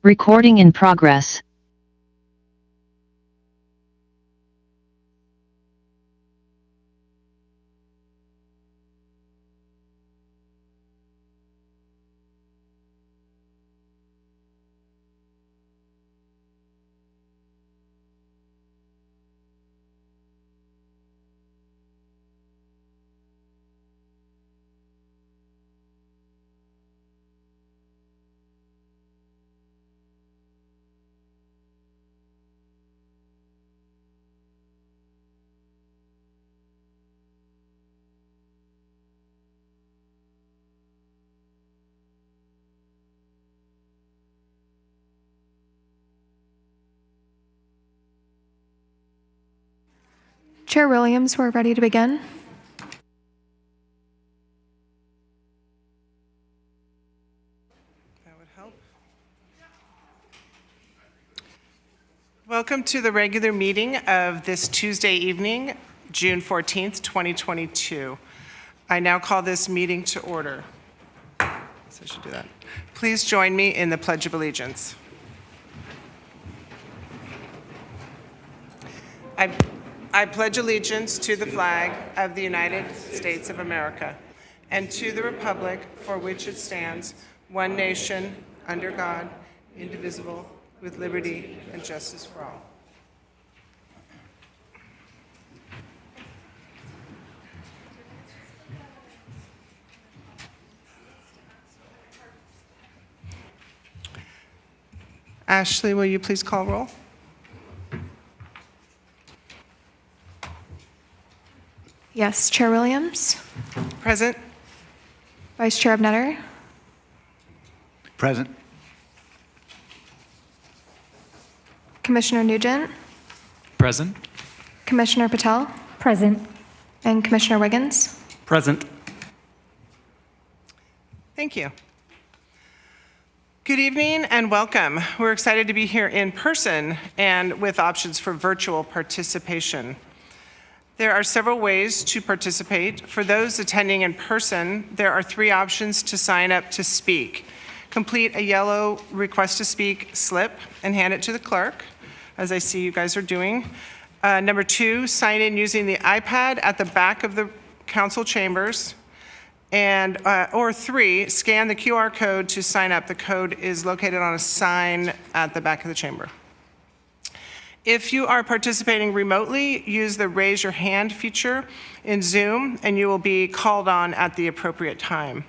Recording in progress. Chair Williams, we're ready to begin. That would help. Welcome to the regular meeting of this Tuesday evening, June 14th, 2022. I now call this meeting to order. So I should do that. Please join me in the Pledge of Allegiance. I pledge allegiance to the flag of the United States of America and to the republic for which it stands, one nation, under God, indivisible, with liberty and justice for all. Ashley, will you please call roll? Yes, Chair Williams, Present. Vice Chair Ebnetter, Present. Commissioner Nugent, Present. Commissioner Patel, Present. and Commissioner Wiggins. Present. Thank you. Good evening and welcome. We're excited to be here in person and with options for virtual participation. There are several ways to participate. For those attending in person, there are 3 options to sign up to speak. Complete a yellow request to speak slip and hand it to the clerk, as I see you guys are doing. Number 2, sign in using the iPad at the back of the council chambers. And, or 3, scan the QR code to sign up. The code is located on a sign at the back of the chamber. If you are participating remotely, use the raise your hand feature in Zoom and you will be called on at the appropriate time.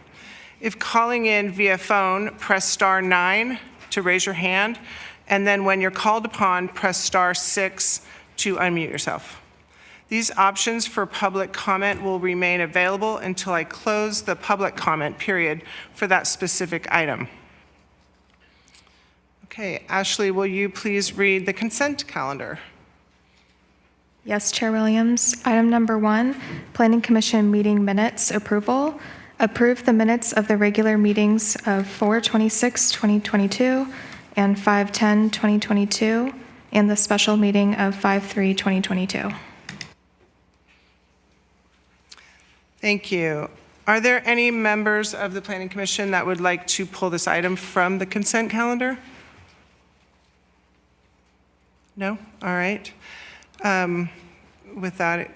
If calling in via phone, press star 9 to raise your hand, and then when you're called upon, press star 6 to unmute yourself. These options for public comment will remain available until I close the public comment period for that specific item. Okay, Ashley, will you please read the consent calendar? Yes, Chair Williams. Item number 1, Planning Commission meeting minutes approval. Approve the minutes of the regular meetings of 4/26/2022 and 5/10/2022, and the special meeting of 5/3/2022. Thank you. Are there any members of the Planning Commission that would like to pull this item from the consent calendar? No? All right. With that,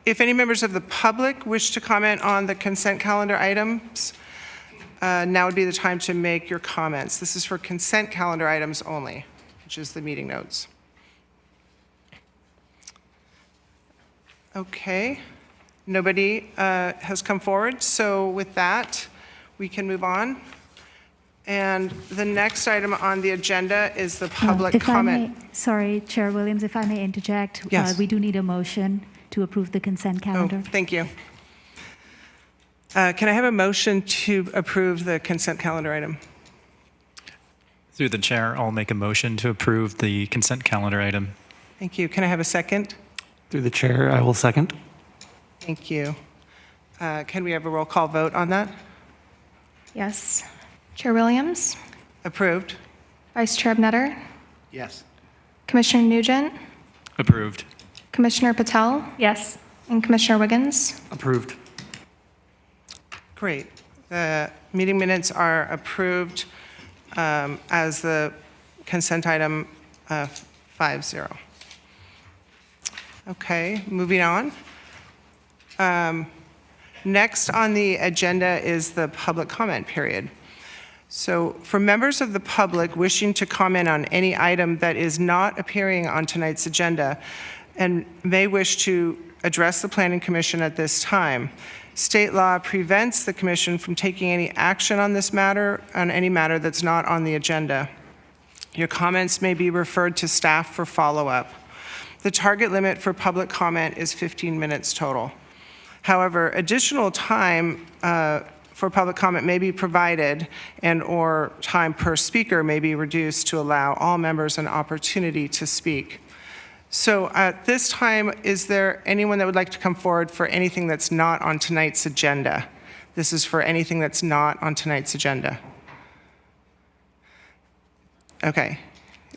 if any members of the public wish to comment on the consent calendar items, now would be the time to make your comments. This is for consent calendar items only, which is the meeting notes. Okay. Nobody has come forward, so with that, we can move on. And the next item on the agenda is the public comment. Sorry, Chair Williams, if I may interject. Yes. We do need a motion to approve the consent calendar. Oh, thank you. Can I have a motion to approve the consent calendar item? Through the chair, I'll make a motion to approve the consent calendar item. Thank you. Can I have a second? Through the chair, I will second. Thank you. Can we have a roll call vote on that? Yes. Chair Williams, Approved. Vice Chair Ebnetter, Yes. Commissioner Nugent, Approved. Commissioner Patel, Yes. and Commissioner Wiggins. Approved. Great. The meeting minutes are approved. as the consent item 5-0. Okay, moving on. Next on the agenda is the public comment period. So for members of the public wishing to comment on any item that is not appearing on tonight's agenda and may wish to address the Planning Commission at this time, state law prevents the commission from taking any action on this matter, on any matter that's not on the agenda. Your comments may be referred to staff for follow-up. The target limit for public comment is 15 minutes total. However, additional time for public comment may be provided and/or time per speaker may be reduced to allow all members an opportunity to speak. So at this time, is there anyone that would like to come forward for anything that's not on tonight's agenda? This is for anything that's not on tonight's agenda. Okay.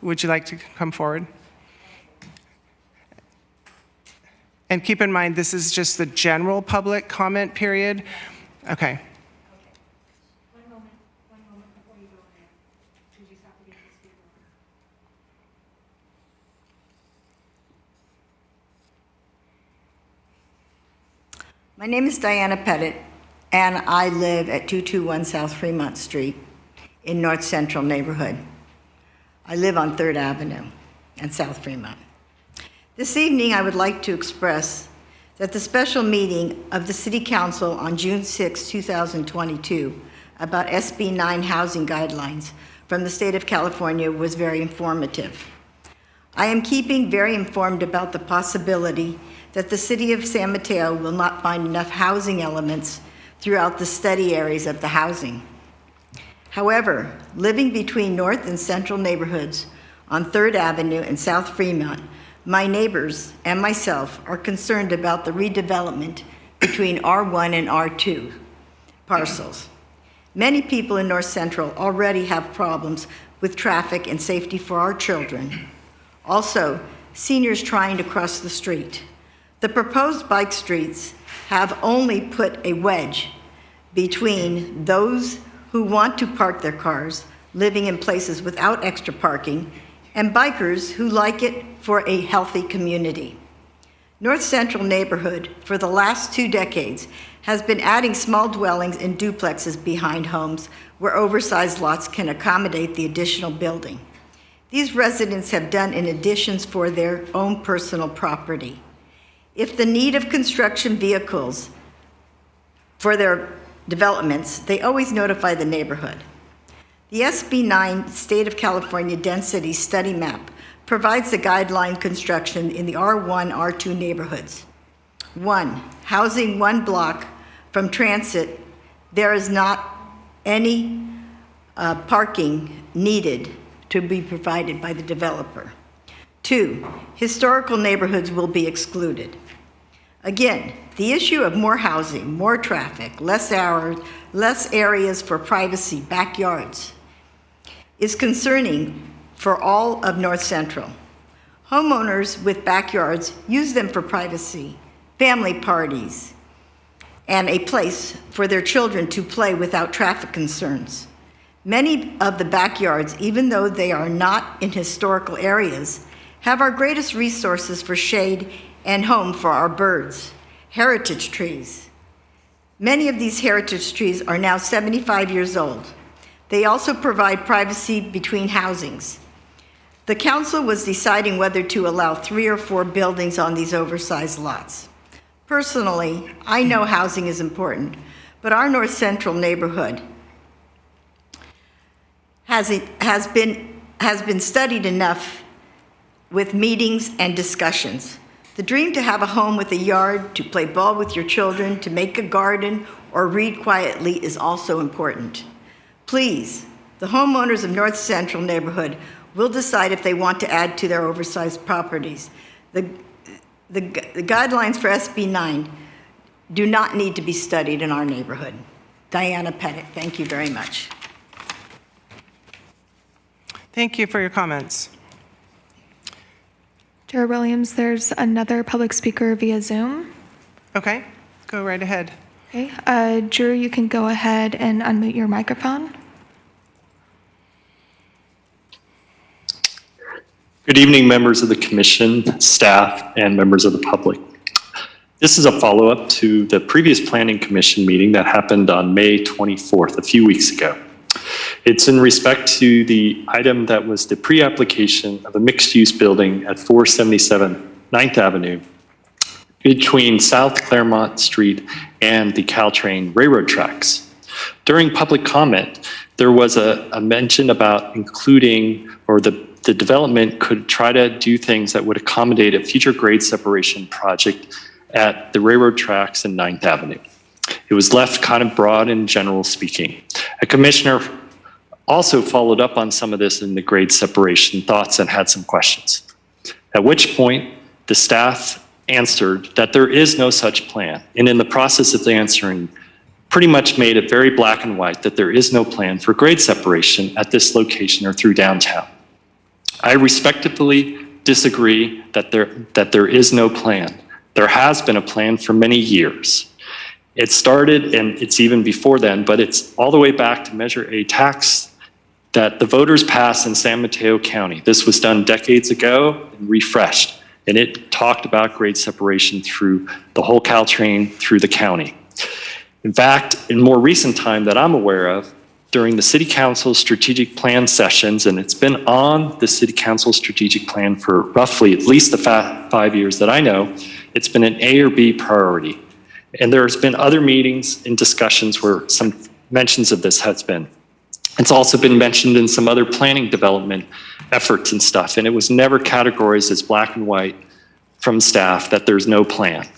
Would you like to come forward? And keep in mind, this is just the general public comment period. Okay. One moment before you go there. You just have to get the speaker on. My name is Diana Pettit, and I live at 221 South Fremont Street in North Central neighborhood. I live on 3rd Avenue and South Fremont. This evening, I would like to express that the special meeting of the City Council on June 6, 2022, about SB 9 housing guidelines from the state of California was very informative. I am keeping very informed about the possibility that the city of San Mateo will not find enough housing elements throughout the study areas of the housing. However, living between North and Central neighborhoods on 3rd Avenue and South Fremont, my neighbors and myself are concerned about the redevelopment between R1 and R2 parcels. Many people in North Central already have problems with traffic and safety for our children. Also, seniors trying to cross the street. The proposed bike streets have only put a wedge between those who want to park their cars, living in places without extra parking, and bikers who like it for a healthy community. North Central neighborhood, for the last 2 decades, has been adding small dwellings and duplexes behind homes where oversized lots can accommodate the additional building. These residents have done in additions for their own personal property. If the need of construction vehicles for their developments, they always notify the neighborhood. The SB 9 State of California Density Study Map provides the guideline construction in the R1, R2 neighborhoods. 1, housing 1 block from transit, there is not any parking needed to be provided by the developer. 2, historical neighborhoods will be excluded. Again, the issue of more housing, more traffic, less hours, less areas for privacy, backyards, is concerning for all of North Central. Homeowners with backyards use them for privacy, family parties, and a place for their children to play without traffic concerns. Many of the backyards, even though they are not in historical areas, have our greatest resources for shade and home for our birds, heritage trees. Many of these heritage trees are now 75 years old. They also provide privacy between housings. The council was deciding whether to allow 3 or 4 buildings on these oversized lots. Personally, I know housing is important, but our North Central neighborhood has been studied enough with meetings and discussions. The dream to have a home with a yard, to play ball with your children, to make a garden, or read quietly is also important. Please, the homeowners of North Central neighborhood will decide if they want to add to their oversized properties. The guidelines for SB 9 do not need to be studied in our neighborhood. Diana Pettit, thank you very much. Thank you for your comments. Chair Williams, there's another public speaker via Zoom. Okay, go right ahead. Okay, Drew, you can go ahead and unmute your microphone. Good evening, members of the commission, staff, and members of the public. This is a follow-up to the previous Planning Commission meeting that happened on May 24th, a few weeks ago. It's in respect to the item that was the pre-application of a mixed-use building at 477 9th Avenue between South Claremont Street and the Caltrain railroad tracks. During public comment, there was a mention about including, or the development could try to do things that would accommodate a future grade separation project at the railroad tracks and 9th Avenue. It was left kind of broad and general speaking. A commissioner also followed up on some of this in the grade separation thoughts and had some questions. At which point, the staff answered that there is no such plan. And in the process of answering, pretty much made it very black and white that there is no plan for grade separation at this location or through downtown. I respectfully disagree that there is no plan. There has been a plan for many years. It started, and it's even before then, but it's all the way back to Measure A tax that the voters passed in San Mateo County. This was done decades ago and refreshed, and it talked about grade separation through the whole Caltrain through the county. In fact, in more recent time that I'm aware of, during the City Council strategic plan sessions, and it's been on the City Council strategic plan for roughly at least the 5 years that I know, it's been an A or B priority. And there's been other meetings and discussions where some mentions of this has been. It's also been mentioned in some other planning development efforts and stuff, and it was never categorized as black and white from staff that there's no plan.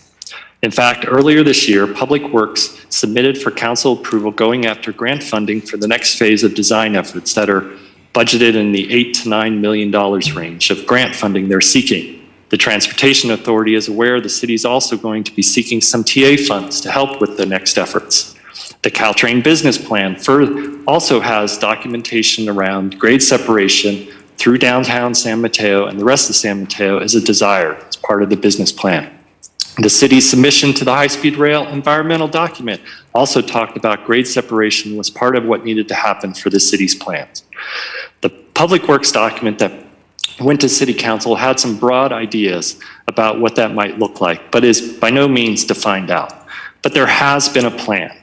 In fact, earlier this year, Public Works submitted for council approval going after grant funding for the next phase of design efforts that are budgeted in the $8 to $9 million range of grant funding they're seeking. The Transportation Authority is aware the city is also going to be seeking some TA funds to help with the next efforts. The Caltrain business plan also has documentation around grade separation through downtown San Mateo and the rest of San Mateo as a desire as part of the business plan. The city's submission to the high-speed rail environmental document also talked about grade separation was part of what needed to happen for the city's plans. The Public Works document that went to City Council had some broad ideas about what that might look like, but is by no means defined out. But there has been a plan.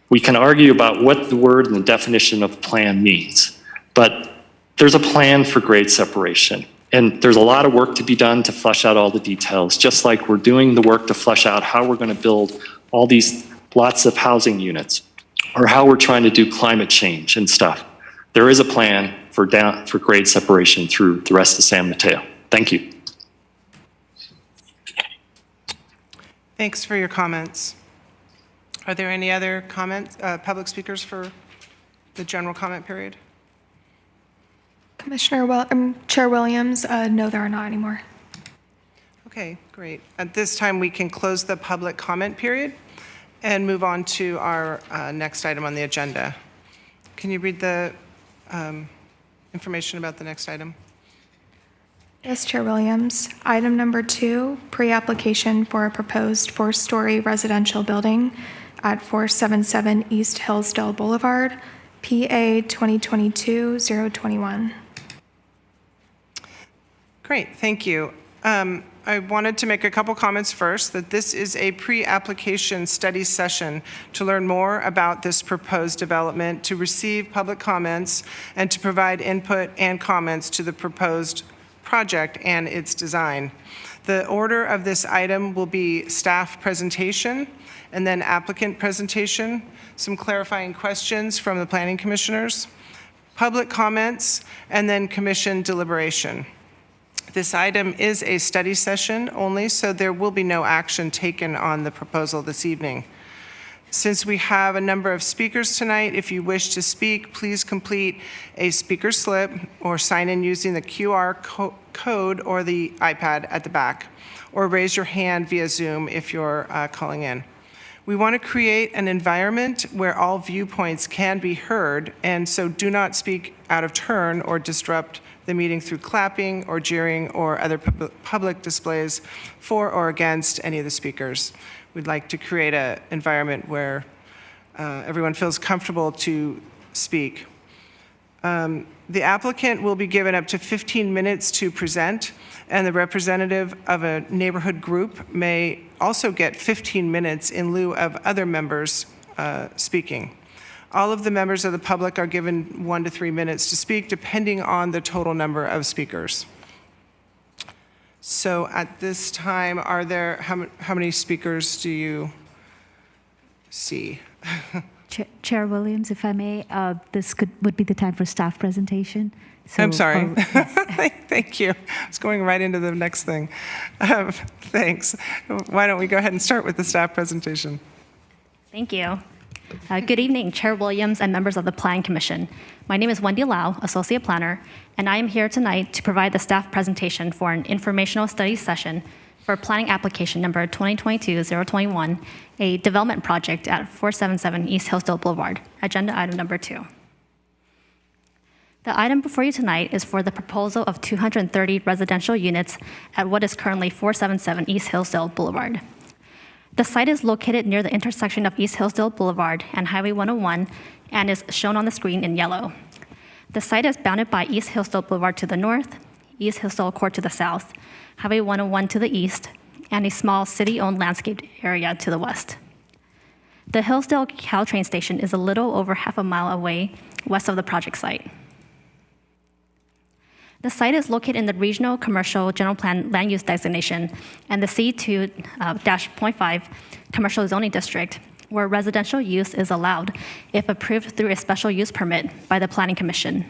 We can argue about what the word and the definition of plan means, but there's a plan for grade separation. And there's a lot of work to be done to flesh out all the details, just like we're doing the work to flesh out how we're going to build all these lots of housing units, or how we're trying to do climate change and stuff. There is a plan for grade separation through the rest of San Mateo. Thank you. Thanks for your comments. Are there any other comments, public speakers for the general comment period? Chair Williams, no, there are not anymore. Okay, great. At this time, we can close the public comment period and move on to our next item on the agenda. Can you read the information about the next item? Yes, Chair Williams. Item number 2, pre-application for a proposed 4-story residential building at 477 East Hillsdale Boulevard, PA 2022-021. Great, thank you. I wanted to make a couple comments first, that this is a pre-application study session to learn more about this proposed development, to receive public comments, and to provide input and comments to the proposed project and its design. The order of this item will be staff presentation, and then applicant presentation, some clarifying questions from the planning commissioners, public comments, and then commission deliberation. This item is a study session only, so there will be no action taken on the proposal this evening. Since we have a number of speakers tonight, if you wish to speak, please complete a speaker slip or sign in using the QR code or the iPad at the back, or raise your hand via Zoom if you're calling in. We want to create an environment where all viewpoints can be heard, and so do not speak out of turn or disrupt the meeting through clapping or jeering or other public displays for or against any of the speakers. We'd like to create an environment where everyone feels comfortable to speak. The applicant will be given up to 15 minutes to present, and the representative of a neighborhood group may also get 15 minutes in lieu of other members speaking. All of the members of the public are given 1 to 3 minutes to speak, depending on the total number of speakers. So at this time, are there, how many speakers do you see? Chair Williams, if I may, this would be the time for staff presentation. So, I'm sorry. yes. Thank you. I was going right into the next thing. Thanks. Why don't we go ahead and start with the staff presentation? Thank you. Good evening, Chair Williams and members of the Planning Commission. My name is Wendy Lau, Associate Planner, and I am here tonight to provide the staff presentation for an informational study session for planning application number 2022-021, a development project at 477 East Hillsdale Boulevard, agenda item number 2. The item before you tonight is for the proposal of 230 residential units at what is currently 477 East Hillsdale Boulevard. The site is located near the intersection of East Hillsdale Boulevard and Highway 101 and is shown on the screen in yellow. The site is bounded by East Hillsdale Boulevard to the north, East Hillsdale Court to the south, Highway 101 to the east, and a small city-owned landscaped area to the west. The Hillsdale Caltrain station is a little over half a mile away west of the project site. The site is located in the Regional Commercial General Plan Land Use Designation and the C2-.5 Commercial Zoning District, where residential use is allowed if approved through a special use permit by the Planning Commission.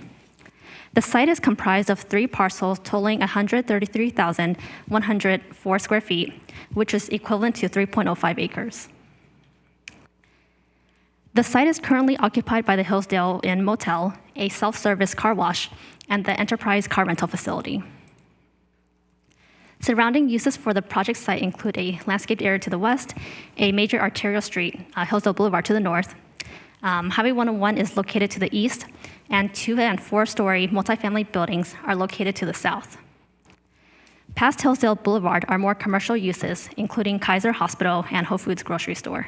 The site is comprised of 3 parcels totaling 133,104 square feet, which is equivalent to 3.05 acres. The site is currently occupied by the Hillsdale Inn Motel, a self-service car wash, and the Enterprise car rental facility. Surrounding uses for the project site include a landscaped area to the west, a major arterial street, Hillsdale Boulevard to the north. Highway 101 is located to the east, and 2- and 4-story multifamily buildings are located to the south. Past Hillsdale Boulevard are more commercial uses, including Kaiser Hospital and Whole Foods grocery store.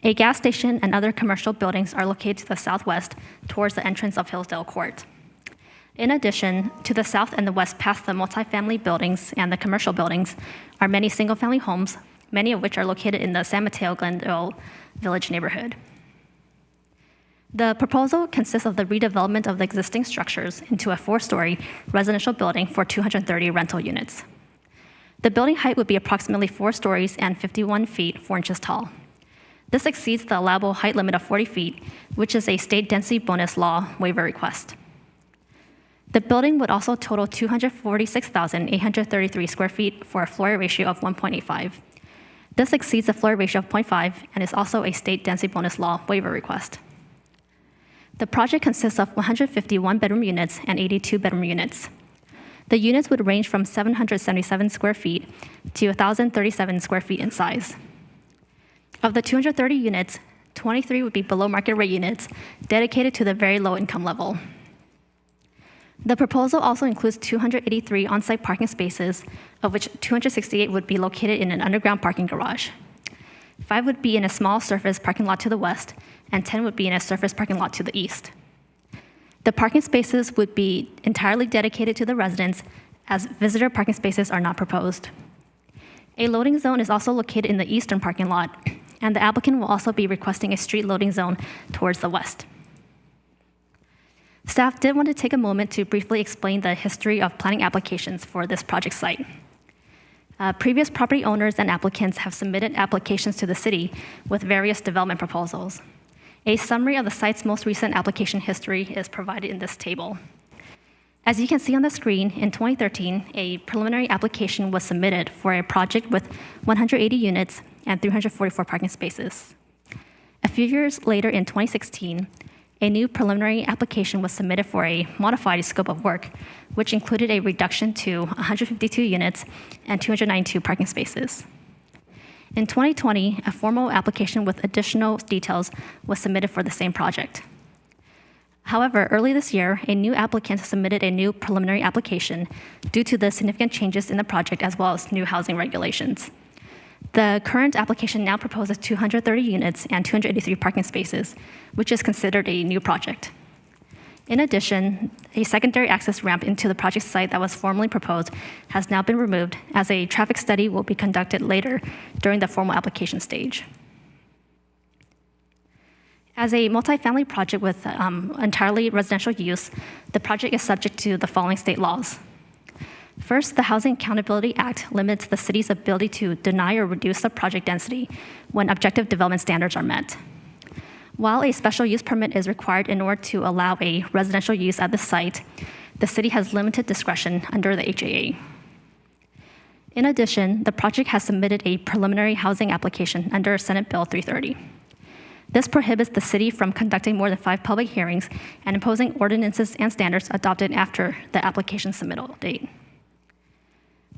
A gas station and other commercial buildings are located to the southwest towards the entrance of Hillsdale Court. In addition, to the south and the west past the multifamily buildings and the commercial buildings are many single-family homes, many of which are located in the San Mateo Glendale Village neighborhood. The proposal consists of the redevelopment of the existing structures into a 4-story residential building for 230 rental units. The building height would be approximately 4 stories and 51 feet 4 inches tall. This exceeds the allowable height limit of 40 feet, which is a state density bonus law waiver request. The building would also total 246,833 square feet for a floor area ratio of 1.85. This exceeds the floor area ratio of 0.5 and is also a state density bonus law waiver request. The project consists of 151 bedroom units and 82 bedroom units. The units would range from 777 square feet to 1,037 square feet in size. Of the 230 units, 23 would be below market rate units dedicated to the very low income level. The proposal also includes 283 on-site parking spaces, of which 268 would be located in an underground parking garage. 5 would be in a small surface parking lot to the west, and 10 would be in a surface parking lot to the east. The parking spaces would be entirely dedicated to the residents, as visitor parking spaces are not proposed. A loading zone is also located in the eastern parking lot, and the applicant will also be requesting a street loading zone towards the west. Staff did want to take a moment to briefly explain the history of planning applications for this project site. Previous property owners and applicants have submitted applications to the city with various development proposals. A summary of the site's most recent application history is provided in this table. As you can see on the screen, in 2013, a preliminary application was submitted for a project with 180 units and 344 parking spaces. A few years later, in 2016, a new preliminary application was submitted for a modified scope of work, which included a reduction to 152 units and 292 parking spaces. In 2020, a formal application with additional details was submitted for the same project. However, early this year, a new applicant submitted a new preliminary application due to the significant changes in the project as well as new housing regulations. The current application now proposes 230 units and 283 parking spaces, which is considered a new project. In addition, a secondary access ramp into the project site that was formerly proposed has now been removed, as a traffic study will be conducted later during the formal application stage. As a multifamily project with entirely residential use, the project is subject to the following state laws. First, the Housing Accountability Act limits the city's ability to deny or reduce the project density when objective development standards are met. While a special use permit is required in order to allow a residential use at the site, the city has limited discretion under the HAA. In addition, the project has submitted a preliminary housing application under Senate Bill 330. This prohibits the city from conducting more than 5 public hearings and imposing ordinances and standards adopted after the application submittal date.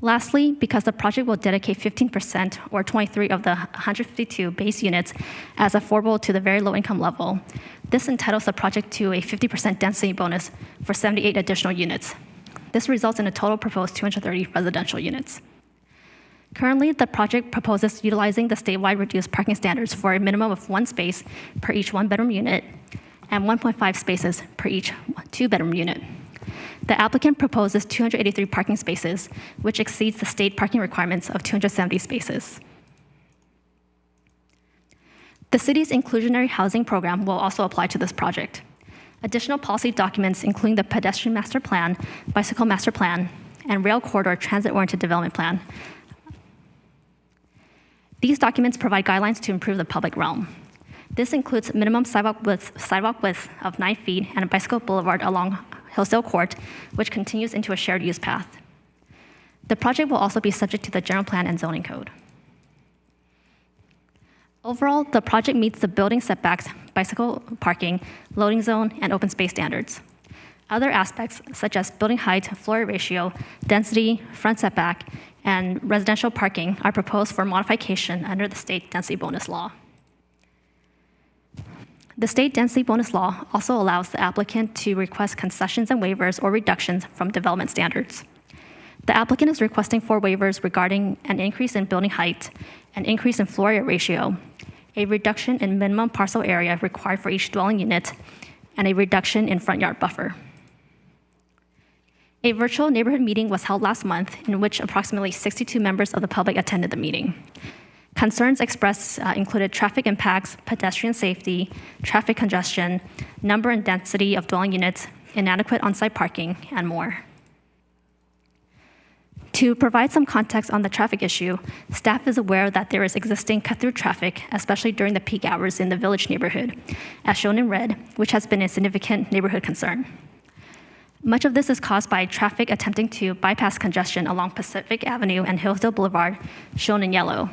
Lastly, because the project will dedicate 15% or 23 of the 152 base units as affordable to the very low income level, this entitles the project to a 50% density bonus for 78 additional units. This results in a total proposed 230 residential units. Currently, the project proposes utilizing the statewide reduced parking standards for a minimum of 1 space per each 1-bedroom unit and 1.5 spaces per each 2-bedroom unit. The applicant proposes 283 parking spaces, which exceeds the state parking requirements of 270 spaces. The city's inclusionary housing program will also apply to this project. Additional policy documents, including the pedestrian master plan, bicycle master plan, and rail corridor transit-oriented development plan. These documents provide guidelines to improve the public realm. This includes minimum sidewalk width of 9 feet and a bicycle boulevard along Hillsdale Court, which continues into a shared use path. The project will also be subject to the general plan and zoning code. Overall, the project meets the building setbacks, bicycle parking, loading zone, and open space standards. Other aspects, such as building height, floor area ratio, density, front setback, and residential parking, are proposed for modification under the state density bonus law. The state density bonus law also allows the applicant to request concessions and waivers or reductions from development standards. The applicant is requesting 4 waivers regarding an increase in building height, an increase in floor area ratio, a reduction in minimum parcel area required for each dwelling unit, and a reduction in front yard buffer. A virtual neighborhood meeting was held last month in which approximately 62 members of the public attended the meeting. Concerns expressed included traffic impacts, pedestrian safety, traffic congestion, number and density of dwelling units, inadequate on-site parking, and more. To provide some context on the traffic issue, staff is aware that there is existing cut-through traffic, especially during the peak hours in the Village neighborhood, as shown in red, which has been a significant neighborhood concern. Much of this is caused by traffic attempting to bypass congestion along Pacific Avenue and Hillsdale Boulevard, shown in yellow.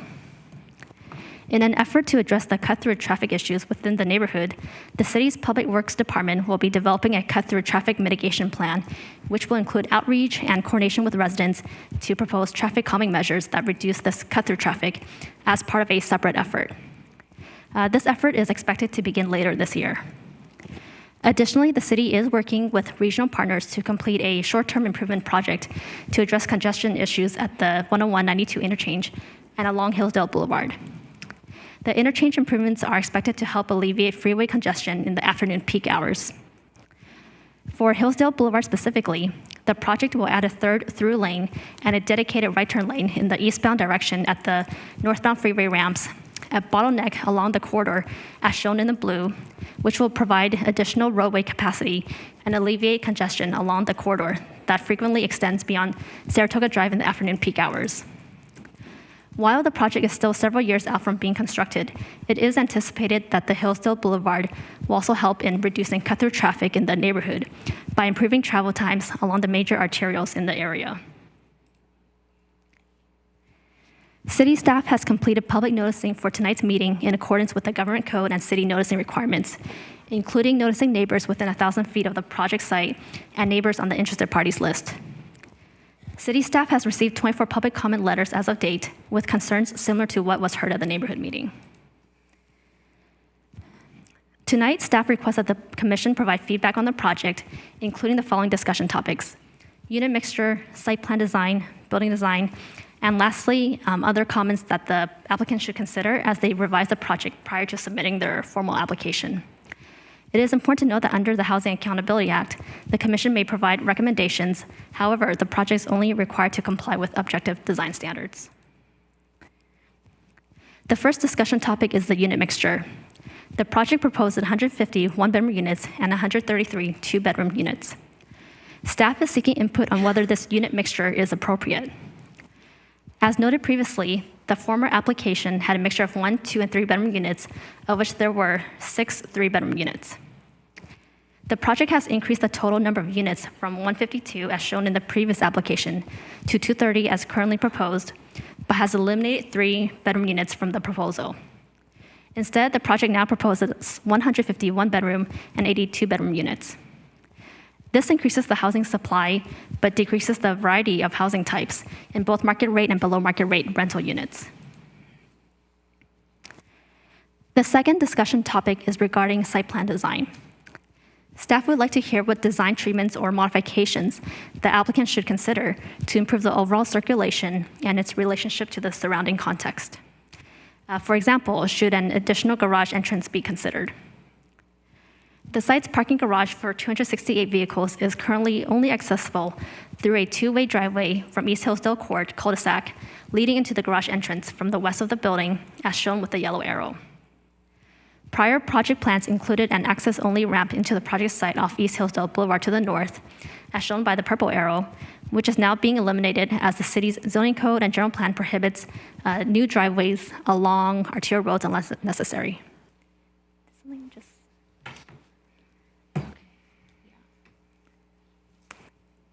In an effort to address the cut-through traffic issues within the neighborhood, the city's Public Works Department will be developing a cut-through traffic mitigation plan, which will include outreach and coordination with residents to propose traffic calming measures that reduce this cut-through traffic as part of a separate effort. This effort is expected to begin later this year. Additionally, the city is working with regional partners to complete a short-term improvement project to address congestion issues at the 101-92 interchange and along Hillsdale Boulevard. The interchange improvements are expected to help alleviate freeway congestion in the afternoon peak hours. For Hillsdale Boulevard specifically, the project will add a 3rd through lane and a dedicated right turn lane in the eastbound direction at the northbound freeway ramps, a bottleneck along the corridor as shown in the blue, which will provide additional roadway capacity and alleviate congestion along the corridor that frequently extends beyond Saratoga Drive in the afternoon peak hours. While the project is still several years out from being constructed, it is anticipated that the Hillsdale Boulevard will also help in reducing cut-through traffic in the neighborhood by improving travel times along the major arterials in the area. City staff has completed public noticing for tonight's meeting in accordance with the government code and city noticing requirements, including noticing neighbors within 1,000 feet of the project site and neighbors on the interested parties list. City staff has received 24 public comment letters as of date with concerns similar to what was heard at the neighborhood meeting. Tonight, staff requests that the commission provide feedback on the project, including the following discussion topics: unit mixture, site plan design, building design, and lastly, other comments that the applicant should consider as they revise the project prior to submitting their formal application. It is important to note that under the Housing Accountability Act, the Commission may provide recommendations. However, the project is only required to comply with objective design standards. The first discussion topic is the unit mixture. The project proposes 150 one-bedroom units and 133 two-bedroom units. Staff is seeking input on whether this unit mixture is appropriate. As noted previously, the former application had a mixture of 1, 2, and 3-bedroom units, of which there were 6 3-bedroom units. The project has increased the total number of units from 152, as shown in the previous application, to 230 as currently proposed, but has eliminated 3-bedroom units from the proposal. Instead, the project now proposes 150 one-bedroom and 80 two-bedroom units. This increases the housing supply, but decreases the variety of housing types in both market rate and below market rate rental units. The second discussion topic is regarding site plan design. Staff would like to hear what design treatments or modifications the applicant should consider to improve the overall circulation and its relationship to the surrounding context. For example, should an additional garage entrance be considered? The site's parking garage for 268 vehicles is currently only accessible through a two-way driveway from East Hillsdale Court cul-de-sac leading into the garage entrance from the west of the building, as shown with the yellow arrow. Prior project plans included an access-only ramp into the project site off East Hillsdale Boulevard to the north, as shown by the purple arrow, which is now being eliminated as the city's zoning code and general plan prohibits new driveways along arterial roads unless necessary.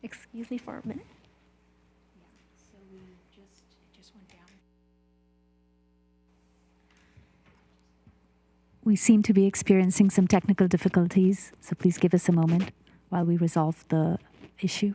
Excuse me for a minute. We seem to be experiencing some technical difficulties, so please give us a moment while we resolve the issue.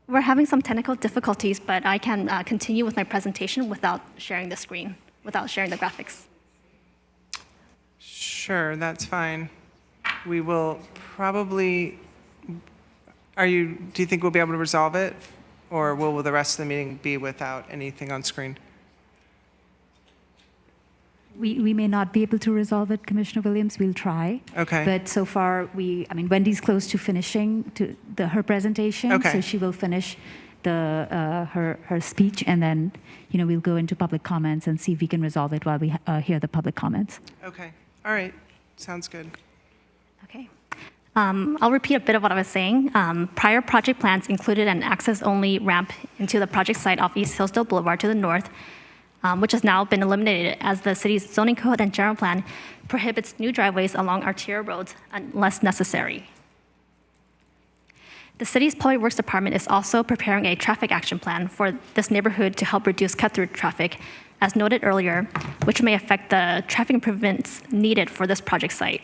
We're having some technical difficulties, but I can continue with my presentation without sharing the screen, without sharing the graphics. Sure, that's fine. We will probably, do you think we'll be able to resolve it? Or will the rest of the meeting be without anything on screen? We may not be able to resolve it, Commissioner Williams. We'll try. Okay. But so far, Wendy's close to finishing her presentation. Okay. So she will finish her speech, and then we'll go into public comments and see if we can resolve it while we hear the public comments. Okay, all right, sounds good. Okay. I'll repeat a bit of what I was saying. Prior project plans included an access-only ramp into the project site off East Hillsdale Boulevard to the north, which has now been eliminated as the city's zoning code and general plan prohibits new driveways along arterial roads unless necessary. The city's Public Works Department is also preparing a traffic action plan for this neighborhood to help reduce cut-through traffic, as noted earlier, which may affect the traffic improvements needed for this project site.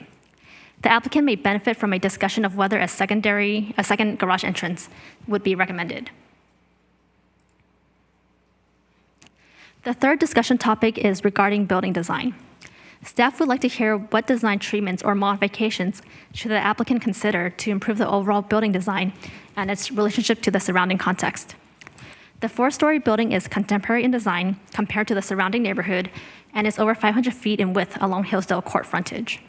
The applicant may benefit from a discussion of whether a second garage entrance would be recommended. The third discussion topic is regarding building design. Staff would like to hear what design treatments or modifications should the applicant consider to improve the overall building design and its relationship to the surrounding context. The 4-story building is contemporary in design compared to the surrounding neighborhood and is over 500 feet in width along Hillsdale Court frontage.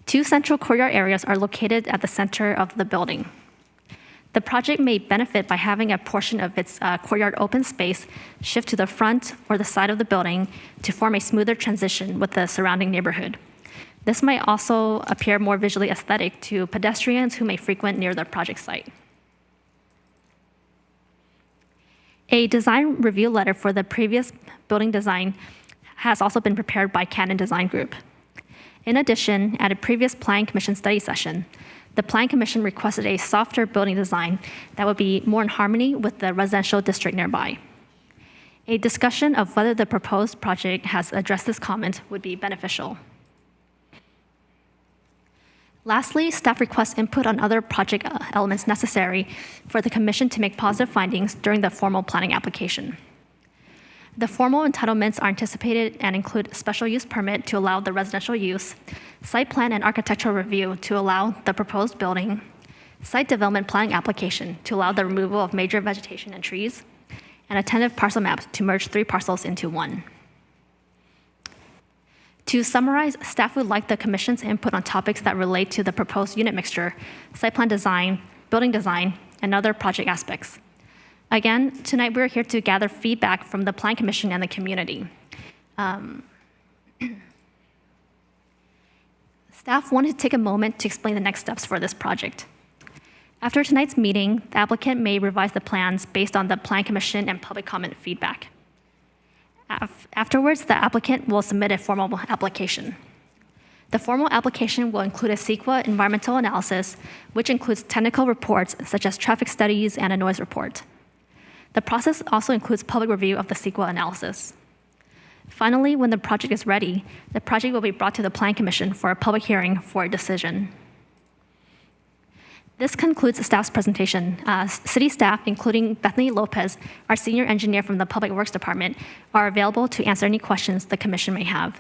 2 central courtyard areas are located at the center of the building. The project may benefit by having a portion of its courtyard open space shift to the front or the side of the building to form a smoother transition with the surrounding neighborhood. This might also appear more visually aesthetic to pedestrians who may frequent near the project site. A design review letter for the previous building design has also been prepared by Canon Design Group. In addition, at a previous Plan Commission study session, the Plan Commission requested a softer building design that would be more in harmony with the residential district nearby. A discussion of whether the proposed project has addressed this comment would be beneficial. Lastly, staff requests input on other project elements necessary for the Commission to make positive findings during the formal planning application. The formal entitlements are anticipated and include special use permit to allow the residential use, site plan and architectural review to allow the proposed building, site development planning application to allow the removal of major vegetation and trees, and a tentative parcel map to merge 3 parcels into 1. To summarize, staff would like the Commission's input on topics that relate to the proposed unit mixture, site plan design, building design, and other project aspects. Again, tonight we're here to gather feedback from the Plan Commission and the community. Staff wanted to take a moment to explain the next steps for this project. After tonight's meeting, the applicant may revise the plans based on the Plan Commission and public comment feedback. Afterwards, the applicant will submit a formal application. The formal application will include a CEQA environmental analysis, which includes technical reports such as traffic studies and a noise report. The process also includes public review of the CEQA analysis. Finally, when the project is ready, the project will be brought to the Plan Commission for a public hearing for a decision. This concludes the staff's presentation. City staff, including Bethany Lopez, our senior engineer from the Public Works Department, are available to answer any questions the Commission may have.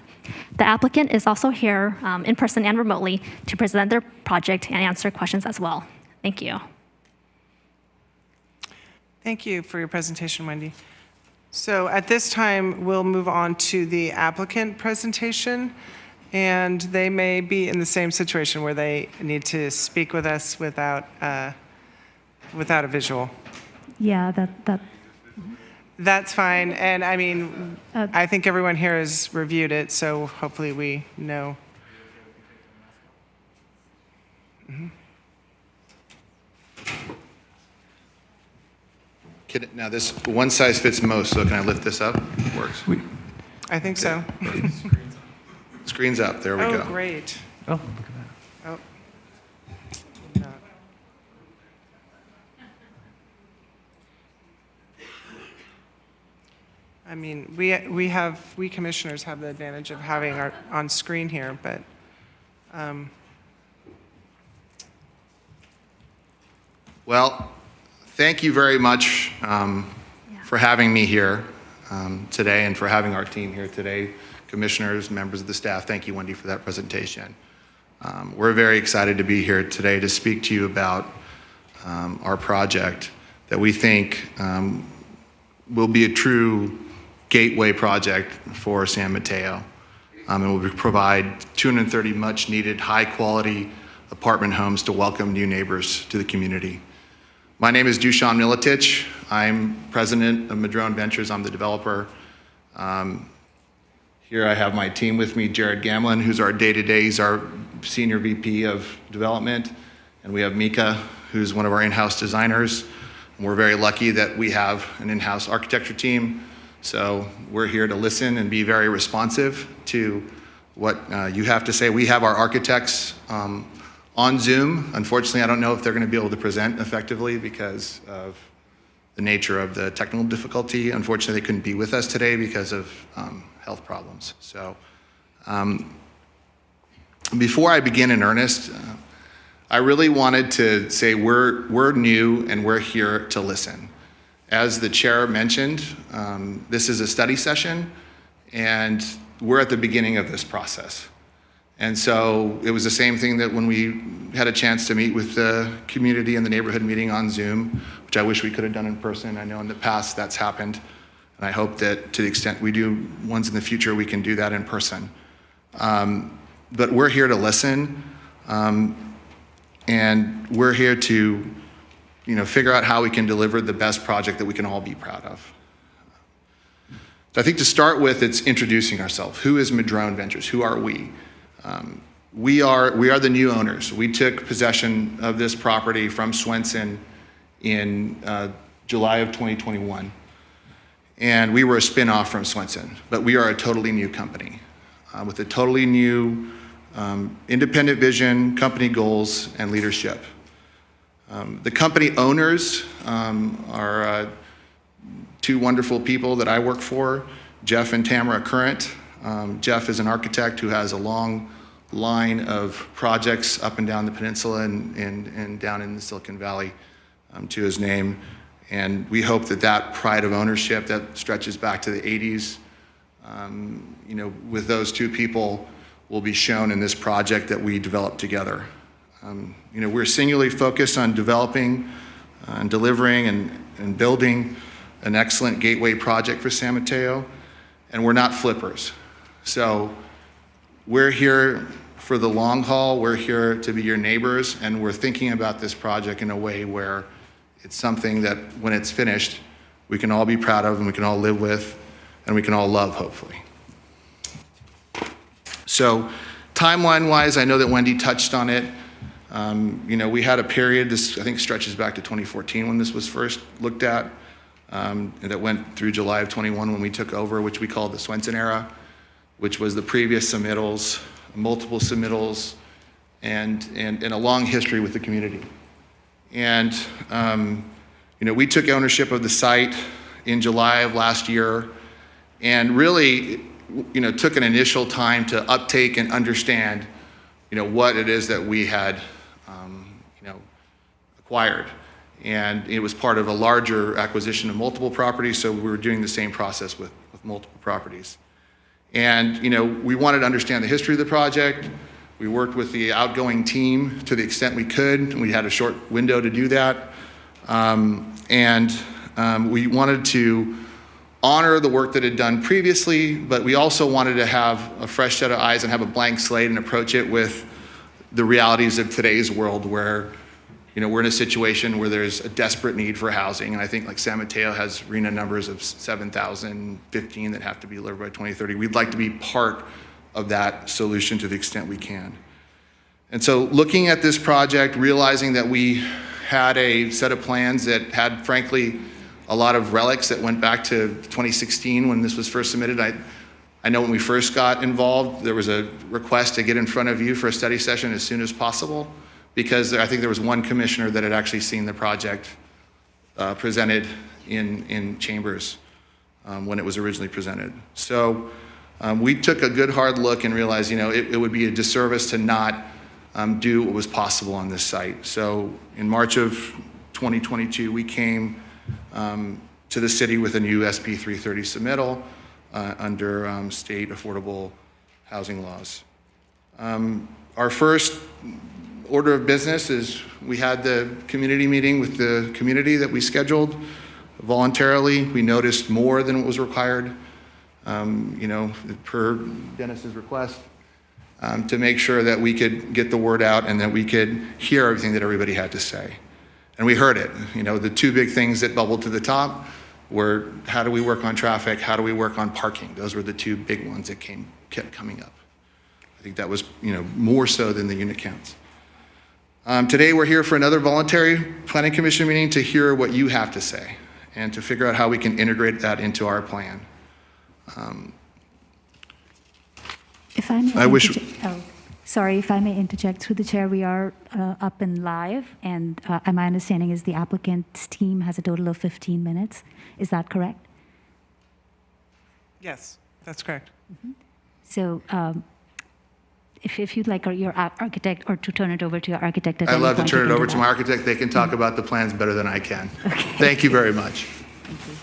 The applicant is also here in person and remotely to present their project and answer questions as well. Thank you. Thank you for your presentation, Wendy. So at this time, we'll move on to the applicant presentation. And they may be in the same situation where they need to speak with us without a visual. Yeah, That's fine. And I mean, I think everyone here has reviewed it, so hopefully we know. Now this one size fits most, so can I lift this up? Works. I think so. Screen's up, there we go. Oh, great. Oh, look at that. Oh. No. I mean, we commissioners have the advantage of having our on screen here, but Well, thank you very much for having me here today and for having our team here today. Commissioners, members of the staff, thank you, Wendy, for that presentation. We're very excited to be here today to speak to you about our project that we think will be a true gateway project for San Mateo. And will provide 230 much-needed, high-quality apartment homes to welcome new neighbors to the community. My name is Dusan Miletich. I'm president of Madrone Ventures. I'm the developer. Here I have my team with me, Jared Gamlin, who's our day-to-day, he's our senior VP of development. And we have Mika, who's one of our in-house designers. And we're very lucky that we have an in-house architecture team. So we're here to listen and be very responsive to what you have to say. We have our architects on Zoom. Unfortunately, I don't know if they're going to be able to present effectively because of the nature of the technical difficulty. Unfortunately, they couldn't be with us today because of health problems. So before I begin in earnest, I really wanted to say we're new and we're here to listen. As the chair mentioned, this is a study session, and we're at the beginning of this process. And so it was the same thing that when we had a chance to meet with the community in the neighborhood meeting on Zoom, which I wish we could have done in person. I know in the past that's happened. And I hope that to the extent we do ones in the future, we can do that in person. But we're here to listen. And we're here to, figure out how we can deliver the best project that we can all be proud of. So I think to start with, it's introducing ourselves. Who is Madrone Ventures? Who are we? We are the new owners. We took possession of this property from Swenson in July of 2021. And we were a spin-off from Swenson, but we are a totally new company with a totally new independent vision, company goals, and leadership. The company owners are two wonderful people that I work for, Jeff and Tamara Current. Jeff is an architect who has a long line of projects up and down the peninsula and down in the Silicon Valley to his name. And we hope that pride of ownership that stretches back to the 80s, with those two people will be shown in this project that we developed together. We're singularly focused on developing and delivering and building an excellent gateway project for San Mateo, and we're not flippers. So we're here for the long haul. We're here to be your neighbors, and we're thinking about this project in a way where it's something that when it's finished, we can all be proud of and we can all live with and we can all love, hopefully. So timeline-wise, I know that Wendy touched on it. We had a period, this I think stretches back to 2014 when this was first looked at, and that went through July of 21 when we took over, which we called the Swenson era, which was the previous submittals, multiple submittals, and a long history with the community. And, we took ownership of the site in July of last year and really, took an initial time to uptake and understand, what it is that we had, acquired. And it was part of a larger acquisition of multiple properties, so we were doing the same process with multiple properties. And, we wanted to understand the history of the project. We worked with the outgoing team to the extent we could. We had a short window to do that. We wanted to honor the work that had done previously, but we also wanted to have a fresh set of eyes and have a blank slate and approach it with the realities of today's world where, we're in a situation where there's a desperate need for housing. And I think like San Mateo has RENA numbers of 7,015 that have to be delivered by 2030. We'd like to be part of that solution to the extent we can. And so looking at this project, realizing that we had a set of plans that had, frankly, a lot of relics that went back to 2016 when this was first submitted. I know when we first got involved, there was a request to get in front of you for a study session as soon as possible, because I think there was one commissioner that had actually seen the project presented in chambers when it was originally presented. So we took a good hard look and realized, it would be a disservice to not do what was possible on this site. So in March of 2022, we came to the city with a new SB 330 submittal under state affordable housing laws. Our first order of business is we had the community meeting with the community that we scheduled voluntarily. We noticed more than what was required, per Dennis's request, to make sure that we could get the word out and that we could hear everything that everybody had to say. And we heard it. The two big things that bubbled to the top were how do we work on traffic, how do we work on parking? Those were the two big ones that kept coming up. I think that was, more so than the unit counts. Today we're here for another voluntary planning commission meeting to hear what you have to say and to figure out how we can integrate that into our plan. If I may, if I may interject through the chair, we are up and live, and my understanding is the applicant's team has a total of 15 minutes. Is that correct? Yes, that's correct. Mm-hmm. So if you'd like your architect or to turn it over to your architect at I'd any love to point, turn you it can over do to that. my architect. They can talk about the plans better than I can. Okay. Thank you very much. Thank you.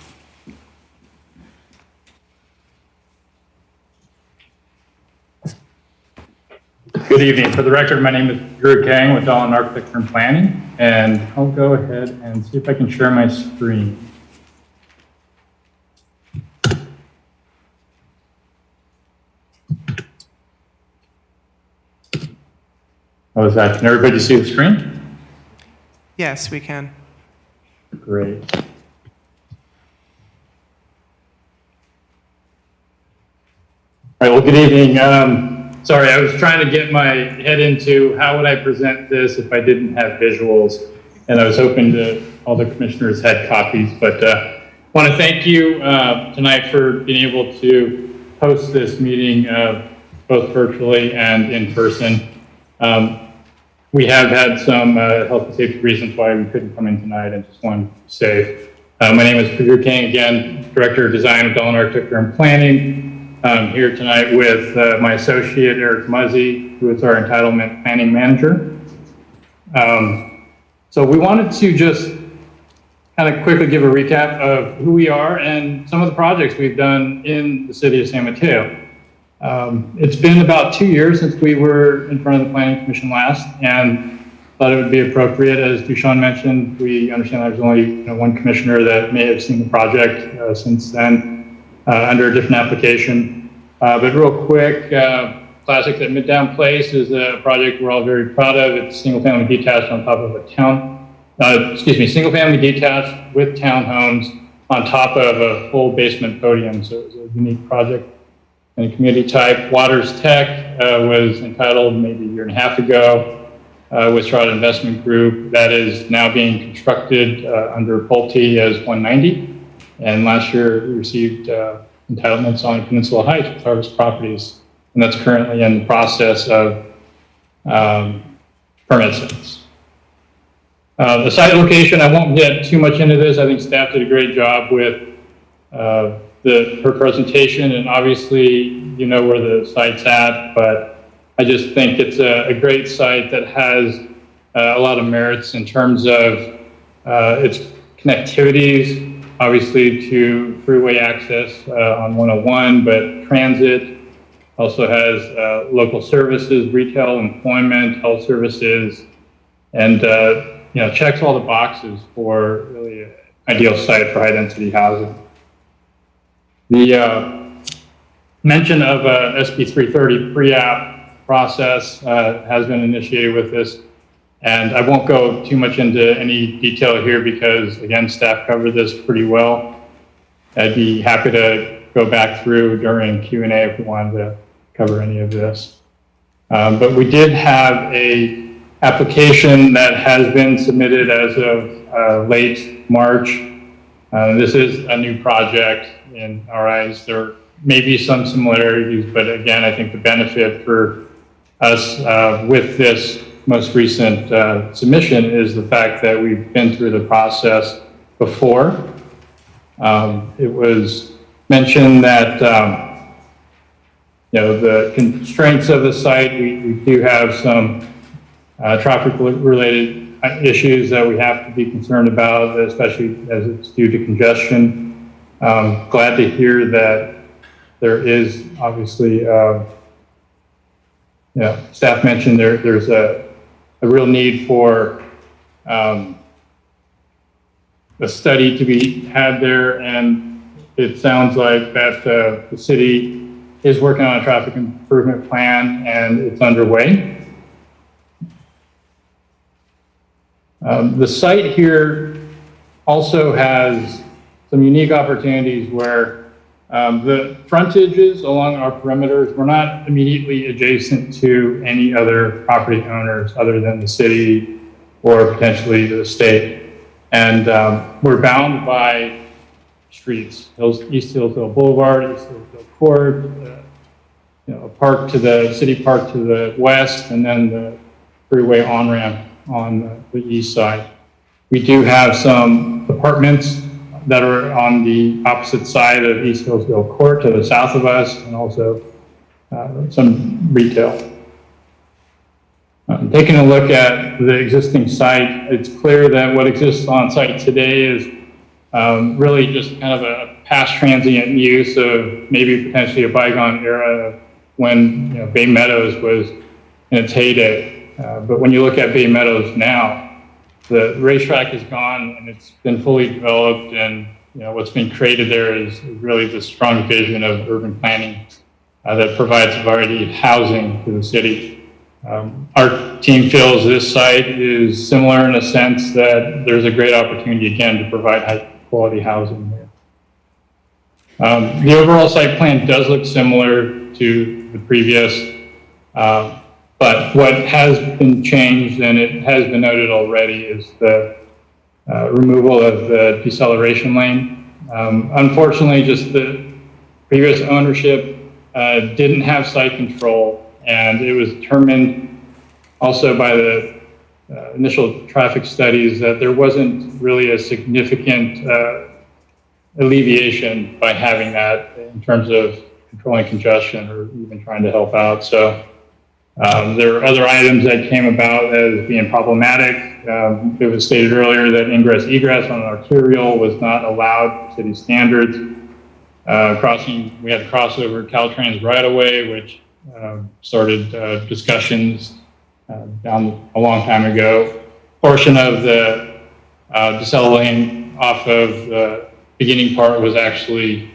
Good evening. For the record, my name is Drew Kang with Dahlin Architecture and Planning, and I'll go ahead and see if I can share my screen. How is that? Can everybody see the screen? Yes, we can. Great. All right, well, good evening. Sorry, I was trying to get my head into how would I present this if I didn't have visuals, and I was hoping that all the commissioners had copies, but want to thank you tonight for being able to host this meeting both virtually and in person. We have had some health and safety reasons why we couldn't come in tonight, and just wanted to say, my name is Drew King, again, Director of Design of Dahlin Architecture and Planning. I'm here tonight with my associate, Eric Muzzy, who is our entitlement planning manager. So we wanted to just kind of quickly give a recap of who we are and some of the projects we've done in the city of San Mateo. It's been about 2 years since we were in front of the Planning Commission last, and thought it would be appropriate. As Dushawn mentioned, we understand there's only one commissioner that may have seen the project since then. Under a different application. But real quick, Classics at Midtown Place is a project we're all very proud of. It's single family detached on top of a single family detached with townhomes on top of a full basement podium. So it was a unique project and a community type. Waters Tech was entitled maybe a year and a half ago with Strada Investment Group. That is now being constructed under Pulte as 190. And last year we received entitlements on Peninsula Heights with Harvest Properties, and that's currently in the process of permits. The site location, I won't get too much into this. I think staff did a great job with her presentation, and obviously you know where the site's at, but I just think it's a great site that has a lot of merits in terms of its connectivities, obviously to freeway access on 101, but transit, also has local services, retail, employment, health services, and checks all the boxes for really an ideal site for high density housing. The mention of SB 330 pre-app process has been initiated with this. And I won't go too much into any detail here because, again, staff covered this pretty well. I'd be happy to go back through during Q&A if we wanted to cover any of this. But we did have a application that has been submitted as of late March. This is a new project in our eyes. There may be some similarities, but again, I think the benefit for us with this most recent submission is the fact that we've been through the process before. It was mentioned that the constraints of the site, we do have some traffic related issues that we have to be concerned about, especially as it's due to congestion. Glad to hear that there is obviously, staff mentioned there's a real need for a study to be had there, and it sounds like that the city is working on a traffic improvement plan and it's underway. The site here also has some unique opportunities where the frontages along our perimeters were not immediately adjacent to any other property owners other than the city or potentially the state. And we're bound by streets, East Hillsdale Boulevard, East Hillsdale Court, a park to the city park to the west, and then the freeway on-ramp on the east side. We do have some apartments that are on the opposite side of East Hillsdale Court to the south of us, and also some retail. Taking a look at the existing site, it's clear that what exists on site today is really just kind of a past transient use of maybe potentially a bygone era when Bay Meadows was in its heyday. But when you look at Bay Meadows now, the racetrack is gone and it's been fully developed, and what's been created there is really the strong vision of urban planning that provides a variety of housing to the city. Our team feels this site is similar in a sense that there's a great opportunity again to provide high quality housing here. The overall site plan does look similar to the previous, but what has been changed, and it has been noted already, is the removal of the deceleration lane. Unfortunately, just the previous ownership didn't have site control, and it was determined also by the initial traffic studies that there wasn't really a significant alleviation by having that in terms of controlling congestion or even trying to help out. So there were other items that came about as being problematic. It was stated earlier that ingress egress on an arterial was not allowed to city standards. We had to cross over Caltrans right away, which started discussions down a long time ago. Portion of the decel lane off of the beginning part was actually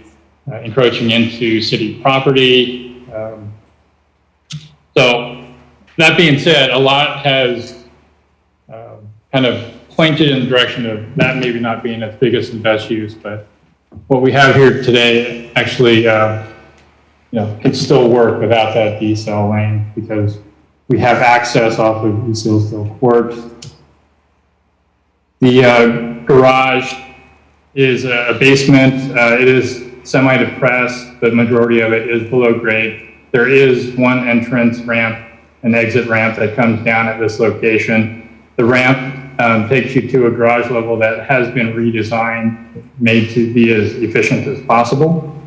encroaching into city property. So that being said, a lot has kind of pointed in the direction of that maybe not being its biggest and best use, but what we have here today actually can still work without that decel lane because we have access off of East Hillsdale Court. The garage is a basement. It is semi-depressed. The majority of it is below grade. There is one entrance ramp, an exit ramp that comes down at this location. The ramp takes you to a garage level that has been redesigned, made to be as efficient as possible.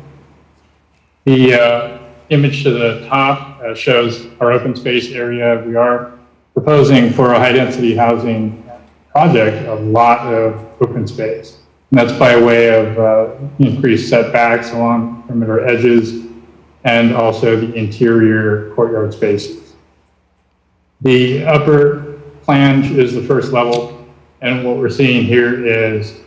The image to the top shows our open space area. We are proposing for a high-density housing project a lot of open space. And that's by way of increased setbacks along perimeter edges and also the interior courtyard spaces. The upper flange is the first level, and what we're seeing here is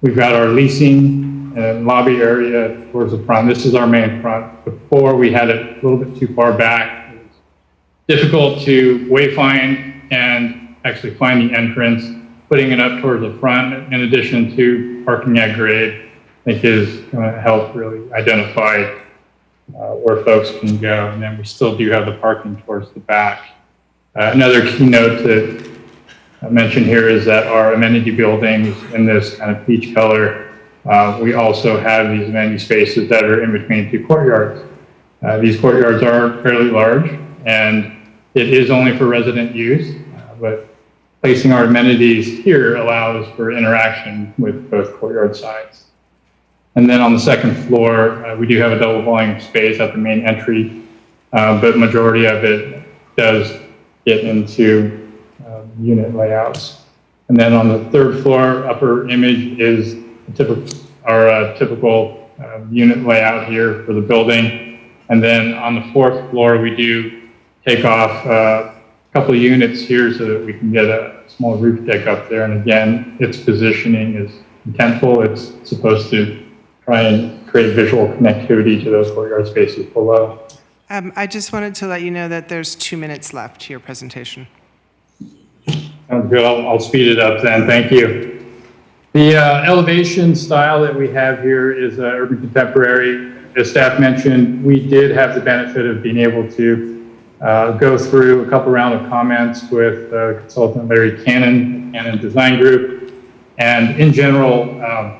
we've got our leasing and lobby area towards the front. This is our main front. Before we had it a little bit too far back. It was difficult to wayfind and actually find the entrance. Putting it up towards the front, in addition to parking at grade, I think is going to help really identify where folks can go. And then we still do have the parking towards the back. Another keynote to mention here is that our amenity buildings in this kind of peach color, we also have these amenity spaces that are in between two courtyards. These courtyards are fairly large, and it is only for resident use, but placing our amenities here allows for interaction with both courtyard sides. And then on the second floor, we do have a double volume space at the main entry, but majority of it does get into unit layouts. And then on the third floor, upper image is our typical unit layout here for the building. And then on the fourth floor, we do take off a couple of units here so that we can get a small roof deck up there. And again, its positioning is intentful. It's supposed to try and create visual connectivity to those courtyard spaces below. I just wanted to let you know that there's 2 minutes left to your presentation. Sounds good. I'll speed it up then. Thank you. The elevation style that we have here is urban contemporary. As staff mentioned, we did have the benefit of being able to go through a couple round of comments with consultant Larry Cannon Design Group. And in general,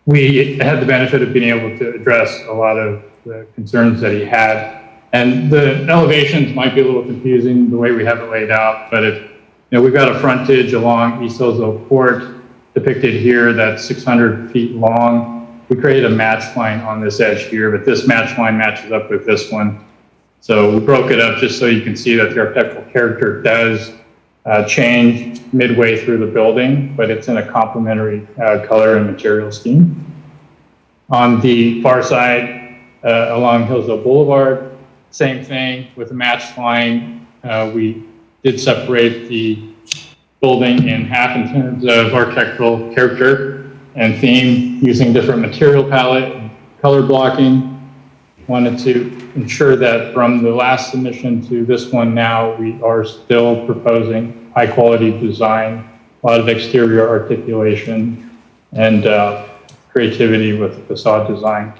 we had the benefit of being able to address a lot of the concerns that he had. And the elevations might be a little confusing the way we have it laid out, but if, we've got a frontage along East Hillsdale Court depicted here that's 600 feet long. We created a match line on this edge here, but this match line matches up with this one. So we broke it up just so you can see that the architectural character does change midway through the building, but it's in a complementary color and material scheme. On the far side, along Hillsdale Boulevard, same thing with the match line. We did separate the building in half in terms of architectural character and theme using different material palette and color blocking. Wanted to ensure that from the last submission to this one now, we are still proposing high quality design, a lot of exterior articulation, and creativity with facade design.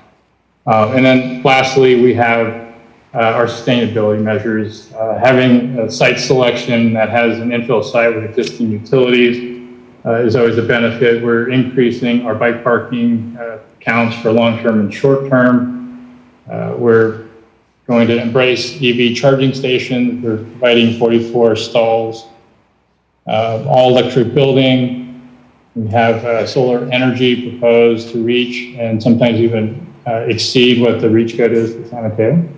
And then lastly, we have our sustainability measures. Having a site selection that has an infill site with existing utilities is always a benefit. We're increasing our bike parking counts for long-term and short-term. We're going to embrace EV charging stations. We're providing 44 stalls, all electric building. We have solar energy proposed to reach and sometimes even exceed what the reach code is for San Mateo.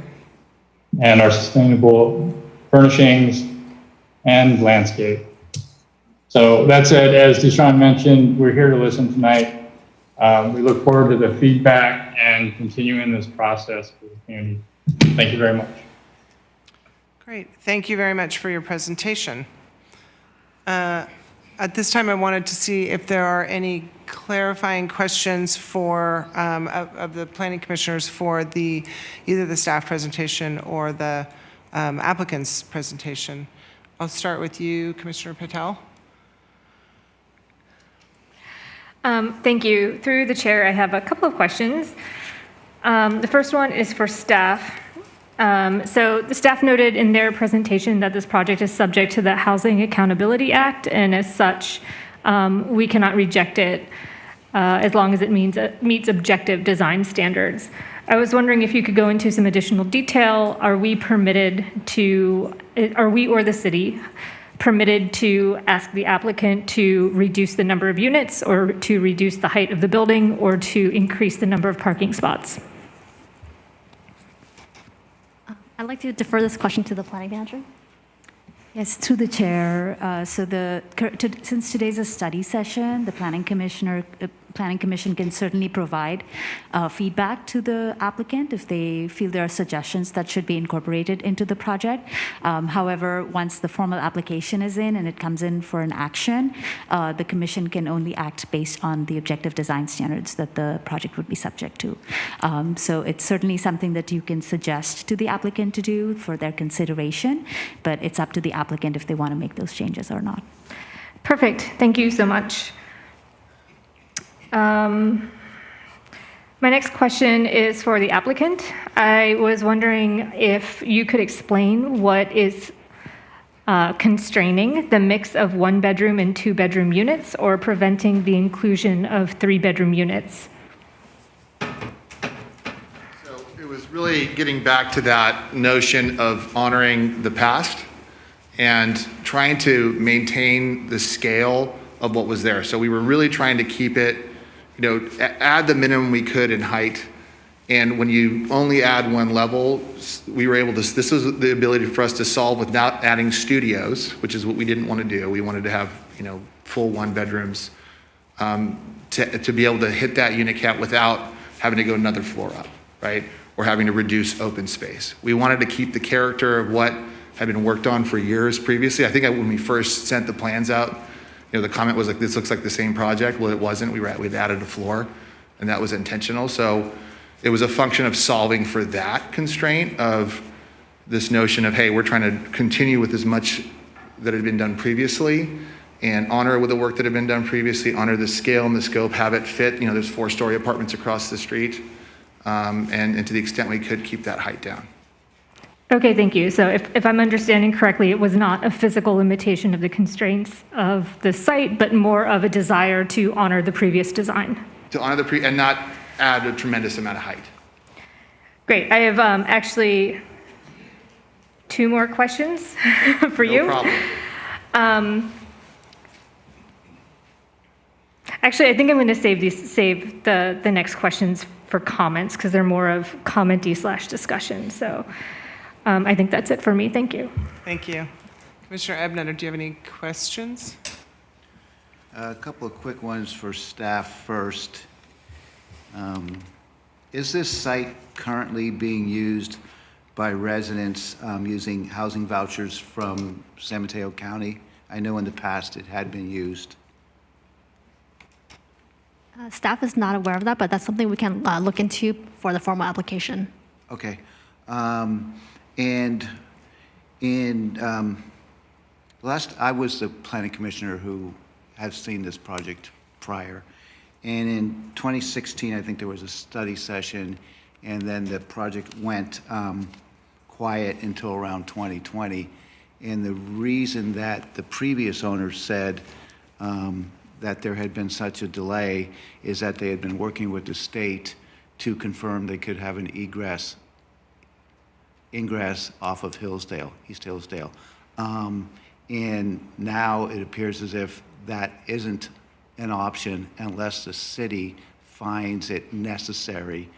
And our sustainable furnishings and landscape. So that said, as Deshaun mentioned, we're here to listen tonight. We look forward to the feedback and continuing this process for the community. Thank you very much. Great. Thank you very much for your presentation. At this time, I wanted to see if there are any clarifying questions for of the planning commissioners for either the staff presentation or the applicant's presentation. I'll start with you, Commissioner Patel. Thank you. Through the chair, I have a couple of questions. The first one is for staff. So the staff noted in their presentation that this project is subject to the Housing Accountability Act, and as such, we cannot reject it as long as it meets objective design standards. I was wondering if you could go into some additional detail. Are we or the city permitted to ask the applicant to reduce the number of units or to reduce the height of the building or to increase the number of parking spots? I'd like to defer this question to the planning manager. Yes, through the chair. Since today's a study session, the planning commission can certainly provide feedback to the applicant if they feel there are suggestions that should be incorporated into the project. However, once the formal application is in and it comes in for an action, the commission can only act based on the objective design standards that the project would be subject to. So it's certainly something that you can suggest to the applicant to do for their consideration, but it's up to the applicant if they want to make those changes or not. Perfect. Thank you so much. My next question is for the applicant. I was wondering if you could explain what is constraining the mix of 1-bedroom and 2-bedroom units or preventing the inclusion of 3-bedroom units. So it was really getting back to that notion of honoring the past and trying to maintain the scale of what was there. So we were really trying to keep it, add the minimum we could in height. And when you only add one level, we were able to, this was the ability for us to solve without adding studios, which is what we didn't want to do. We wanted to have, full 1-bedrooms to be able to hit that unit cap without having to go another floor up, right? Or having to reduce open space. We wanted to keep the character of what had been worked on for years previously. I think when we first sent the plans out, the comment was like, this looks like the same project. Well, it wasn't. We'd added a floor, and that was intentional. So it was a function of solving for that constraint of this notion of, hey, we're trying to continue with as much that had been done previously and honor with the work that had been done previously, honor the scale and the scope, have it fit. There's 4-story apartments across the street, and to the extent we could, keep that height down. Okay, thank you. So if I'm understanding correctly, it was not a physical limitation of the constraints of the site, but more of a desire to honor the previous design. To honor and not add a tremendous amount of height. Great. I have actually 2 more questions for you. No problem. Actually, I think I'm going to save the next questions for comments because they're more of commenty/discussion. So I think that's it for me. Thank you. Thank you. Commissioner Ebneter, do you have any questions? A couple of quick ones for staff first. Is this site currently being used by residents using housing vouchers from San Mateo County? I know in the past it had been used. Staff is not aware of that, but that's something we can look into for the formal application. Okay. And in I was the planning commissioner who has seen this project prior. And in 2016, I think there was a study session, and then the project went quiet until around 2020. And the reason that the previous owner said that there had been such a delay is that they had been working with the state to confirm they could have an ingress off of Hillsdale, East Hillsdale. And now it appears as if that isn't an option unless the city finds it necessary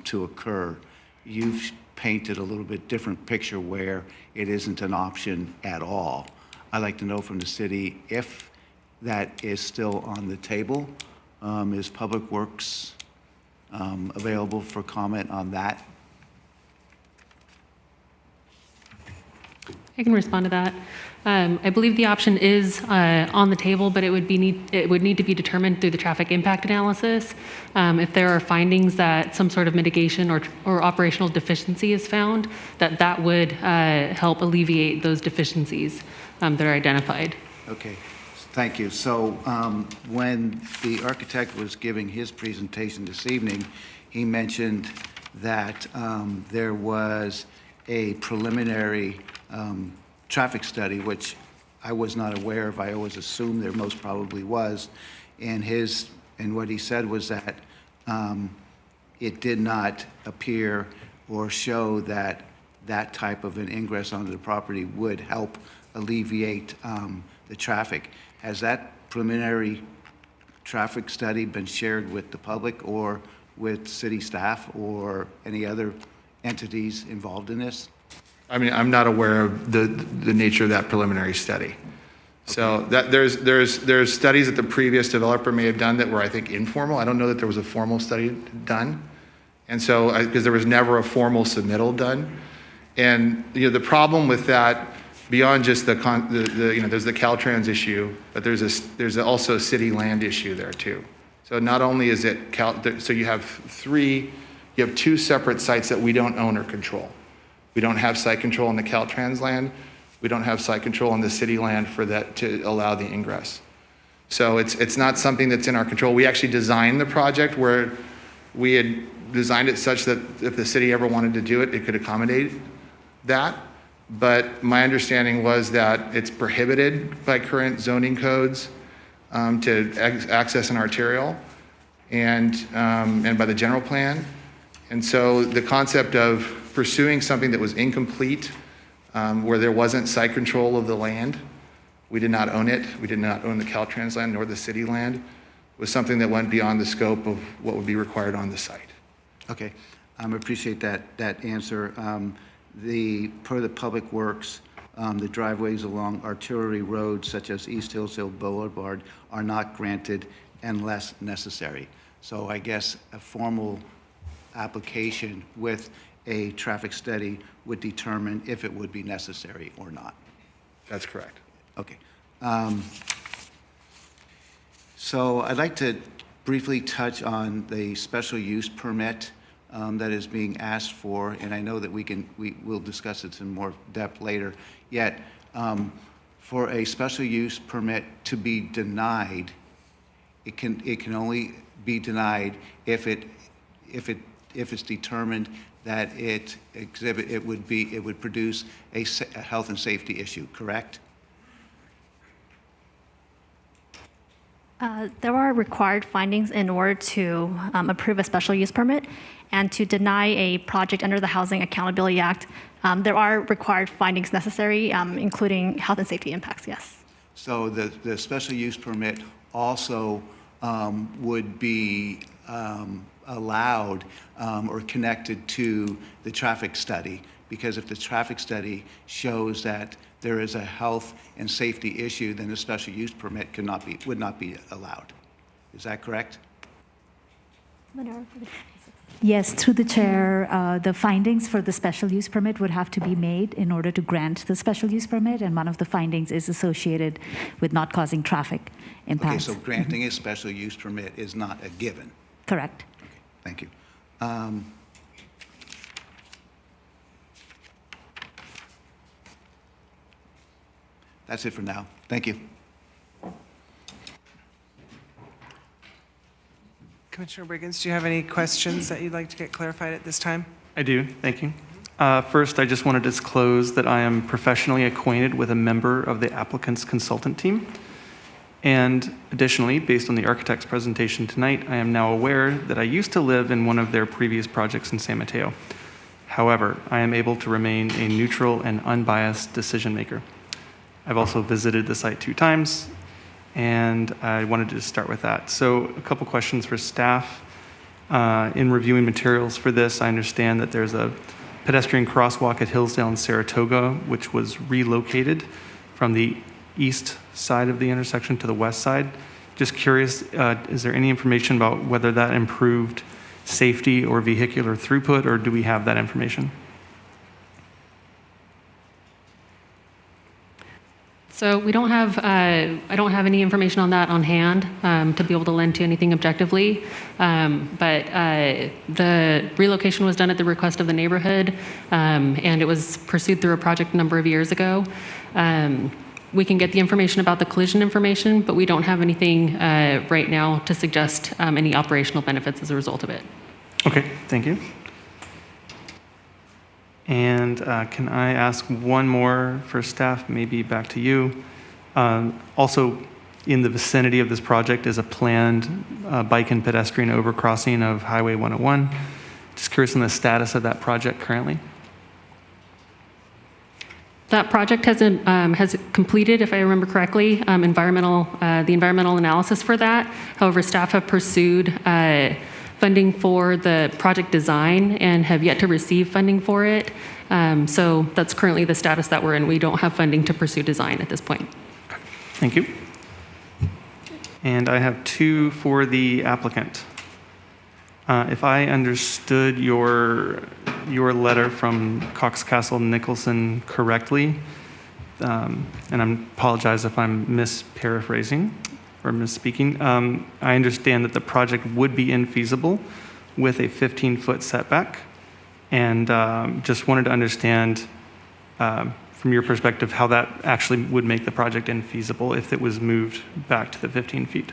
to occur. You've painted a little bit different picture where it isn't an option at all. I'd like to know from the city if that is still on the table. Is Public Works available for comment on that? I can respond to that. I believe the option is on the table, but it would need to be determined through the traffic impact analysis. If there are findings that some sort of mitigation or operational deficiency is found, that would help alleviate those deficiencies that are identified. Okay, thank you. So when the architect was giving his presentation this evening, he mentioned that there was a preliminary traffic study, which I was not aware of. I always assumed there most probably was. And what he said was that it did not appear or show that that type of an ingress onto the property would help alleviate the traffic. Has that preliminary traffic study been shared with the public or with city staff or any other entities involved in this? I mean, I'm not aware of the nature of that preliminary study. So that there's studies that the previous developer may have done that were, I think, informal. I don't know that there was a formal study done. And so, because there was never a formal submittal done. And, the problem with that, beyond just there's the Caltrans issue, but there's also a city land issue there too. So not only is it, so you have two separate sites that we don't own or control. We don't have site control on the Caltrans land. We don't have site control on the city land for that to allow the ingress. So it's not something that's in our control. We actually designed the project where we had designed it such that if the city ever wanted to do it, it could accommodate that. But my understanding was that it's prohibited by current zoning codes to access an arterial and by the general plan. And so the concept of pursuing something that was incomplete, where there wasn't site control of the land, we did not own it, we did not own the Caltrans land nor the city land, was something that went beyond the scope of what would be required on the site. Okay, I appreciate that answer. Per the Public Works, the driveways along arterial roads such as East Hillsdale Boulevard are not granted unless necessary. So I guess a formal application with a traffic study would determine if it would be necessary or not. That's correct. Okay. So I'd like to briefly touch on the special use permit that is being asked for, and I know that we will discuss it in more depth later. Yet, for a special use permit to be denied, it can only be denied if it's determined that it would produce a health and safety issue, correct? There are required findings in order to approve a special use permit and to deny a project under the Housing Accountability Act. There are required findings necessary, including health and safety impacts, yes. So the special use permit also would be allowed or connected to the traffic study, because if the traffic study shows that there is a health and safety issue, then a special use permit would not be allowed. Is that correct? Yes, through the chair, the findings for the special use permit would have to be made in order to grant the special use permit, and one of the findings is associated with not causing traffic Okay, impacts. so granting a special use permit is not a given. Correct. Thank you. That's it for now. Thank you. Commissioner Wiggins, do you have any questions that you'd like to get clarified at this time? I do, thank you. First, I just want to disclose that I am professionally acquainted with a member of the applicant's consultant team. And additionally, based on the architect's presentation tonight, I am now aware that I used to live in one of their previous projects in San Mateo. However, I am able to remain a neutral and unbiased decision maker. I've also visited the site 2 times, and I wanted to just start with that. So a couple questions for staff. In reviewing materials for this, I understand that there's a pedestrian crosswalk at Hillsdale and Saratoga, which was relocated from the east side of the intersection to the west side. Just curious, is there any information about whether that improved safety or vehicular throughput, or do we have that information? So we don't have, I don't have any information on that on hand to be able to lend to anything objectively. But the relocation was done at the request of the neighborhood, and it was pursued through a project a number of years ago. We can get the information about the collision information, but we don't have anything right now to suggest any operational benefits as a result of it. Okay, thank you. And can I ask one more for staff, maybe back to you? Also, in the vicinity of this project is a planned bike and pedestrian overcrossing of Highway 101. Just curious on the status of that project currently. That project has completed, if I remember correctly, the environmental analysis for that. However, staff have pursued funding for the project design and have yet to receive funding for it. So that's currently the status that we're in. We don't have funding to pursue design at this point. Thank you. And I have 2 for the applicant. If I understood your letter from Cox Castle Nicholson correctly, and I apologize if I'm misparaphrasing or misspeaking, I understand that the project would be infeasible with a 15-foot setback, and just wanted to understand from your perspective how that actually would make the project infeasible if it was moved back to the 15 feet.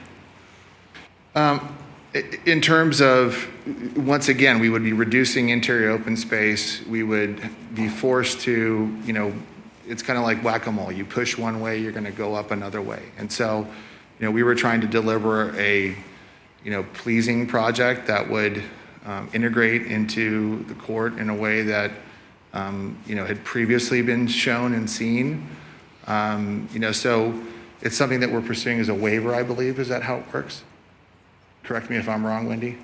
In terms of, once again, we would be reducing interior open space. We would be forced to, it's kind of like whack-a-mole. You push one way, you're going to go up another way. And so, we were trying to deliver a, pleasing project that would integrate into the court in a way that, had previously been shown and seen. So it's something that we're pursuing as a waiver, I believe. Is that how it works? Correct me if I'm wrong, Wendy.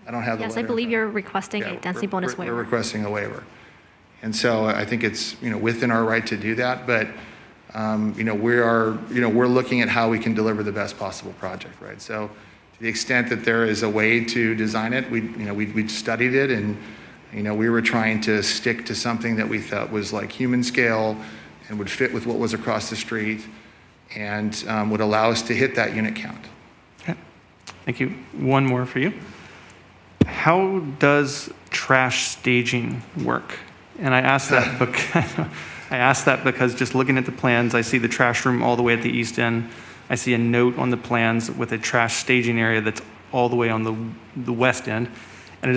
I don't have the Yes, letter. I believe you're requesting a density bonus waiver. We're requesting a waiver. And so I think it's, within our right to do that, but, we're looking at how we can deliver the best possible project, right? So to the extent that there is a way to design it, we studied it, and, we were trying to stick to something that we thought was like human scale and would fit with what was across the street and would allow us to hit that unit count. Okay, thank you. One more for you. How does trash staging work? And I ask that because just looking at the plans, I see the trash room all the way at the east end. I see a note on the plans with a trash staging area that's all the way on the west end. And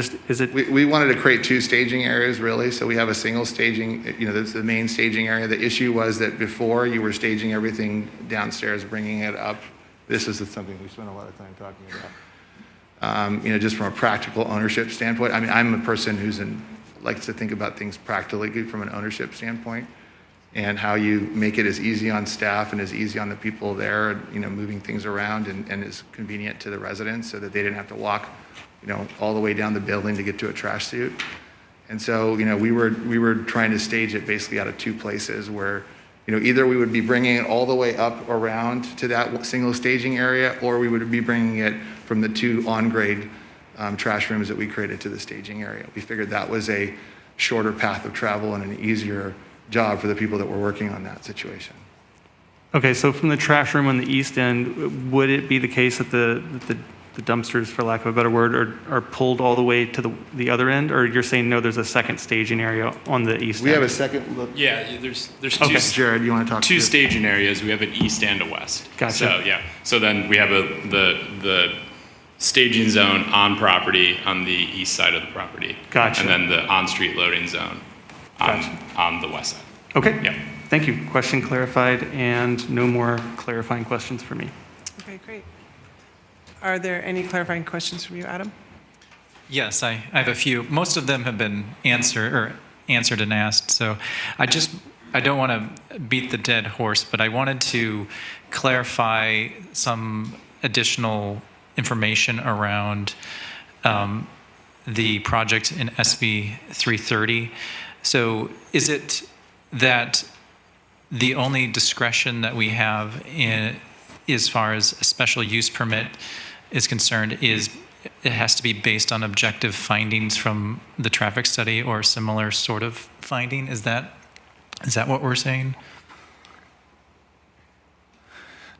We wanted to create 2 staging areas, really. So we have a single staging, that's the main staging area. The issue was that before you were staging everything downstairs, bringing it up. This is something we spent a lot of time talking about. Just from a practical ownership standpoint. I mean, I'm a person who's likes to think about things practically from an ownership standpoint, and how you make it as easy on staff and as easy on the people there, moving things around and as convenient to the residents so that they didn't have to walk, all the way down the building to get to a trash chute. And so, we were trying to stage it basically out of 2 places where, either we would be bringing it all the way up around to that single staging area, or we would be bringing it from the 2 on-grade trash rooms that we created to the staging area. We figured that was a shorter path of travel and an easier job for the people that were working on that situation. Okay, so from the trash room on the east end, would it be the case that the dumpsters, for lack of a better word, are pulled all the way to the other end? Or you're saying, no, there's a second staging area on the east We end? have a second look. Yeah, there's Okay. two, Jared, you want to talk two to staging areas. We have an east and a west. Gotcha. So yeah, so then we have the staging zone on property on the east side of the property. Gotcha. And then the on-street loading zone on the west side. Okay. Yeah. Thank you. Question clarified, and no more clarifying questions for me. Okay, great. Are there any clarifying questions from you, Adam? Yes, I have a few. Most of them have been answered and asked. So I don't want to beat the dead horse, but I wanted to clarify some additional information around the project in SB 330. So is it that the only discretion that we have as far as a special use permit is concerned is it has to be based on objective findings from the traffic study or similar sort of finding? Is that what we're saying?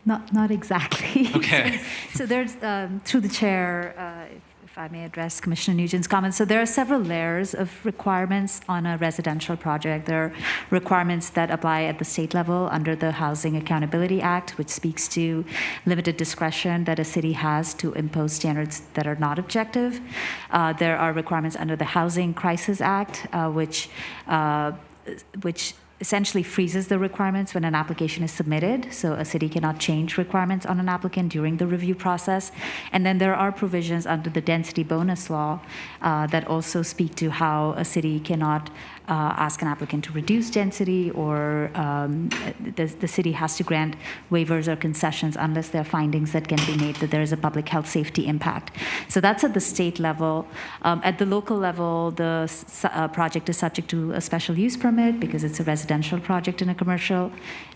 Not exactly. Okay. So there's, through the chair, if I may address Commissioner Nugent's comments. So there are several layers of requirements on a residential project. There are requirements that apply at the state level under the Housing Accountability Act, which speaks to limited discretion that a city has to impose standards that are not objective. There are requirements under the Housing Crisis Act, which essentially freezes the requirements when an application is submitted, so a city cannot change requirements on an applicant during the review process. And then there are provisions under the density bonus law that also speak to how a city cannot ask an applicant to reduce density, or the city has to grant waivers or concessions unless there are findings that can be made that there is a public health safety impact. So that's at the state level. At the local level, the project is subject to a special use permit because it's a residential project in a commercial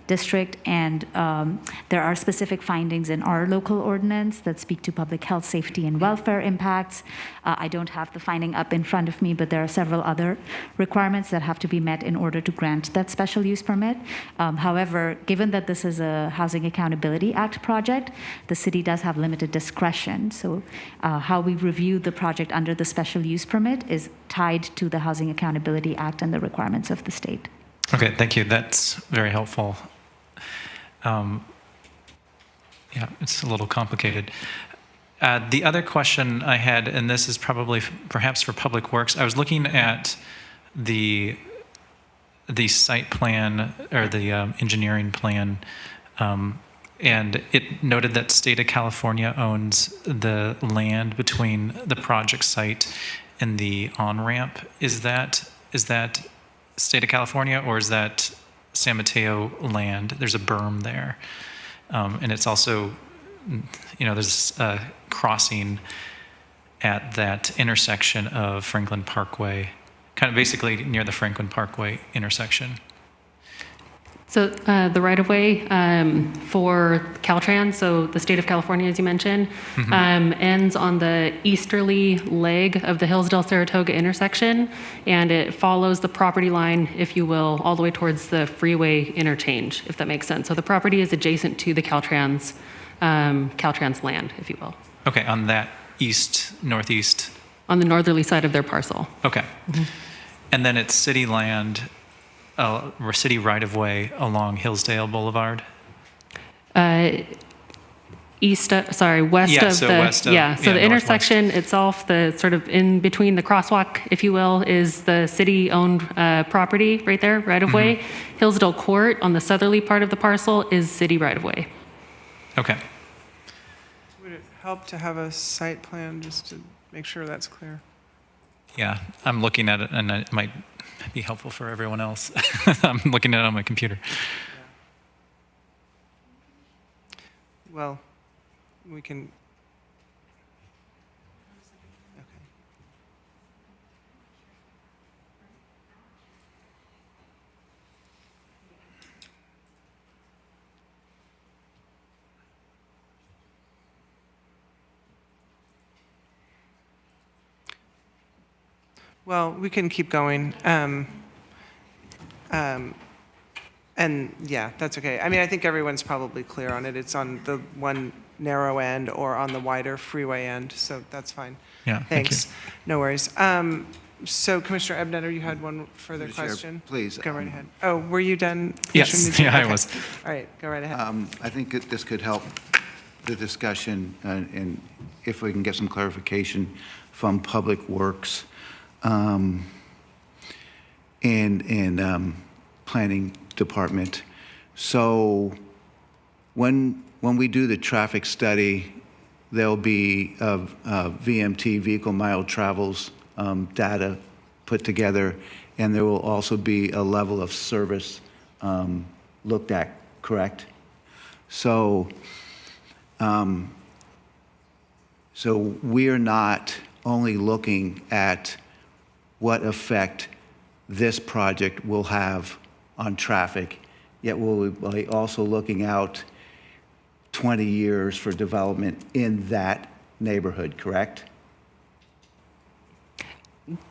district, and there are specific findings in our local ordinance that speak to public health, safety, and welfare impacts. I don't have the finding up in front of me, but there are several other requirements that have to be met in order to grant that special use permit. However, given that this is a Housing Accountability Act project, the city does have limited discretion. So how we review the project under the special use permit is tied to the Housing Accountability Act and the requirements of the state. Okay, thank you. That's very helpful. Yeah, it's a little complicated. The other question I had, and this is probably perhaps for Public Works, I was looking at the site plan or the engineering plan, and it noted that State of California owns the land between the project site and the on-ramp. Is that State of California, or is that San Mateo land? There's a berm there. And it's also, there's a crossing at that intersection of Franklin Parkway, kind of basically near the Franklin Parkway intersection. So the right-of-way for Caltrans, so the state of California, as you mentioned, ends on the easterly leg of the Hillsdale-Saratoga intersection, and it follows the property line, if you will, all the way towards the freeway interchange, if that makes sense. So the property is adjacent to the Caltrans land, if you will. Okay, on that northeast. On the northerly side of their parcel. Okay. And then it's city land, city right-of-way along Hillsdale Boulevard? West of the, west of, so the intersection itself, the sort of in between the crosswalk, if you will, is the city-owned property right there, right-of-way. Hillsdale Court on the southerly part of the parcel is city right-of-way. Okay. Would it help to have a site plan just to make sure that's clear? Yeah, I'm looking at it, and it might be helpful for everyone else. I'm looking at it on my computer. Well, we can. Okay. Well, we can keep going. And yeah, that's okay. I mean, I think everyone's probably clear on it. It's on the one narrow end or on the wider freeway end, so that's fine. Yeah, thank you. Thanks. No worries. So Commissioner Ebnetter, you had one further Mr. Chair, question? please. Go right ahead. Oh, were you done? Yes, Commissioner Nugent? yeah, I Okay. was. All right, go right ahead. I think that this could help the discussion, and if we can get some clarification from Public Works and Planning Department. So when we do the traffic study, there'll be VMT, vehicle mile travels data put together, and there will also be a level of service looked at, correct? So we're not only looking at what effect this project will have on traffic, yet we'll be also looking out 20 years for development in that neighborhood, correct?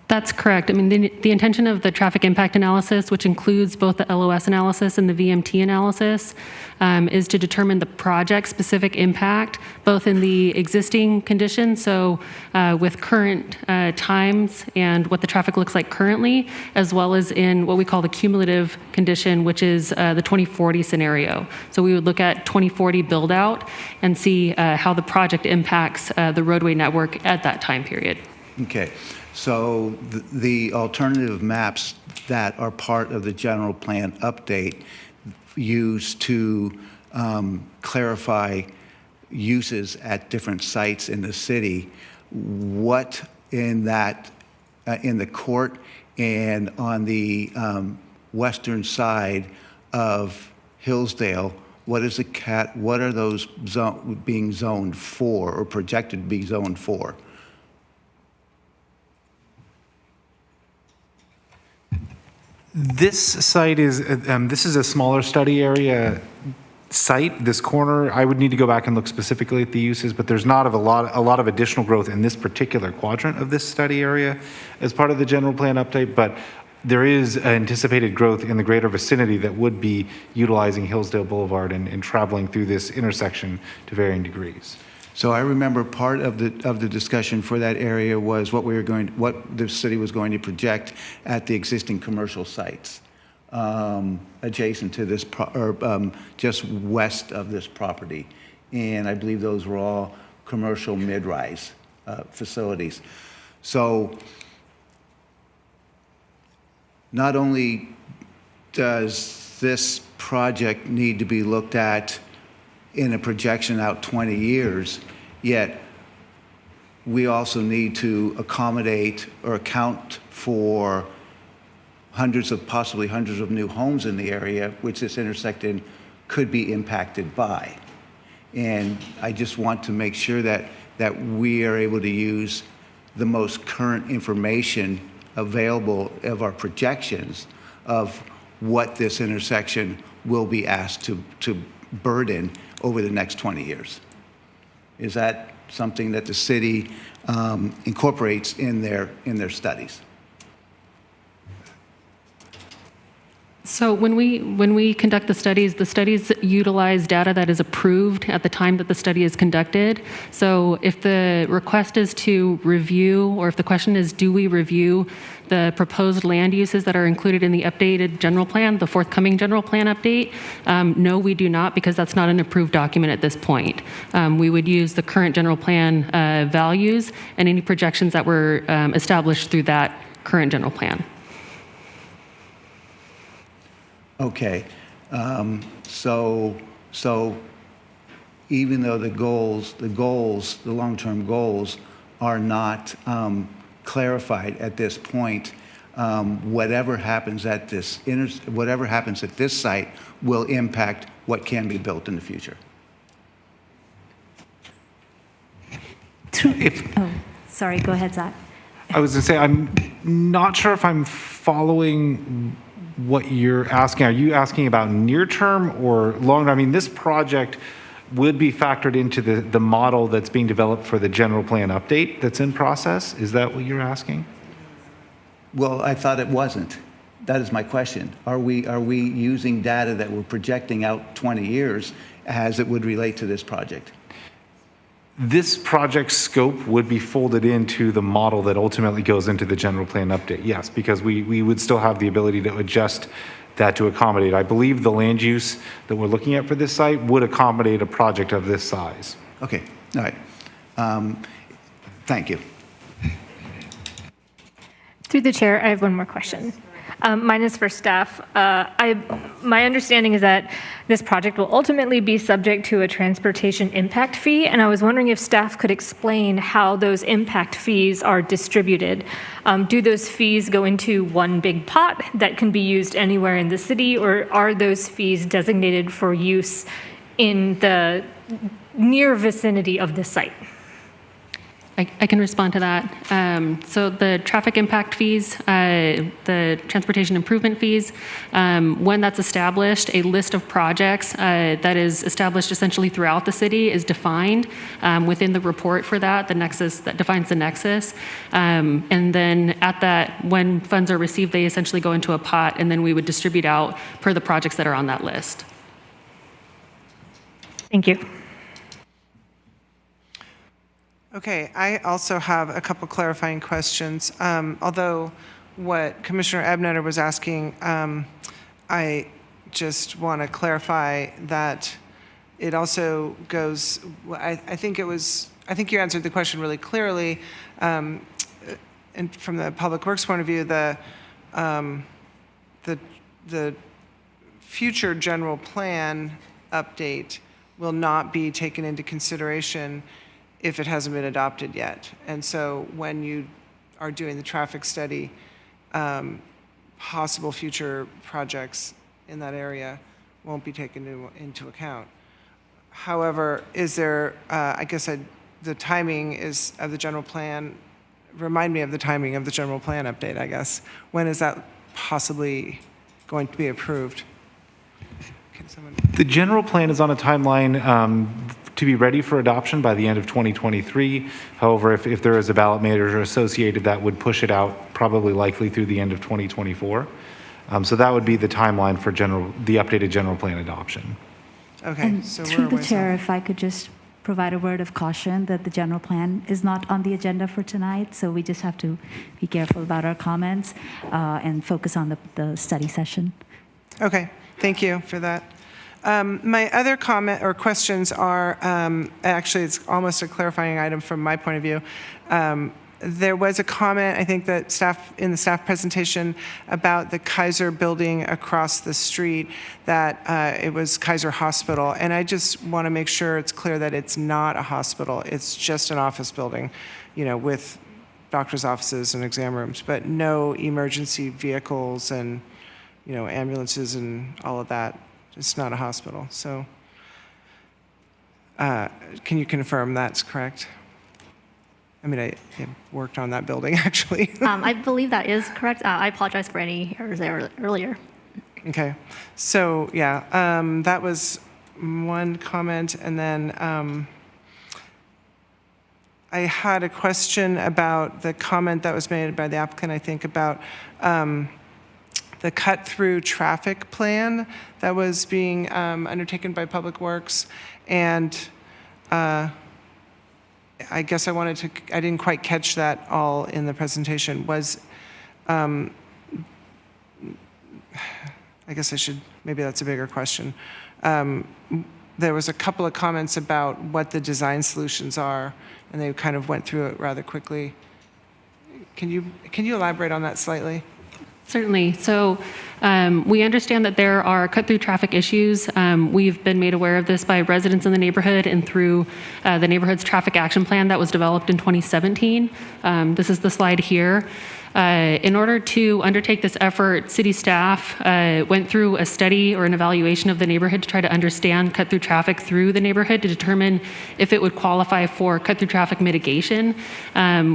That's correct. I mean, the intention of the traffic impact analysis, which includes both the LOS analysis and the VMT analysis, is to determine the project-specific impact, both in the existing conditions, so with current times and what the traffic looks like currently, as well as in what we call the cumulative condition, which is the 2040 scenario. So we would look at 2040 build-out and see how the project impacts the roadway network at that time period. Okay. So the alternative maps that are part of the general plan update used to clarify uses at different sites in the city, what in that, in the court and on the western side of Hillsdale, what are those being zoned for or projected to be zoned for? This site is, this is a smaller study area site. This corner, I would need to go back and look specifically at the uses, but there's not a lot of additional growth in this particular quadrant of this study area as part of the general plan update, but there is anticipated growth in the greater vicinity that would be utilizing Hillsdale Boulevard and traveling through this intersection to varying degrees. So I remember part of the discussion for that area was what the city was going to project at the existing commercial sites adjacent to this, just west of this property. And I believe those were all commercial mid-rise facilities. So not only does this project need to be looked at in a projection out 20 years, yet we also need to accommodate or account for possibly hundreds of new homes in the area, which this intersection could be impacted by. And I just want to make sure that we are able to use the most current information available of our projections of what this intersection will be asked to burden over the next 20 years. Is that something that the city incorporates in their studies? So when we conduct the studies utilize data that is approved at the time that the study is conducted. So if the request is to review, or if the question is, do we review the proposed land uses that are included in the updated general plan, the forthcoming general plan update? No, we do not, because that's not an approved document at this point. We would use the current general plan values and any projections that were established through that current general plan. Okay, so even though the long-term goals are not clarified at this point, whatever happens at this site will impact what can be built in the future. Sorry, go ahead, Zach. I was going to say, I'm not sure if I'm following what you're asking. Are you asking about near term or long term? I mean, this project would be factored into the model that's being developed for the general plan update that's in process. Is that what you're asking? Well, I thought it wasn't. That is my question. Are we using data that we're projecting out 20 years as it would relate to this project? This project scope would be folded into the model that ultimately goes into the general plan update, yes, because we would still have the ability to adjust that to accommodate. I believe the land use that we're looking at for this site would accommodate a project of this size. Okay, all right. Thank you. Through the chair, I have one more question. Mine is for staff. My understanding is that this project will ultimately be subject to a transportation impact fee, and I was wondering if staff could explain how those impact fees are distributed. Do those fees go into one big pot that can be used anywhere in the city, or are those fees designated for use in the near vicinity of the site? I can respond to that. So the traffic impact fees, the transportation improvement fees, when that's established, a list of projects that is established essentially throughout the city is defined within the report for that, the nexus that defines the nexus. And then at that, when funds are received, they essentially go into a pot, and then we would distribute out per the projects that are on that list. Thank you. Okay, I also have a couple clarifying questions. Although what Commissioner Ebneter was asking, I just want to clarify that it also goes, I think you answered the question really clearly. And from the Public Works point of view, the future general plan update will not be taken into consideration if it hasn't been adopted yet. And so when you are doing the traffic study, possible future projects in that area won't be taken into account. However, is there, the timing is of the general plan, remind me of the timing of the general plan update, I guess. When is that possibly going to be approved? The general plan is on a timeline to be ready for adoption by the end of 2023. However, if there is a ballot measure associated, that would push it out probably likely through the end of 2024. So that would be the timeline for the updated general plan adoption. Okay, And so through we're the ways chair, off. if I could just provide a word of caution that the general plan is not on the agenda for tonight, so we just have to be careful about our comments and focus on the study session. Okay, thank you for that. My other comment or questions are, actually it's almost a clarifying item from my point of view. There was a comment, I think that in the staff presentation about the Kaiser building across the street, that it was Kaiser Hospital. And I just want to make sure it's clear that it's not a hospital. It's just an office building, with doctor's offices and exam rooms, but no emergency vehicles and, ambulances and all of that. It's not a hospital. So can you confirm that's correct? I mean, I worked on that building, actually. I believe that is correct. I apologize for any errors there earlier. Okay. So, yeah, that was one comment. And then I had a question about the comment that was made by the applicant, I think, about the cut-through traffic plan that was being undertaken by Public Works. And I guess I didn't quite catch that all in the presentation. I guess maybe that's a bigger question. There was a couple of comments about what the design solutions are, and they kind of went through it rather quickly. Can you elaborate on that slightly? Certainly. So we understand that there are cut-through traffic issues. We've been made aware of this by residents in the neighborhood and through the neighborhood's traffic action plan that was developed in 2017. This is the slide here. In order to undertake this effort, city staff went through a study or an evaluation of the neighborhood to try to understand cut-through traffic through the neighborhood to determine if it would qualify for cut-through traffic mitigation.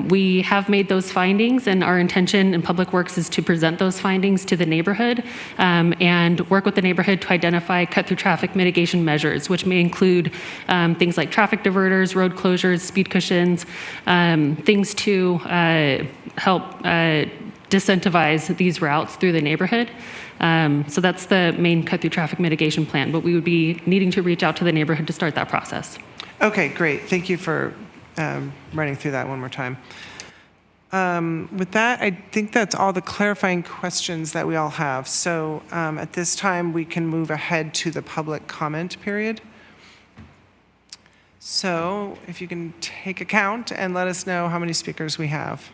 We have made those findings, and our intention in Public Works is to present those findings to the neighborhood and work with the neighborhood to identify cut-through traffic mitigation measures, which may include things like traffic diverters, road closures, speed cushions, things to help disincentivize these routes through the neighborhood. So that's the main cut-through traffic mitigation plan, but we would be needing to reach out to the neighborhood to start that process. Okay, great. Thank you for running through that one more time. With that, I think that's all the clarifying questions that we all have. So at this time, we can move ahead to the public comment period. So if you can take a count and let us know how many speakers we have.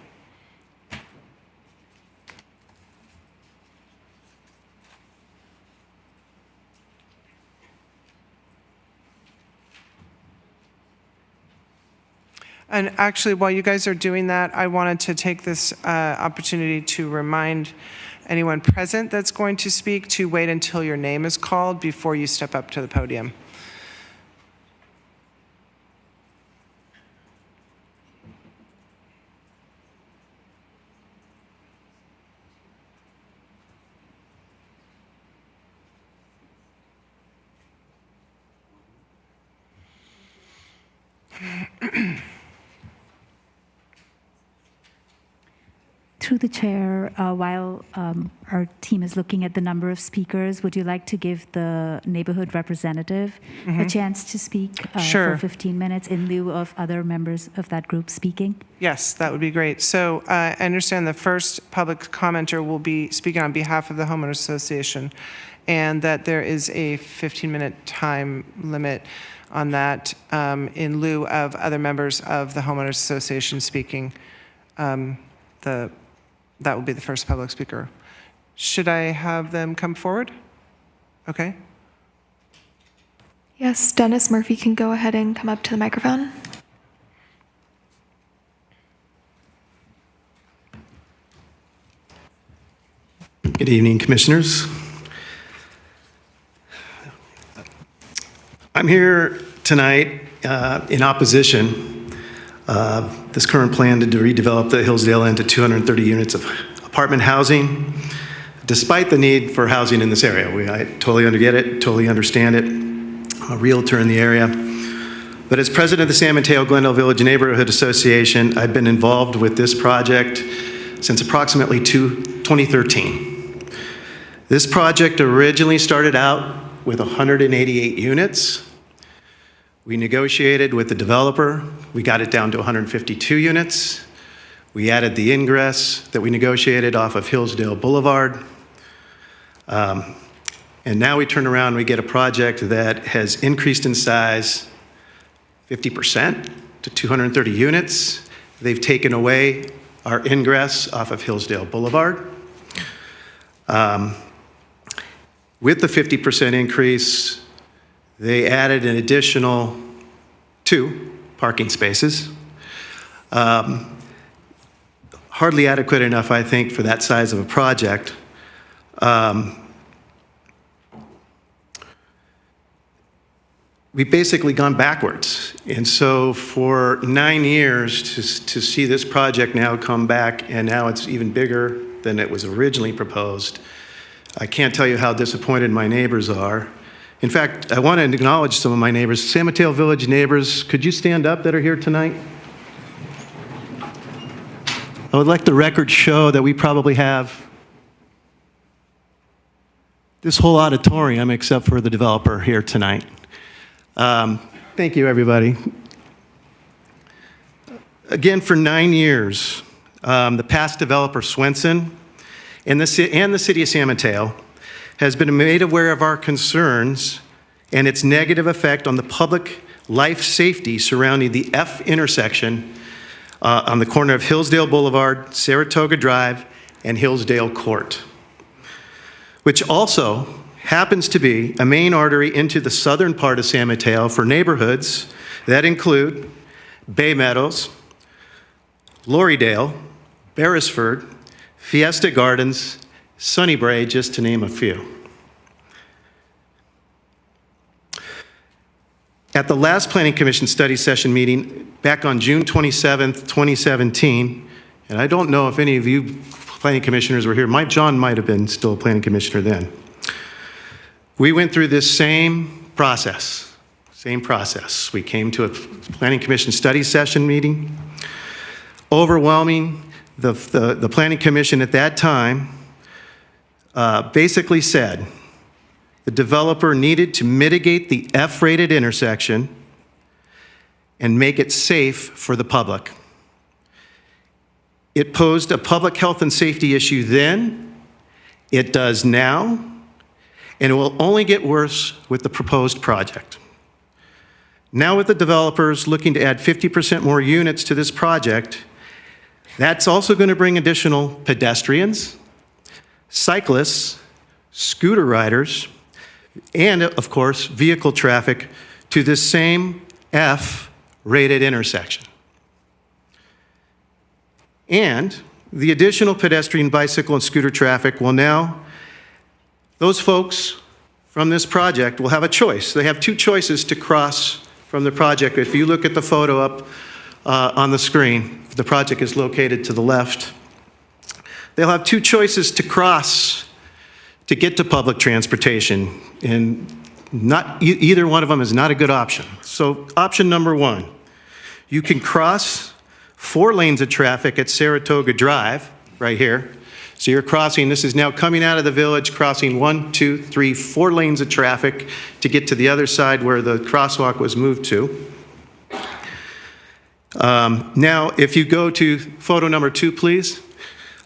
And actually, while you guys are doing that, I wanted to take this opportunity to remind anyone present that's going to speak to wait until your name is called before you step up to the podium. Through the chair, while our team is looking at the number of speakers, would you like to give the neighborhood representative a chance to speak Sure. for 15 minutes in lieu of other members of that group speaking? Yes, that would be great. So I understand the first public commenter will be speaking on behalf of the Homeowners Association, and that there is a 15-minute time limit on that in lieu of other members of the Homeowners Association speaking. That will be the first public speaker. Should I have them come forward? Okay. Yes, Dennis Murphy can go ahead and come up to the microphone. Good evening, commissioners. I'm here tonight in opposition of this current plan to redevelop the Hillsdale into 230 units of apartment housing, despite the need for housing in this area. I totally get it, totally understand it. I'm a realtor in the area. But as president of the San Mateo Glendale Village Neighborhood Association, I've been involved with this project since approximately 2013. This project originally started out with 188 units. We negotiated with the developer. We got it down to 152 units. We added the ingress that we negotiated off of Hillsdale Boulevard. And now we turn around and we get a project that has increased in size 50% to 230 units. They've taken away our ingress off of Hillsdale Boulevard. With the 50% increase, they added an additional 2 parking spaces. Hardly adequate enough, I think, for that size of a project. We've basically gone backwards. And so for 9 years to see this project now come back, and now it's even bigger than it was originally proposed, I can't tell you how disappointed my neighbors are. In fact, I want to acknowledge some of my neighbors. San Mateo Village neighbors, could you stand up that are here tonight? I would like the record show that we probably have this whole auditorium except for the developer here tonight. Thank you, everybody. Again, for 9 years, the past developer, Swenson, and the city of San Mateo has been made aware of our concerns and its negative effect on the public life safety surrounding the F intersection on the corner of Hillsdale Boulevard, Saratoga Drive, and Hillsdale Court, which also happens to be a main artery into the southern part of San Mateo for neighborhoods that include Bay Meadows, Lorrydale, Beresford, Fiesta Gardens, Sunnybray, just to name a few. At the last Planning Commission study session meeting back on June 27th, 2017, and I don't know if any of you planning commissioners were here. John might have been still a planning commissioner then. We went through this same process. We came to a Planning Commission study session meeting. Overwhelming the Planning Commission at that time basically said the developer needed to mitigate the F-rated intersection and make it safe for the public. It posed a public health and safety issue then, it does now, and it will only get worse with the proposed project. Now with the developers looking to add 50% more units to this project, that's also going to bring additional pedestrians, cyclists, scooter riders, and of course, vehicle traffic to this same F-rated intersection. And the additional pedestrian, bicycle, and scooter traffic will now, those folks from this project will have a choice. They have two choices to cross from the project. If you look at the photo up on the screen, the project is located to the left. They'll have two choices to cross to get to public transportation, and either one of them is not a good option. So option number one, you can cross 4 lanes of traffic at Saratoga Drive, right here. So you're crossing, this is now coming out of the village, crossing 1, 2, 3, 4 lanes of traffic to get to the other side where the crosswalk was moved to. Now, if you go to photo number 2, please,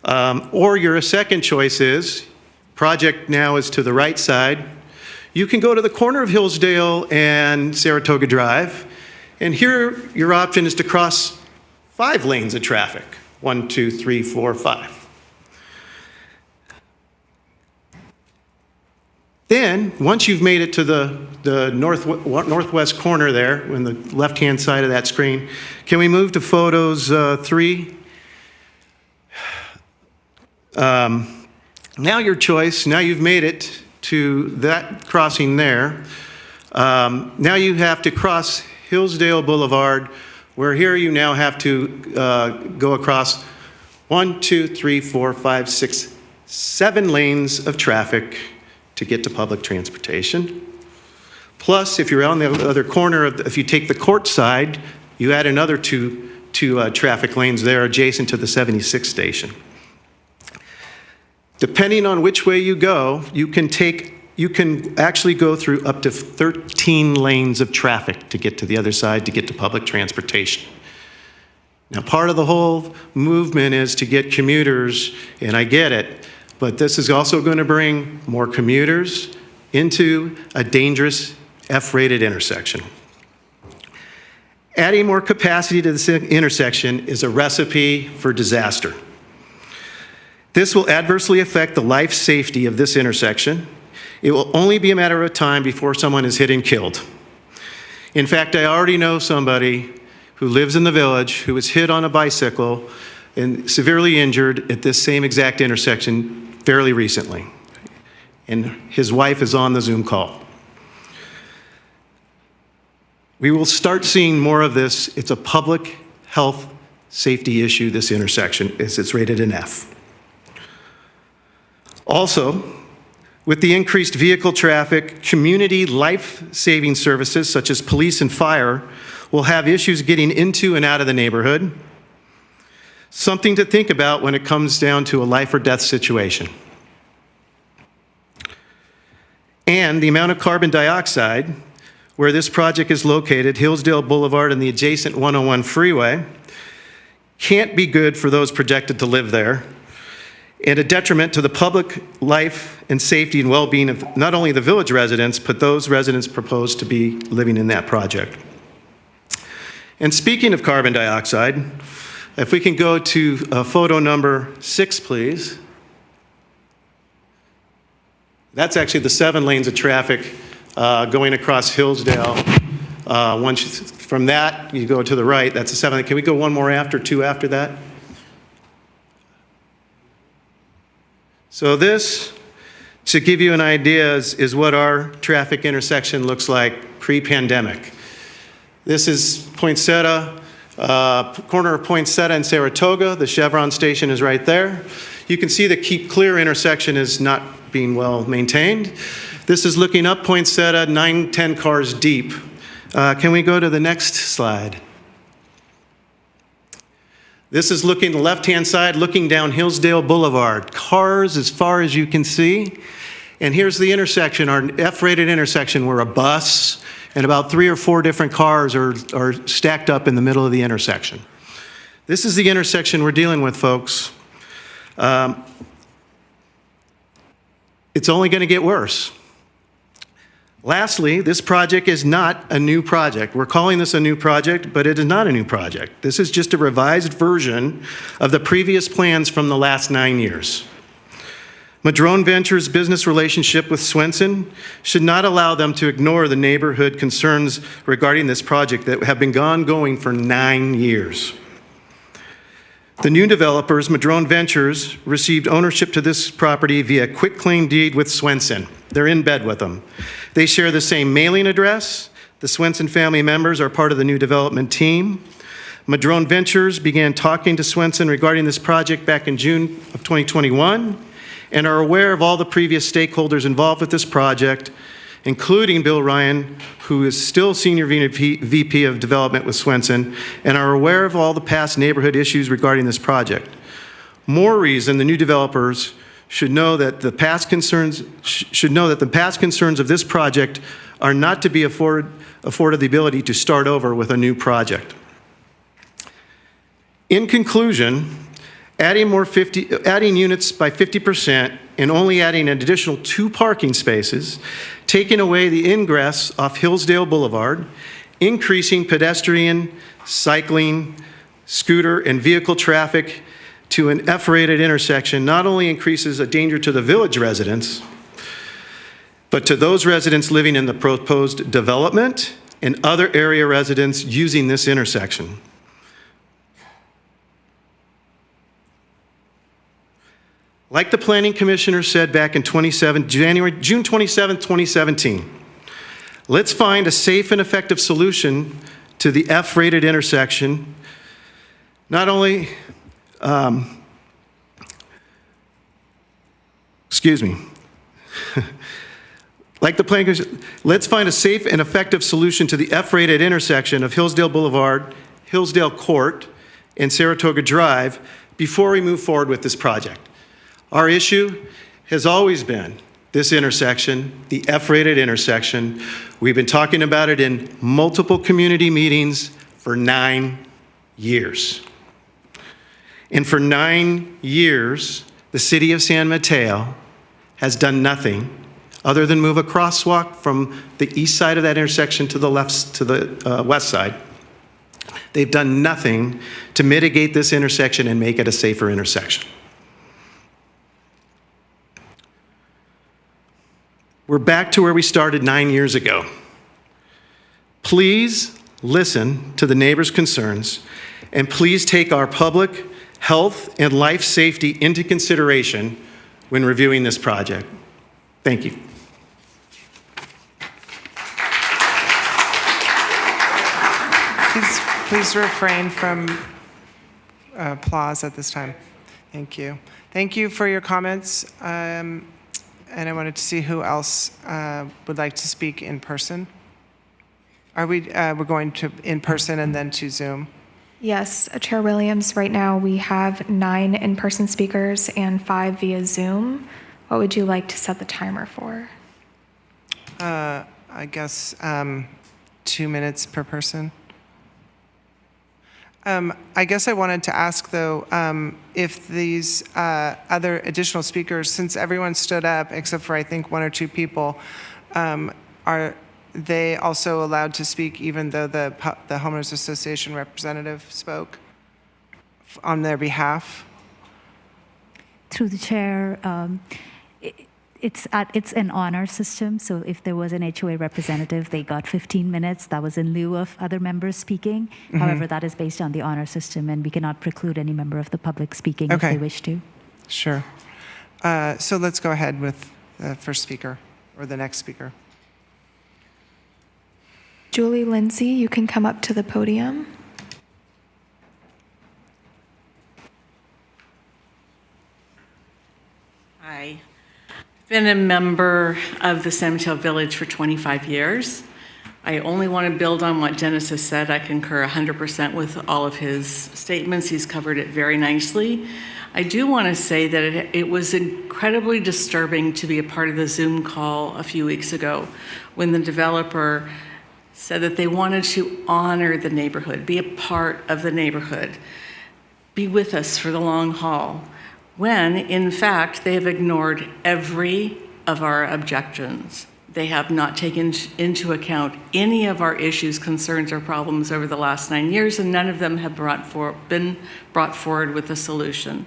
or your second choice is, project now is to the right side, you can go to the corner of Hillsdale and Saratoga Drive, and here your option is to cross 5 lanes of traffic, 1, 2, 3, 4, 5. Then, once you've made it to the northwest corner there, on the left-hand side of that screen, can we move to photos 3? Now your choice, now you've made it to that crossing there. Now you have to cross Hillsdale Boulevard, where here you now have to go across 1, 2, 3, 4, 5, 6, 7 lanes of traffic to get to public transportation. Plus, if you're on the other corner, if you take the court side, you add another two traffic lanes there adjacent to the 76 station. Depending on which way you go, you can actually go through up to 13 lanes of traffic to get to the other side, to get to public transportation. Now, part of the whole movement is to get commuters, and I get it, but this is also going to bring more commuters into a dangerous F-rated intersection. Adding more capacity to this intersection is a recipe for disaster. This will adversely affect the life safety of this intersection. It will only be a matter of time before someone is hit and killed. In fact, I already know somebody who lives in the village who was hit on a bicycle and severely injured at this same exact intersection fairly recently. And his wife is on the Zoom call. We will start seeing more of this. It's a public health safety issue, this intersection, as it's rated an F. Also, with the increased vehicle traffic, community life-saving services such as police and fire will have issues getting into and out of the neighborhood. Something to think about when it comes down to a life or death situation. And the amount of carbon dioxide, where this project is located, Hillsdale Boulevard and the adjacent 101 freeway, can't be good for those projected to live there, and a detriment to the public life and safety and well-being of not only the village residents, but those residents proposed to be living in that project. And speaking of carbon dioxide, if we can go to photo number 6, please. That's actually the 7 lanes of traffic going across Hillsdale. From that, you go to the right, that's a 7. Can we go one more after, 2 after that? So this, to give you an idea, is what our traffic intersection looks like pre-pandemic. This is Poinsettia, corner of Poinsettia and Saratoga. The Chevron station is right there. You can see the Keep Clear intersection is not being well maintained. This is looking up Poinsettia, 9, 10 cars deep. Can we go to the next slide? This is looking the left-hand side, looking down Hillsdale Boulevard. Cars as far as you can see. And here's the intersection, our F-rated intersection, where a bus and about 3 or 4 different cars are stacked up in the middle of the intersection. This is the intersection we're dealing with, folks. It's only going to get worse. Lastly, this project is not a new project. We're calling this a new project, but it is not a new project. This is just a revised version of the previous plans from the last 9 years. Madrone Ventures' business relationship with Swenson should not allow them to ignore the neighborhood concerns regarding this project that have been ongoing for 9 years. The new developers, Madrone Ventures, received ownership to this property via quitclaim deed with Swenson. They're in bed with them. They share the same mailing address. The Swenson family members are part of the new development team. Madrone Ventures began talking to Swenson regarding this project back in June of 2021 and are aware of all the previous stakeholders involved with this project, including Bill Ryan, who is still Senior VP of Development with Swenson, and are aware of all the past neighborhood issues regarding this project. More reason the new developers should know that the past concerns of this project are not to be afforded the ability to start over with a new project. In conclusion, adding units by 50% and only adding an additional 2 parking spaces, taking away the ingress off Hillsdale Boulevard, increasing pedestrian, cycling, scooter, and vehicle traffic to an F-rated intersection not only increases a danger to the village residents, but to those residents living in the proposed development and other area residents using this intersection. Like the Planning Commissioner said back in June 27, 2017, let's find a safe and effective solution to the F-rated intersection. Not only, like the Planning Commission, let's find a safe and effective solution to the F-rated intersection of Hillsdale Boulevard, Hillsdale Court, and Saratoga Drive before we move forward with this project. Our issue has always been this intersection, the F-rated intersection. We've been talking about it in multiple community meetings for 9 years. And for 9 years, the city of San Mateo has done nothing other than move a crosswalk from the east side of that intersection to the west side. They've done nothing to mitigate this intersection and make it a safer intersection. We're back to where we started 9 years ago. Please listen to the neighbors' concerns, and please take our public health and life safety into consideration when reviewing this project. Thank you. Please refrain from applause at this time. Thank you. Thank you for your comments. And I wanted to see who else would like to speak in person. We're going to in person and then to Zoom? Yes, Chair Williams, right now we have 9 in-person speakers and 5 via Zoom. What would you like to set the timer for? I guess 2 minutes per person. I guess I wanted to ask, though, if these other additional speakers, since everyone stood up except for I think 1 or 2 people, are they also allowed to speak even though the Homeowners Association representative spoke on their behalf? Through the chair, it's an honor system, so if there was an HOA representative, they got 15 minutes. That was in lieu of other members speaking. Mm-hmm. However, that is based on the honor system, and we cannot preclude any member of the public speaking if they wish to. Sure. So let's go ahead with the first speaker, or the next speaker. Julie Lindsay, you can come up to the podium. Hi. I've been a member of the San Mateo Village for 25 years. I only want to build on what Dennis has said. I concur 100% with all of his statements. He's covered it very nicely. I do want to say that it was incredibly disturbing to be a part of the Zoom call a few weeks ago when the developer said that they wanted to honor the neighborhood, be a part of the neighborhood, be with us for the long haul, when in fact they have ignored every of our objections. They have not taken into account any of our issues, concerns, or problems over the last 9 years, and none of them have been brought forward with a solution.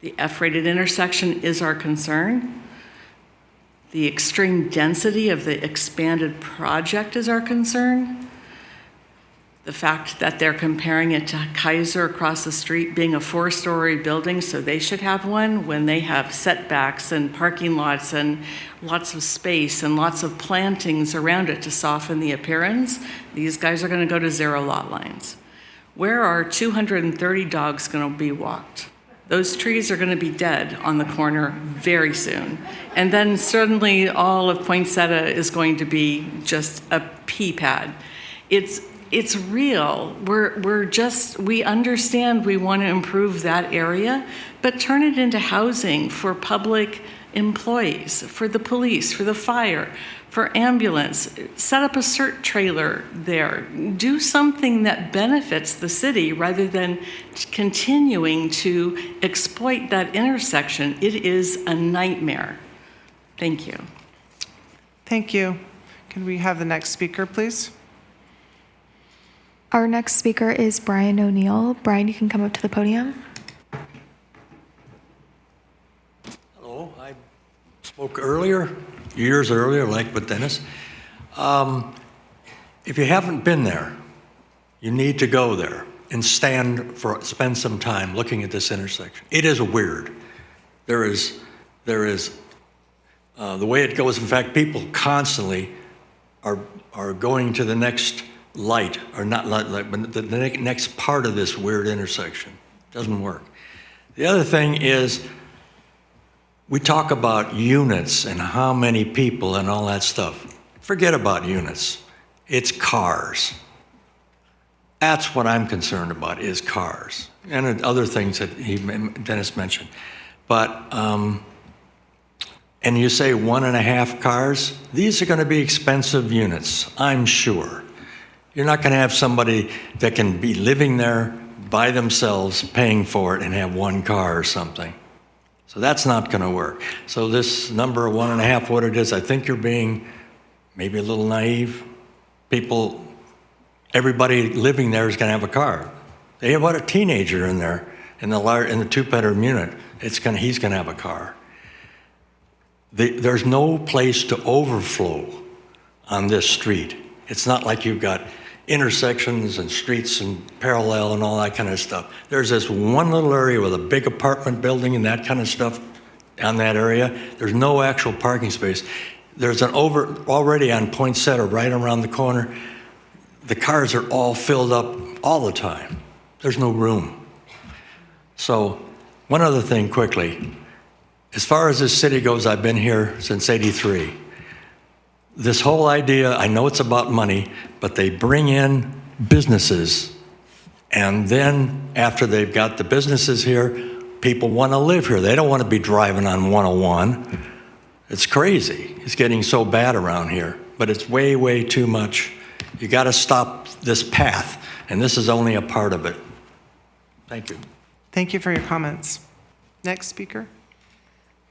The F-rated intersection is our concern. The extreme density of the expanded project is our concern. The fact that they're comparing it to Kaiser across the street being a 4-story building, so they should have one, when they have setbacks and parking lots and lots of space and lots of plantings around it to soften the appearance. These guys are going to go to 0 lot lines. Where are 230 dogs going to be walked? Those trees are going to be dead on the corner very soon. And then suddenly all of Poinsettia is going to be just a pea pad. It's real. We understand we want to improve that area, but turn it into housing for public employees, for the police, for the fire, for ambulance. Set up a CERT trailer there. Do something that benefits the city rather than continuing to exploit that intersection. It is a nightmare. Thank you. Thank you. Can we have the next speaker, please? Our next speaker is Brian O'Neill. Brian, you can come up to the podium. Hello, I spoke years earlier, like with Dennis. If you haven't been there, you need to go there and spend some time looking at this intersection. It is weird. There is the way it goes. In fact, people constantly are going to the next light, or not light, but the next part of this weird intersection. Doesn't work. The other thing is, we talk about units and how many people and all that stuff. Forget about units. It's cars. That's what I'm concerned about, is cars. And other things that Dennis mentioned. But, and you say 1.5 cars, these are going to be expensive units, I'm sure. You're not going to have somebody that can be living there by themselves, paying for it, and have 1 car or something. So that's not going to work. So this number of 1.5, what it is, I think you're being maybe a little naive. Everybody living there is going to have a car. They have a teenager in there in the 2-bedroom unit. He's going to have a car. There's no place to overflow on this street. It's not like you've got intersections and streets and parallel and all that kind of stuff. There's this one little area with a big apartment building and that kind of stuff on that area. There's no actual parking space. There's already on Poinsettia right around the corner. The cars are all filled up all the time. There's no room. So one other thing quickly. As far as this city goes, I've been here since '83. This whole idea, I know it's about money, but they bring in businesses, and then after they've got the businesses here, people want to live here. They don't want to be driving on 101. It's crazy. It's getting so bad around here, but it's way, way too much. You got to stop this path, and this is only a part of it. Thank you. Thank you for your comments. Next speaker.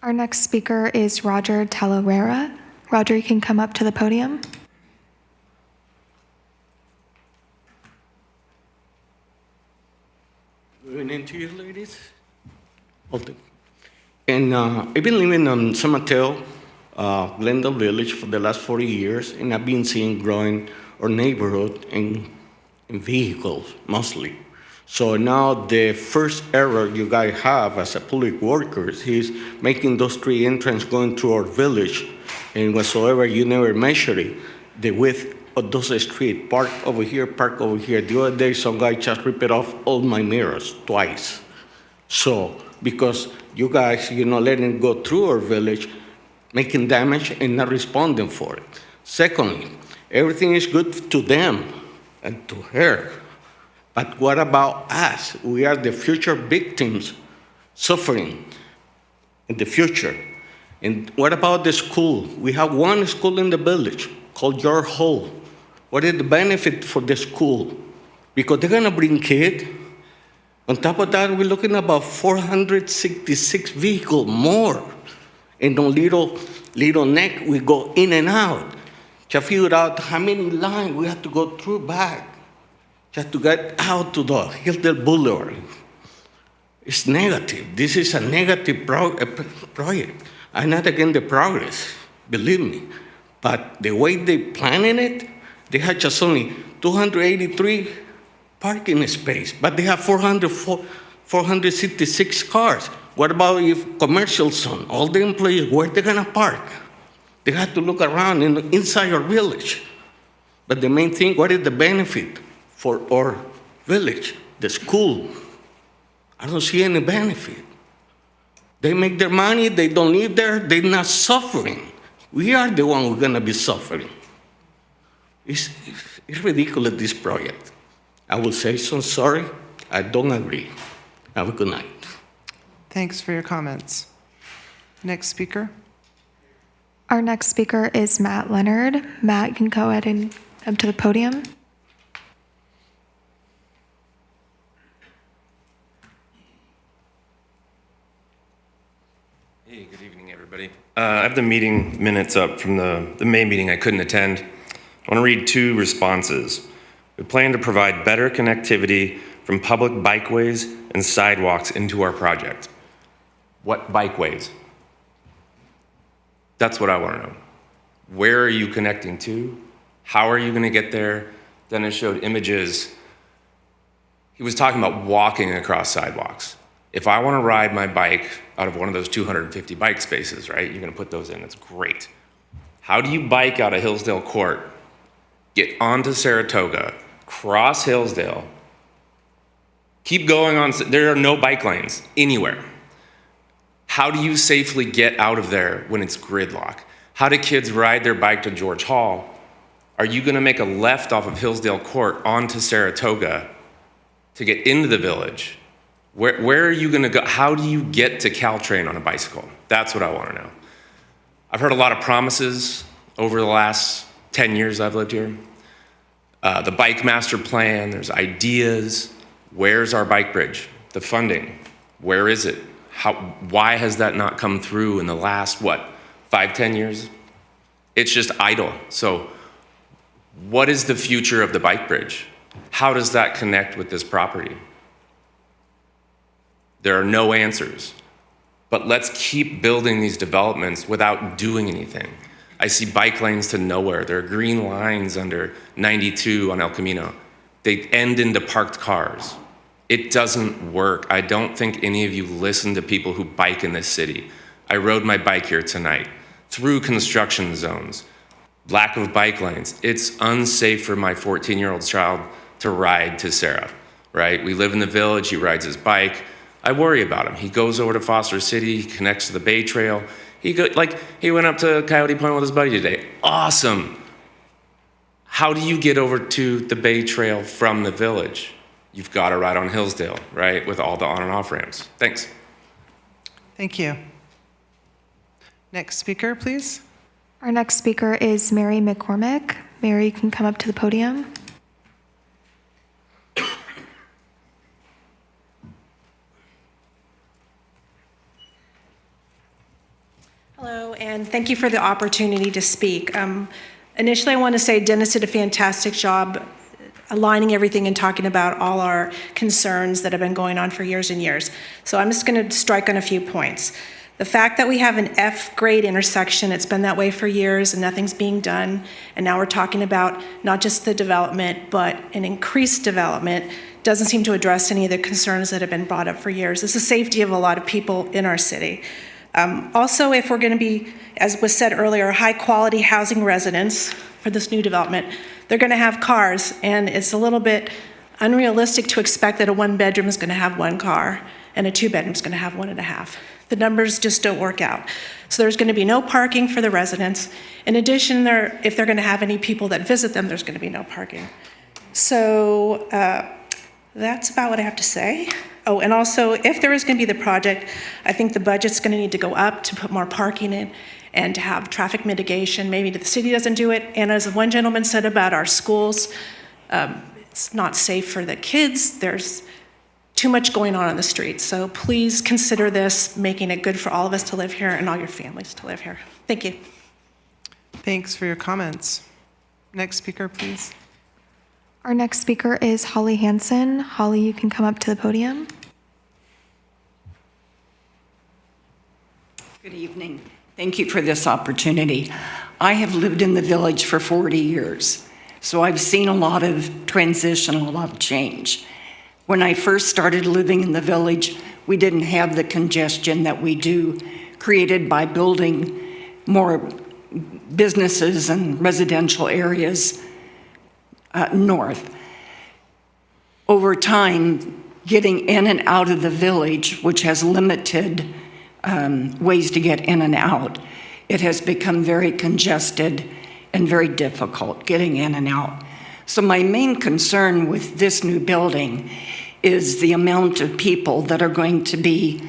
Our next speaker is Roger Talavera. Roger, you can come up to the podium. Good evening to you, ladies. And I've been living in San Mateo, Glendale Village for the last 40 years, and I've been seeing growing our neighborhood in vehicles, mostly. So now the first error you guys have as a public workers is making those 3 entrances going through our village, and whatsoever you never measure it, the width of those streets, park over here, park over here. The other day, some guy just ripped off all my mirrors twice. So, because you guys, letting it go through our village, making damage and not responding for it. Secondly, everything is good to them and to her. But what about us? We are the future victims suffering in the future. And what about the school? We have one school in the village called George Hall. What is the benefit for the school? Because they're gonna bring kids. On top of that, we're looking about 466 vehicles more. And on little neck, we go in and out. Just figure out how many lines we have to go through back just to get out to the Hillsdale Boulevard. It's negative. This is a negative project. I'm not against the progress, believe me. But the way they planning it, they had just only 283 parking space, but they have 466 cars. What about if commercial zone? All the employees, where they gonna park? They have to look around inside our village. But the main thing, what is the benefit for our village, the school? I don't see any benefit. They make their money, they don't live there, they're not suffering. We are the one who's gonna be suffering. It's ridiculous, this project. I will say so sorry, I don't agree. Have a good night. Thanks for your comments. Next speaker. Our next speaker is Matt Leonard. Matt, you can go ahead and come to the podium. Hey, good evening, everybody. I have the meeting minutes up from the May meeting I couldn't attend. I want to read 2 responses. We plan to provide better connectivity from public bikeways and sidewalks into our project. What bikeways? That's what I want to know. Where are you connecting to? How are you going to get there? Dennis showed images. He was talking about walking across sidewalks. If I want to ride my bike out of one of those 250 bike spaces, right, you're going to put those in. That's great. How do you bike out of Hillsdale Court, get onto Saratoga, cross Hillsdale, keep going on? There are no bike lanes anywhere. How do you safely get out of there when it's gridlock? How do kids ride their bike to George Hall? Are you going to make a left off of Hillsdale Court onto Saratoga to get into the village? Where are you going to go? How do you get to Caltrain on a bicycle? That's what I want to know. I've heard a lot of promises over the last 10 years I've lived here. The bike master plan, there's ideas. Where's our bike bridge? The funding, where is it? Why has that not come through in the last, 5-10 years? It's just idle. So what is the future of the bike bridge? How does that connect with this property? There are no answers. But let's keep building these developments without doing anything. I see bike lanes to nowhere. There are green lines under 92 on El Camino. They end into parked cars. It doesn't work. I don't think any of you listen to people who bike in this city. I rode my bike here tonight through construction zones, lack of bike lanes. It's unsafe for my 14-year-old child to ride to Sarah, right? We live in the village, he rides his bike. I worry about him. He goes over to Foster City, he connects to the Bay Trail. He went up to Coyote Point with his buddy today. Awesome. How do you get over to the Bay Trail from the village? You've got to ride on Hillsdale, right? With all the on and off ramps. Thanks. Thank you. Next speaker, please. Our next speaker is Mary McCormick. Mary, you can come up to the podium. Hello, and thank you for the opportunity to speak. Initially, I want to say Dennis did a fantastic job aligning everything and talking about all our concerns that have been going on for years and years. So I'm just going to strike on a few points. The fact that we have an F-grade intersection, it's been that way for years and nothing's being done. And now we're talking about not just the development, but an increased development, doesn't seem to address any of the concerns that have been brought up for years. It's the safety of a lot of people in our city. Also, if we're going to be, as was said earlier, high-quality housing residents for this new development, they're going to have cars, and it's a little bit unrealistic to expect that a one-bedroom is going to have one car. and a 2-bedroom is going to have 1.5. The numbers just don't work out. So there's going to be no parking for the residents. In addition, if they're going to have any people that visit them, there's going to be no parking. So that's about what I have to say. Oh, and also, if there is going to be the project, I think the budget's going to need to go up to put more parking in and to have traffic mitigation. Maybe the city doesn't do it. And as one gentleman said about our schools, it's not safe for the kids. There's too much going on the streets. So please consider this, making it good for all of us to live here and all your families to live here. Thank you. Thanks for your comments. Next speaker, please. Our next speaker is Holly Hansen. Holly, you can come up to the podium. Good evening. Thank you for this opportunity. I have lived in the village for 40 years, so I've seen a lot of transition, a lot of change. When I first started living in the village, we didn't have the congestion that we do, created by building more businesses and residential areas north. Over time, getting in and out of the village, which has limited ways to get in and out, it has become very congested and very difficult getting in and out. So my main concern with this new building is the amount of people that are going to be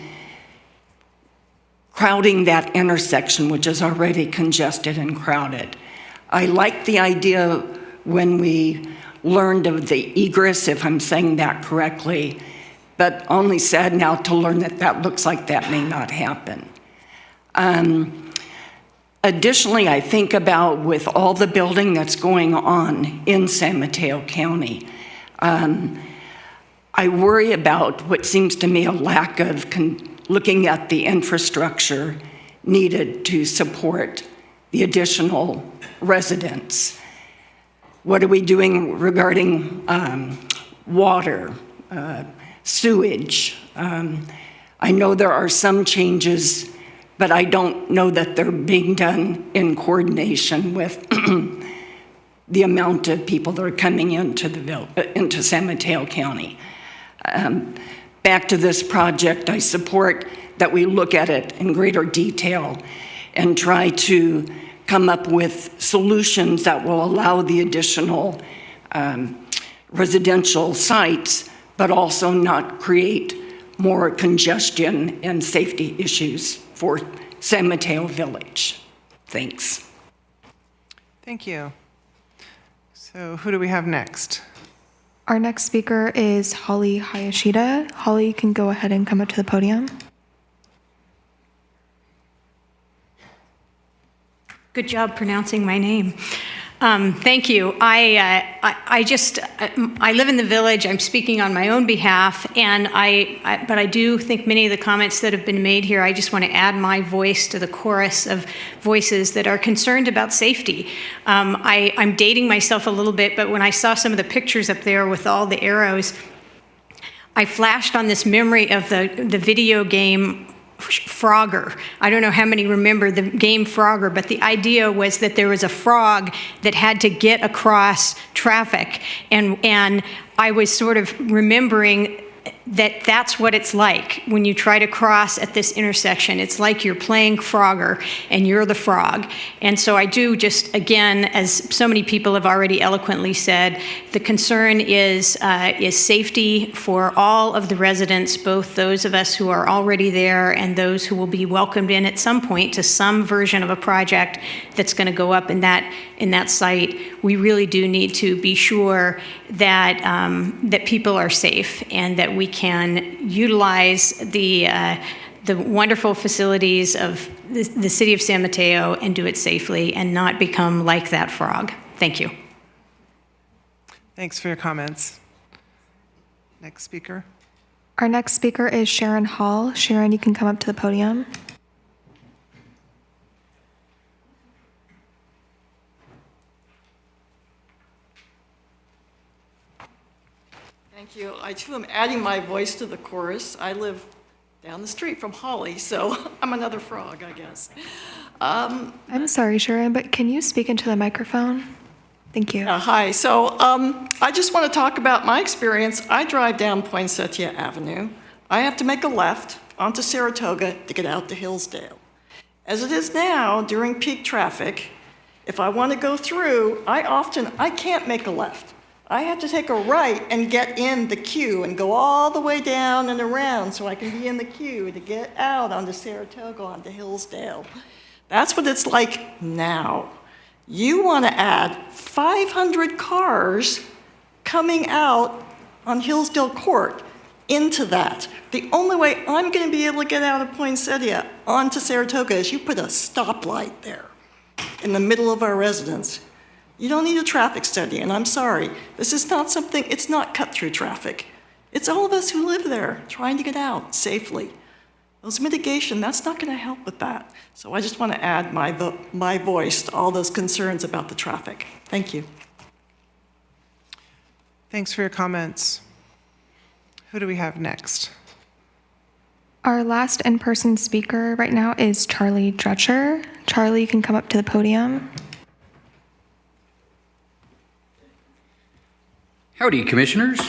crowding that intersection, which is already congested and crowded. I like the idea when we learned of the egress, if I'm saying that correctly, but only sad now to learn that that looks like that may not happen. Additionally, I think about with all the building that's going on in San Mateo County, I worry about what seems to me a lack of looking at the infrastructure needed to support the additional residents. What are we doing regarding water, sewage? I know there are some changes, but I don't know that they're being done in coordination with the amount of people that are coming into San Mateo County. Back to this project, I support that we look at it in greater detail and try to come up with solutions that will allow the additional residential sites, but also not create more congestion and safety issues for San Mateo Village. Thanks. Thank you. So who do we have next? Our next speaker is Holly Hayashida. Holly, you can go ahead and come up to the podium. Good job pronouncing my name. Thank you. I live in the village. I'm speaking on my own behalf, and but I do think many of the comments that have been made here, I just want to add my voice to the chorus of voices that are concerned about safety. I'm dating myself a little bit, but when I saw some of the pictures up there with all the arrows, I flashed on this memory of the video game Frogger. I don't know how many remember the game Frogger, but the idea was that there was a frog that had to get across traffic. And I was sort of remembering that that's what it's like when you try to cross at this intersection. It's like you're playing Frogger and you're the frog. And so I do just, again, as so many people have already eloquently said, the concern is safety for all of the residents, both those of us who are already there and those who will be welcomed in at some point to some version of a project that's going to go up in that site. We really do need to be sure that that people are safe and that we can utilize the wonderful facilities of the city of San Mateo and do it safely and not become like that frog. Thank you. Thanks for your comments. Next speaker. Our next speaker is Sharon Hall. Sharon, you can come up to the podium. Thank you. I too am adding my voice to the chorus. I live down the street from Holly, so I'm another frog, I guess. I'm sorry, Sharon, but can you speak into the microphone? Thank you. Hi. So I just want to talk about my experience. I drive down Poinsettia Avenue. I have to make a left onto Saratoga to get out to Hillsdale. As it is now, during peak traffic, if I want to go through, I can't make a left. I have to take a right and get in the queue and go all the way down and around so I can be in the queue to get out onto Saratoga, onto Hillsdale. That's what it's like now. You want to add 500 cars coming out on Hillsdale Court into that. The only way I'm going to be able to get out of Poinsettia onto Saratoga is you put a stoplight there in the middle of our residence. You don't need a traffic study, and I'm sorry. This is not something, it's not cut-through traffic. It's all of us who live there trying to get out safely. Those mitigation, that's not going to help with that. So I just want to add my voice to all those concerns about the traffic. Thank you. Thanks for your comments. Who do we have next? Our last in-person speaker right now is Charlie Dretcher. Charlie, you can come up to the podium. Howdy, commissioners.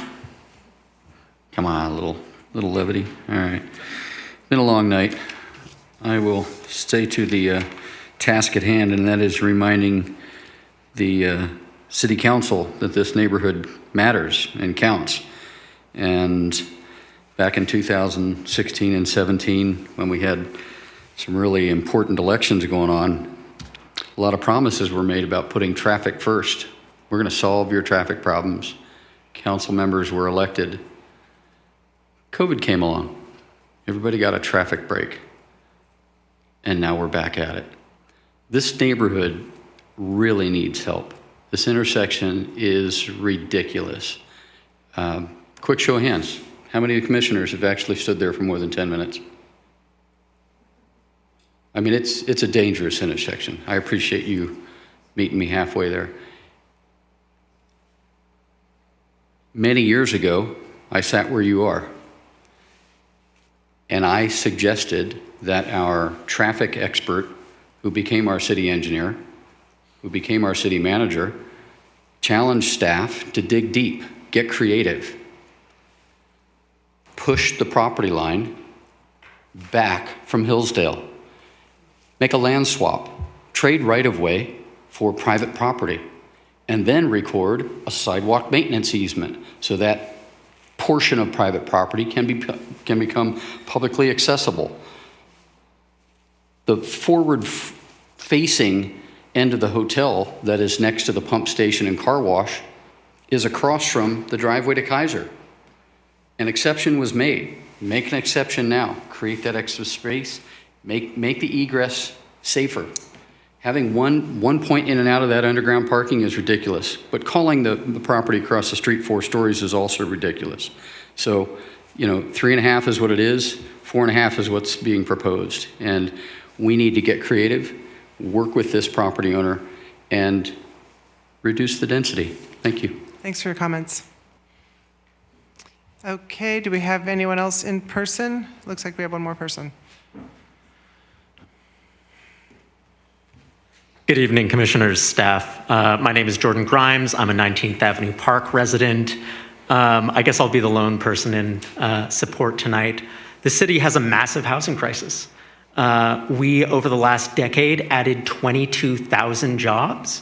Come on, a little levity. All right. Been a long night. I will stay to the task at hand, and that is reminding the city council that this neighborhood matters and counts. And back in 2016 and 17, when we had some really important elections going on, a lot of promises were made about putting traffic first. We're going to solve your traffic problems. Council members were elected. COVID came along. Everybody got a traffic break. And now we're back at it. This neighborhood really needs help. This intersection is ridiculous. Quick show of hands. How many of the commissioners have actually stood there for more than 10 minutes? I mean, it's a dangerous intersection. I appreciate you meeting me halfway there. Many years ago, I sat where you are, and I suggested that our traffic expert, who became our city engineer, who became our city manager, challenge staff to dig deep, get creative, push the property line back from Hillsdale, make a land swap, trade right-of-way for private property, and then record a sidewalk maintenance easement so that portion of private property can become publicly accessible. The forward-facing end of the hotel that is next to the pump station and car wash is across from the driveway to Kaiser. An exception was made. Make an exception now. Create that extra space. Make the egress safer. Having one point in and out of that underground parking is ridiculous, but calling the property across the street 4 stories is also ridiculous. So, 3.5 is what it is, 4.5 is what's being proposed. And we need to get creative, work with this property owner, and reduce the density. Thank you. Thanks for your comments. Okay, do we have anyone else in person? Looks like we have one more person. Good evening, commissioners, staff. My name is Jordan Grimes. I'm a 19th Avenue Park resident. I guess I'll be the lone person in support tonight. The city has a massive housing crisis. We, over the last decade, added 22,000 jobs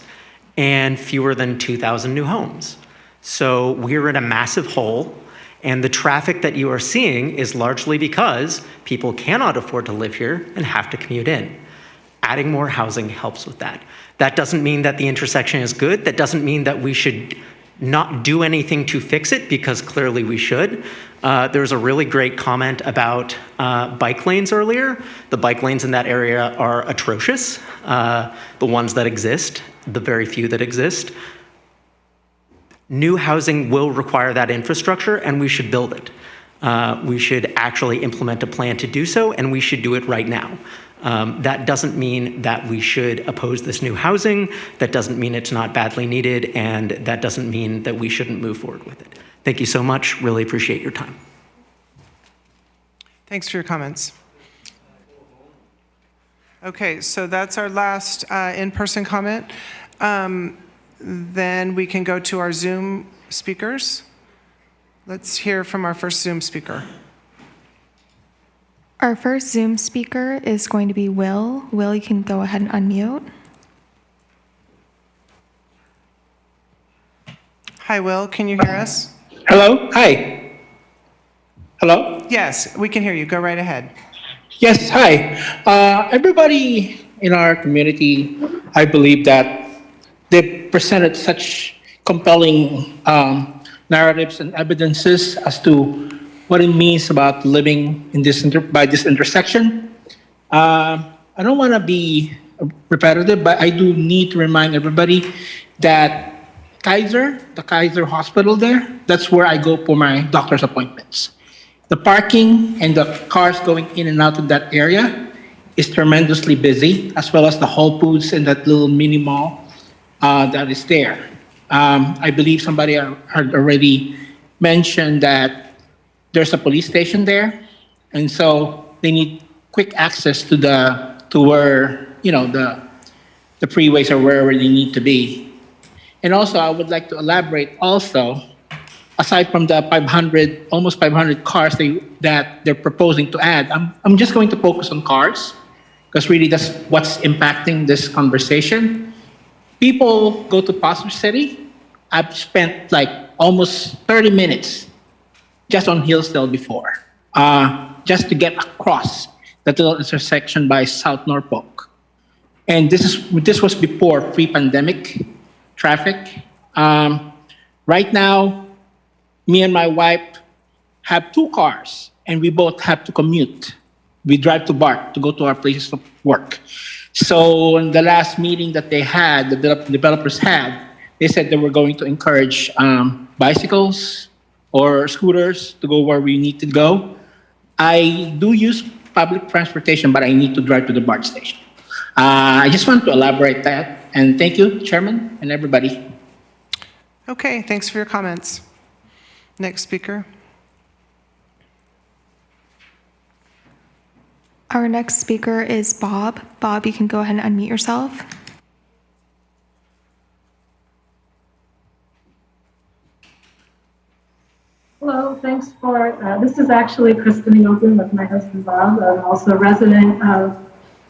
and fewer than 2,000 new homes. So we're in a massive hole, and the traffic that you are seeing is largely because people cannot afford to live here and have to commute in. Adding more housing helps with that. That doesn't mean that the intersection is good. That doesn't mean that we should not do anything to fix it, because clearly we should. There was a really great comment about bike lanes earlier. The bike lanes in that area are atrocious. The ones that exist, the very few that exist. New housing will require that infrastructure, and we should build it. We should actually implement a plan to do so, and we should do it right now. That doesn't mean that we should oppose this new housing. That doesn't mean it's not badly needed, and that doesn't mean that we shouldn't move forward with it. Thank you so much. Really appreciate your time. Thanks for your comments. Okay, so that's our last in-person comment. Then we can go to our Zoom speakers. Let's hear from our first Zoom speaker. Our first Zoom speaker is going to be Will. Will, you can go ahead and unmute. Hi, Will, can you hear us? Hello? Hi. Hello? Yes, we can hear you. Go right ahead. Yes, hi. Everybody in our community, I believe that they presented such compelling narratives and evidences as to what it means about living in this by this intersection. I don't want to be repetitive, but I do need to remind everybody that the Kaiser Hospital there, that's where I go for my doctor's appointments. The parking and the cars going in and out of that area is tremendously busy, as well as the Whole Foods and that little mini mall that is there. I believe somebody had already mentioned that there's a police station there, and so they need quick access to where the freeways or wherever they need to be. And also, I would like to elaborate also, aside from the almost 500 cars that they're proposing to add, I'm just going to focus on cars, because really that's what's impacting this conversation. People go to Pastor City. I've spent like almost 30 minutes just on Hillsdale before, just to get across that little intersection by South Norfolk. And this was before pre-pandemic traffic. Right now, me and my wife have 2 cars, and we both have to commute. We drive to BART to go to our places of work. So in the last meeting that they had, the developers had, they said they were going to encourage bicycles or scooters to go where we need to go. I do use public transportation, but I need to drive to the BART station. I just want to elaborate that. And thank you, Chairman, and everybody. Okay, thanks for your comments. Next speaker. Our next speaker is Bob. Bob, you can go ahead and unmute yourself. Hello, thanks for, this is actually Kristen Ogun with my husband Bob. I'm also a resident of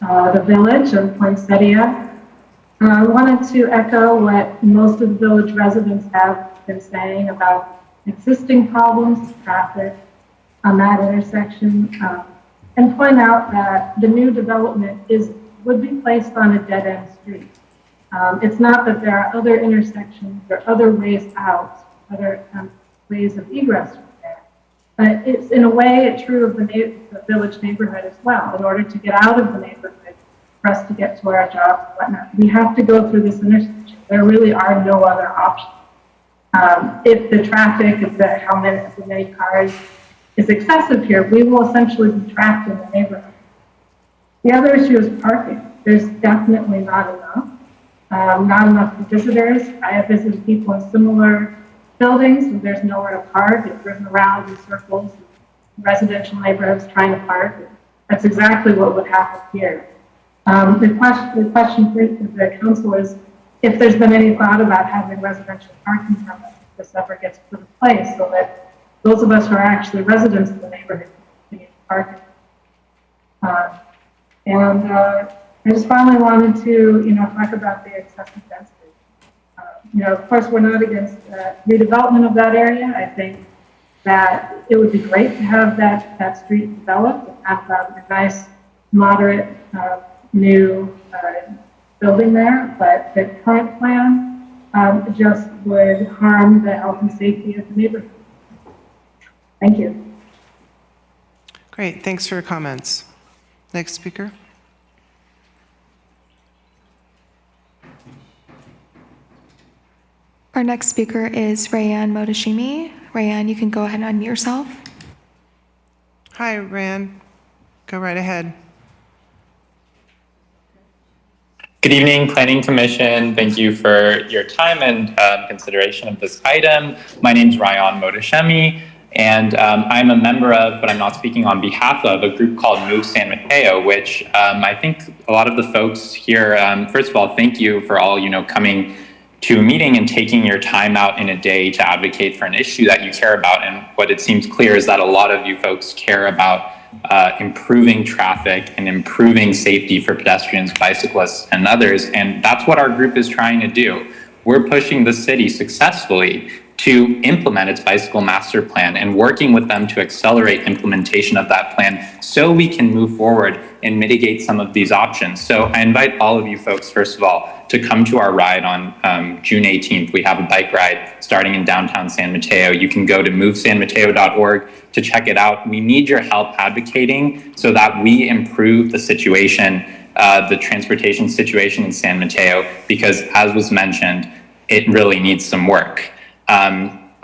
the village of Poinsettia. I wanted to echo what most of the village residents have been saying about existing problems with traffic on that intersection, and point out that the new development would be placed on a dead-end street. It's not that there are other intersections or other ways out, other ways of egress from there. But it's in a way true of the village neighborhood as well. In order to get out of the neighborhood, for us to get to our jobs and whatnot, we have to go through this intersection. There really are no other options. If the traffic, how many cars is excessive here, we will essentially be trapped in the neighborhood. The other issue is parking. There's definitely not enough for visitors. I have visited people in similar buildings where there's nowhere to park. They've driven around in circles, in residential neighborhoods trying to park. That's exactly what would happen here. The question for the council is if there's been any thought about having residential parking permits if this ever gets put in place, so that those of us who are actually residents of the neighborhood can continue to park. I just finally wanted to, talk about the excessive density. Of course, we're not against redevelopment of that area. I think that it would be great to have that street developed and have a nice, moderate, new building there. But the current plan just would harm the health and safety of the neighborhood. Thank you. Great, thanks for your comments. Next speaker. Our next speaker is Rayanne Motashimi. Rayanne, you can go ahead and unmute yourself. Hi, Rayanne. Go right ahead. Good evening, Planning Commission. Thank you for your time and consideration of this item. My name is Rayanne Motashimi, and I'm a member of, but I'm not speaking on behalf of, a group called Move San Mateo, which I think a lot of the folks here, first of all, thank you for all, coming to a meeting and taking your time out in a day to advocate for an issue that you care about. And what it seems clear is that a lot of you folks care about improving traffic and improving safety for pedestrians, bicyclists, and others. And that's what our group is trying to do. We're pushing the city successfully to implement its bicycle master plan and working with them to accelerate implementation of that plan so we can move forward and mitigate some of these options. So I invite all of you folks, first of all, to come to our ride on June 18th. We have a bike ride starting in downtown San Mateo. You can go to movesanmateo.org to check it out. We need your help advocating so that we improve the situation, the transportation situation in San Mateo, because as was mentioned, it really needs some work.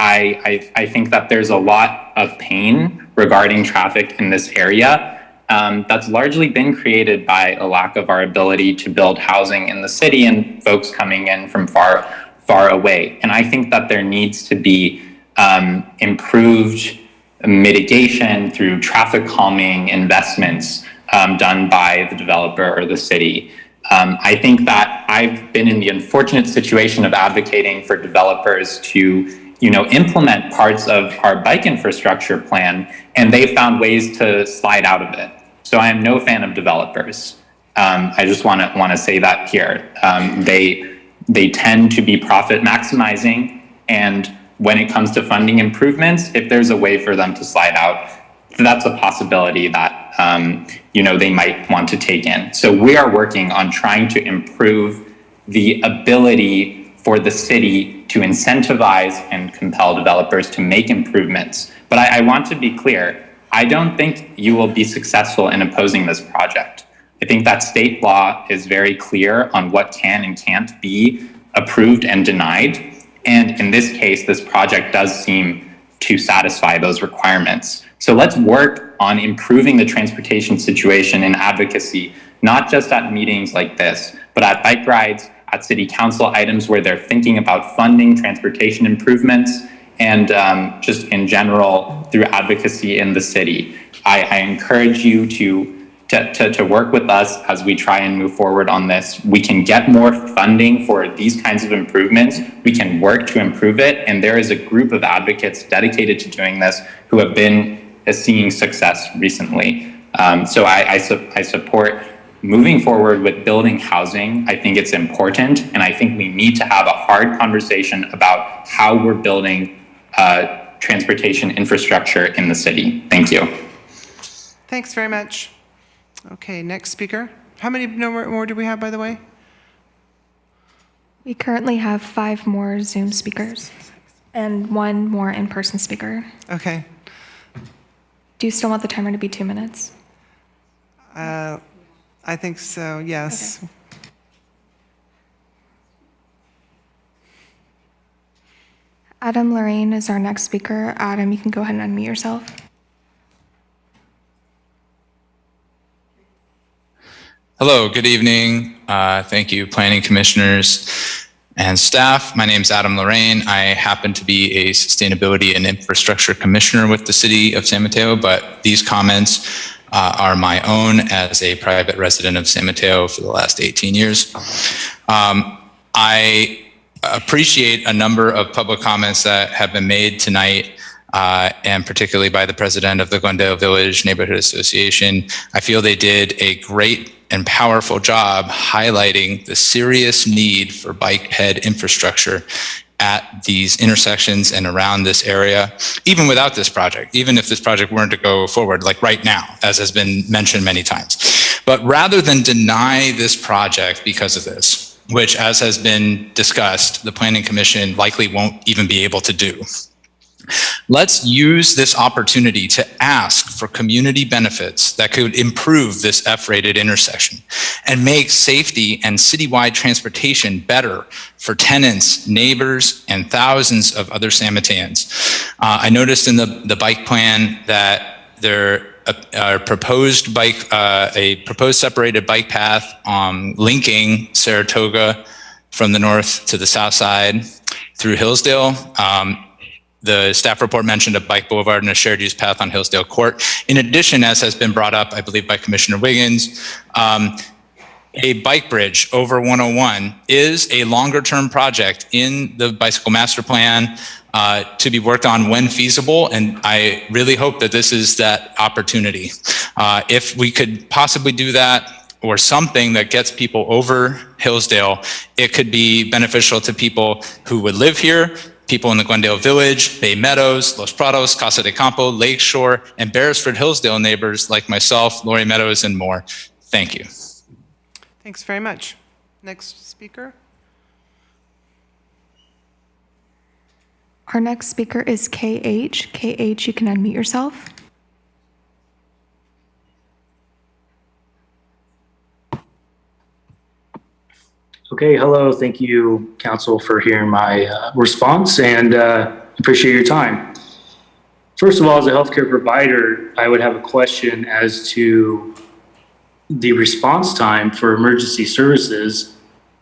I think that there's a lot of pain regarding traffic in this area that's largely been created by a lack of our ability to build housing in the city and folks coming in from far away. And I think that there needs to be improved mitigation through traffic calming investments done by the developer or the city. I think that I've been in the unfortunate situation of advocating for developers to, implement parts of our bike infrastructure plan, and they found ways to slide out of it. So I am no fan of developers. I just want to say that here. They tend to be profit maximizing, and when it comes to funding improvements, if there's a way for them to slide out, that's a possibility that they might want to take in. So we are working on trying to improve the ability for the city to incentivize and compel developers to make improvements. But I want to be clear, I don't think you will be successful in opposing this project. I think that state law is very clear on what can and can't be approved and denied. And in this case, this project does seem to satisfy those requirements. So let's work on improving the transportation situation and advocacy, not just at meetings like this, but at bike rides, at city council items where they're thinking about funding transportation improvements, and just in general through advocacy in the city. I encourage you to work with us as we try and move forward on this. We can get more funding for these kinds of improvements. We can work to improve it. And there is a group of advocates dedicated to doing this who have been seeing success recently. So I support moving forward with building housing. I think it's important. And I think we need to have a hard conversation about how we're building transportation infrastructure in the city. Thank you. Thanks very much. Okay, next speaker. How many more do we have, by the way? We currently have 5 more Zoom speakers and 1 more in-person speaker. Okay. Do you still want the timer to be 2 minutes? I think so, yes. Okay. Adam Lorraine is our next speaker. Adam, you can go ahead and unmute yourself. Hello, good evening. Thank you, planning commissioners and staff. My name is Adam Lorraine. I happen to be a sustainability and infrastructure commissioner with the city of San Mateo, but these comments are my own as a private resident of San Mateo for the last 18 years. I appreciate a number of public comments that have been made tonight, and particularly by the president of the Glendale Village Neighborhood Association. I feel they did a great and powerful job highlighting the serious need for bike ped infrastructure at these intersections and around this area, even without this project, even if this project weren't to go forward, like right now, as has been mentioned many times. But rather than deny this project because of this, which, as has been discussed, the Planning Commission likely won't even be able to do, let's use this opportunity to ask for community benefits that could improve this F-rated intersection and make safety and citywide transportation better for tenants, neighbors, and thousands of other San Mateans. I noticed in the bike plan that there are proposed a proposed separated bike path linking Saratoga from the north to the south side through Hillsdale. The staff report mentioned a bike boulevard and a shared use path on Hillsdale Court. In addition, as has been brought up, I believe by Commissioner Wiggins, a bike bridge over 101 is a longer term project in the bicycle master plan. to be worked on when feasible, and I really hope that this is that opportunity. If we could possibly do that, or something that gets people over Hillsdale, it could be beneficial to people who would live here, people in the Glendale Village, Bay Meadows, Los Prados, Casa de Campo, Lakeshore, and Beresford Hillsdale neighbors like myself, Lori Meadows, and more. Thank you. Thanks very much. Next speaker. Our next speaker is KH. KH, you can unmute yourself. Okay, hello. Thank you, Council, for hearing my response, and appreciate your time. First of all, as a healthcare provider, I would have a question as to the response time for emergency services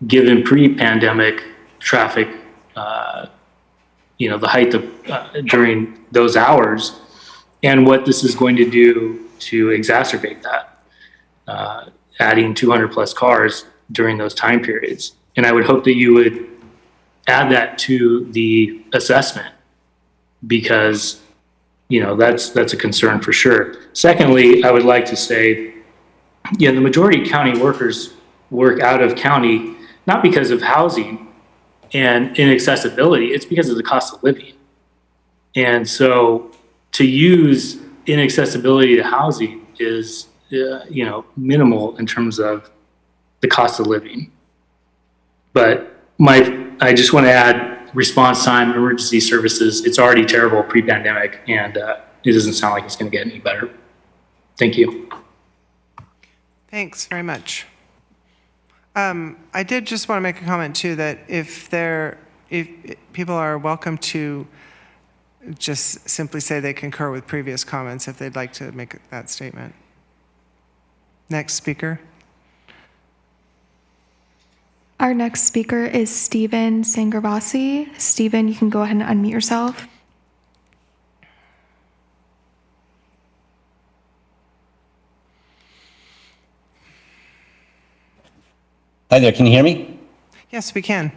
given pre-pandemic traffic, the height of during those hours, and what this is going to do to exacerbate that, adding 200 plus cars during those time periods. And I would hope that you would add that to the assessment, because that's a concern for sure. Secondly, I would like to say, the majority of county workers work out of county, not because of housing and inaccessibility, it's because of the cost of living. And so to use inaccessibility to housing is, minimal in terms of the cost of living. But I just want to add response time, emergency services, it's already terrible pre-pandemic, and it doesn't sound like it's going to get any better. Thank you. Thanks very much. I did just want to make a comment too, that if people are welcome to just simply say they concur with previous comments if they'd like to make that statement. Next speaker. Our next speaker is Stephen Sangarvasi. Stephen, you can go ahead and unmute yourself. Hi there, can you hear me? Yes, we can.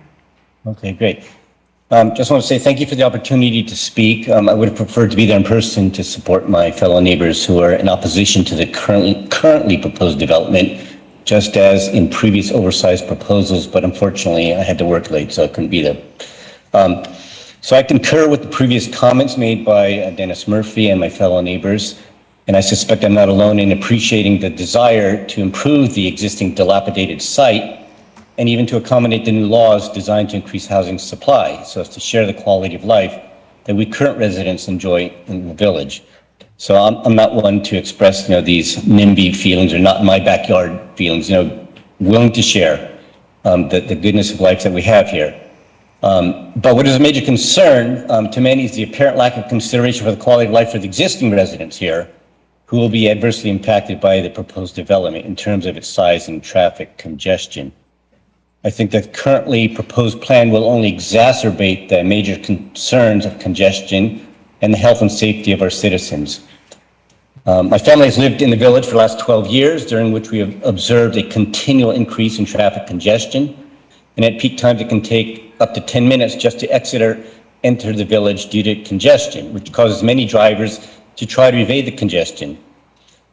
Okay, great. Just want to say thank you for the opportunity to speak. I would have preferred to be there in person to support my fellow neighbors who are in opposition to the currently proposed development, just as in previous oversized proposals, but unfortunately I had to work late, so I couldn't be there. So I concur with the previous comments made by Dennis Murphy and my fellow neighbors, and I suspect I'm not alone in appreciating the desire to improve the existing dilapidated site and even to accommodate the new laws designed to increase housing supply so as to share the quality of life that we current residents enjoy in the village. So I'm not one to express, these NIMBY feelings or not in my backyard feelings, willing to share the goodness of life that we have here. But what is a major concern to many is the apparent lack of consideration for the quality of life for the existing residents here, who will be adversely impacted by the proposed development in terms of its size and traffic congestion. I think the currently proposed plan will only exacerbate the major concerns of congestion and the health and safety of our citizens. My family has lived in the village for the last 12 years, during which we have observed a continual increase in traffic congestion. And at peak times, it can take up to 10 minutes just to exit or enter the village due to congestion, which causes many drivers to try to evade the congestion.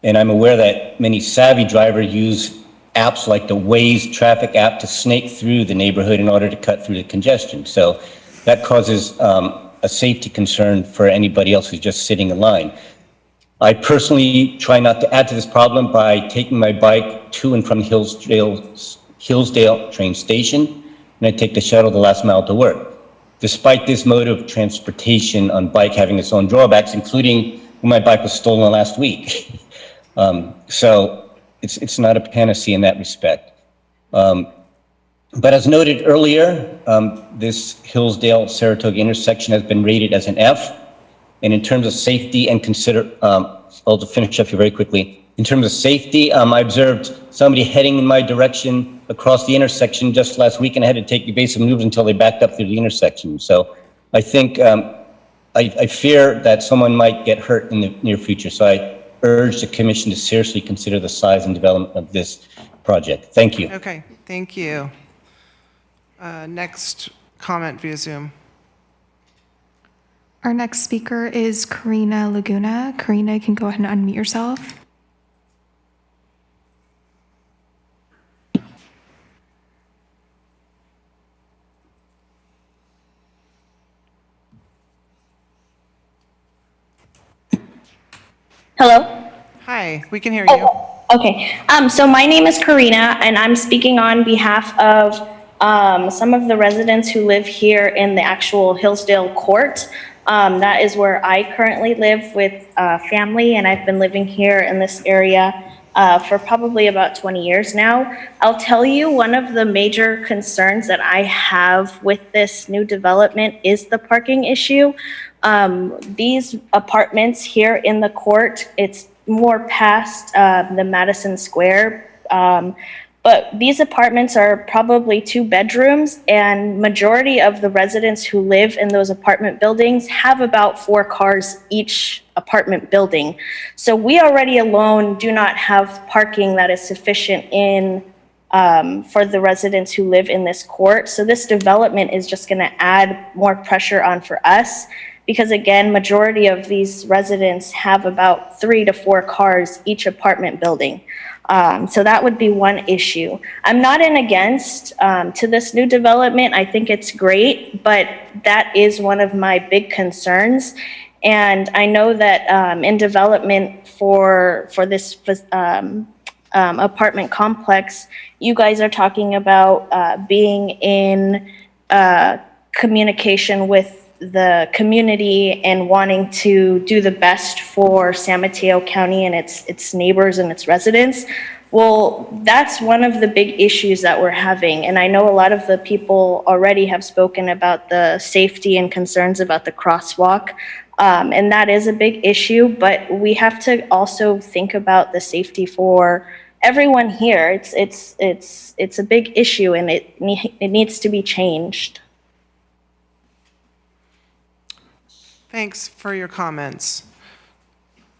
And I'm aware that many savvy drivers use apps like the Waze traffic app to snake through the neighborhood in order to cut through the congestion. So that causes a safety concern for anybody else who's just sitting in line. I personally try not to add to this problem by taking my bike to and from Hillsdale train station, and I take the shuttle the last mile to work. Despite this mode of transportation on bike having its own drawbacks, including when my bike was stolen last week. So it's not a panacea in that respect. But as noted earlier, this Hillsdale-Saratoga intersection has been rated as an F. And in terms of safety and I'll just finish up here very quickly. In terms of safety, I observed somebody heading in my direction across the intersection just last week, and I had to take evasive moves until they backed up through the intersection. So I think, I fear that someone might get hurt in the near future. So I urge the commission to seriously consider the size and development of this project. Thank you. Okay, thank you. Next comment via Zoom. Our next speaker is Karina Laguna. Karina, you can go ahead and unmute yourself. Hello? Hi, we can hear you. Oh, okay. So my name is Karina, and I'm speaking on behalf of some of the residents who live here in the actual Hillsdale Court. That is where I currently live with family, and I've been living here in this area for probably about 20 years now. I'll tell you, one of the major concerns that I have with this new development is the parking issue. These apartments here in the court, it's more past the Madison Square, but these apartments are probably 2 bedrooms, and majority of the residents who live in those apartment buildings have about 4 cars each apartment building. So we already alone do not have parking that is sufficient in for the residents who live in this court. So this development is just going to add more pressure on for us, because again, majority of these residents have about 3 to 4 cars each apartment building. So that would be one issue. I'm not against to this new development. I think it's great, but that is one of my big concerns. And I know that in development for this apartment complex, you guys are talking about being in communication with the community and wanting to do the best for San Mateo County and its neighbors and its residents. Well, that's one of the big issues that we're having. And I know a lot of the people already have spoken about the safety and concerns about the crosswalk. And that is a big issue, but we have to also think about the safety for everyone here. It's a big issue, and it needs to be changed. Thanks for your comments.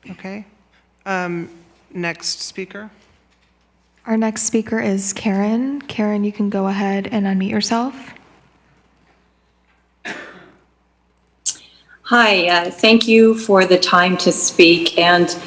Okay. Next speaker. Our next speaker is Karen. Karen, you can go ahead and unmute yourself. Hi, thank you for the time to speak. And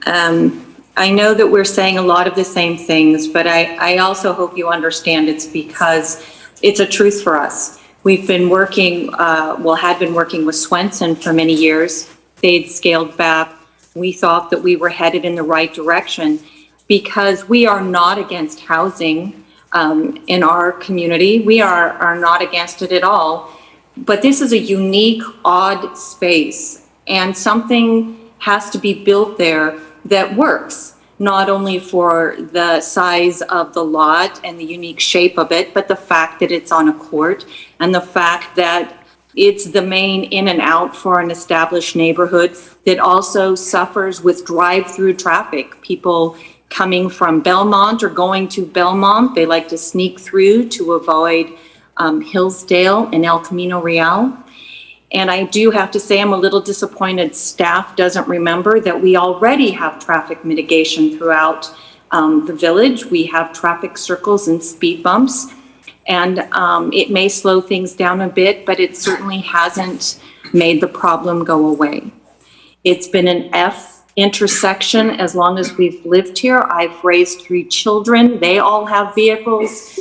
I know that we're saying a lot of the same things, but I also hope you understand it's because it's a truth for us. We've been working, had been working with Swenson for many years. They'd scaled back. We thought that we were headed in the right direction because we are not against housing in our community. We are not against it at all. But this is a unique, odd space, and something has to be built there that works, not only for the size of the lot and the unique shape of it, but the fact that it's on a court and the fact that it's the main in and out for an established neighborhood that also suffers with drive-through traffic. People coming from Belmont or going to Belmont, they like to sneak through to avoid Hillsdale and El Camino Real. And I do have to say I'm a little disappointed staff doesn't remember that we already have traffic mitigation throughout the village. We have traffic circles and speed bumps, and it may slow things down a bit, but it certainly hasn't made the problem go away. It's been an F intersection as long as we've lived here. I've raised 3 children. They all have vehicles.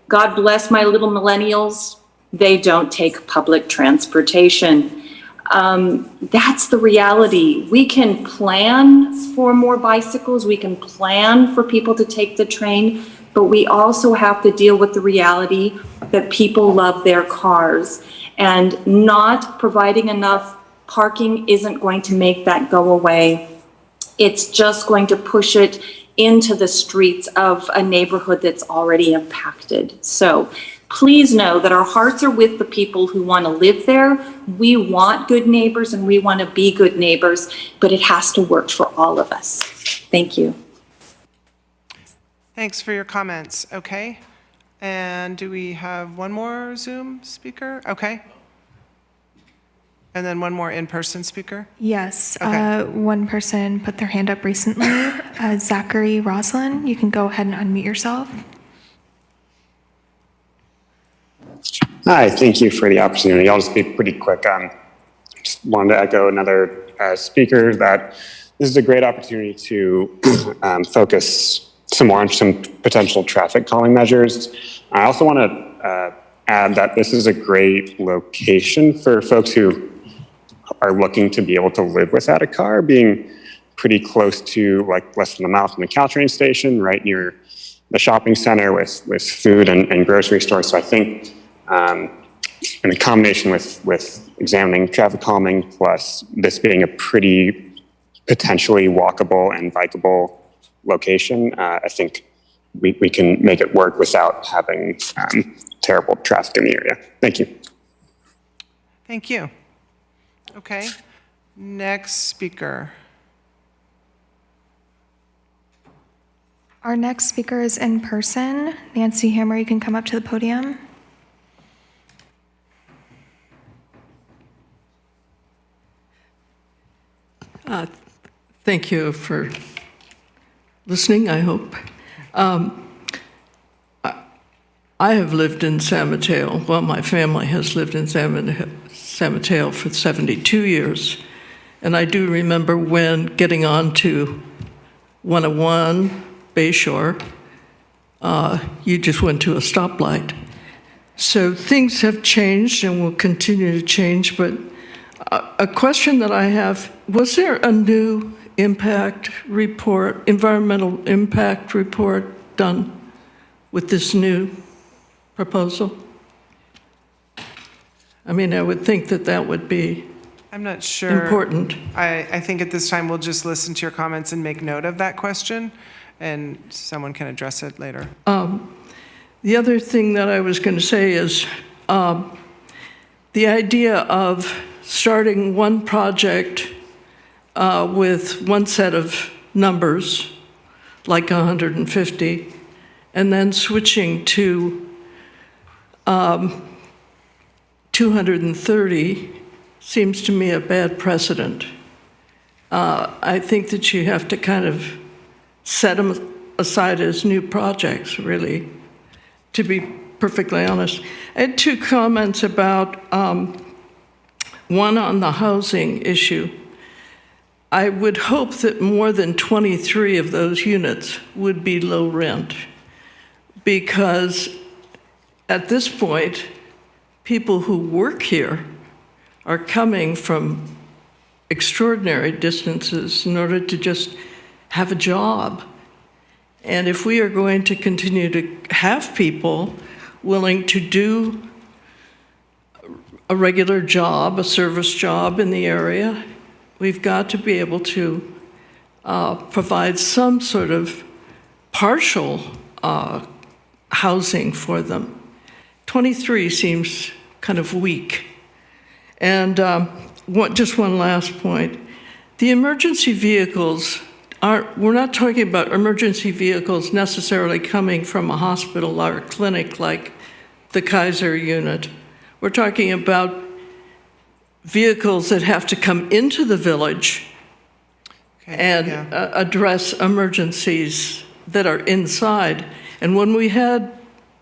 God bless my little millennials. They don't take public transportation. That's the reality. We can plan for more bicycles. We can plan for people to take the train, but we also have to deal with the reality that people love their cars, and not providing enough parking isn't going to make that go away. It's just going to push it into the streets of a neighborhood that's already impacted. So please know that our hearts are with the people who want to live there. We want good neighbors and we want to be good neighbors, but it has to work for all of us. Thank you. Thanks for your comments. Okay. And do we have one more Zoom speaker? Okay. And then one more in-person speaker? Yes, Okay. one person put their hand up recently. Zachary Roslin, you can go ahead and unmute yourself. Hi, thank you for the opportunity. I'll just be pretty quick. wanted to echo another speaker that this is a great opportunity to focus some more on some potential traffic calming measures. I also want to add that this is a great location for folks who are looking to be able to live without a car, being pretty close to, like, less than a mile from the Caltrain station, right near the shopping center with food and grocery stores. So I think in a combination with examining traffic calming plus this being a pretty potentially walkable and bikeable location, I think we can make it work without having terrible traffic in the area. Thank you. Thank you. Okay, next speaker. Our next speaker is in person. Nancy Hammer, you can come up to the podium. Thank you for listening, I hope. I have lived in San Mateo. Well, my family has lived in San Mateo for 72 years. And I do remember when getting on to 101 Bayshore, you just went to a stoplight. So things have changed and will continue to change, but a question that I have, was there a new impact report, environmental impact report done with this new proposal? I mean, I would think that that would be I'm not sure. Important. I think at this time we'll just listen to your comments and make note of that question, and someone can address it later. The other thing that I was going to say is the idea of starting one project with one set of numbers, like 150, and then switching to 230 seems to me a bad precedent. I think that you have to kind of set them aside as new projects, really, to be perfectly honest. I had two comments about, one on the housing issue. I would hope that more than 23 of those units would be low rent, because at this point, people who work here are coming from extraordinary distances in order to just have a job. And if we are going to continue to have people willing to do a regular job, a service job in the area, we've got to be able to provide some sort of partial housing for them. 23 seems kind of weak. And just one last point. The emergency vehicles we're not talking about emergency vehicles necessarily coming from a hospital or a clinic like the Kaiser unit. We're talking about vehicles that have to come into the village and address emergencies that are inside. And when we had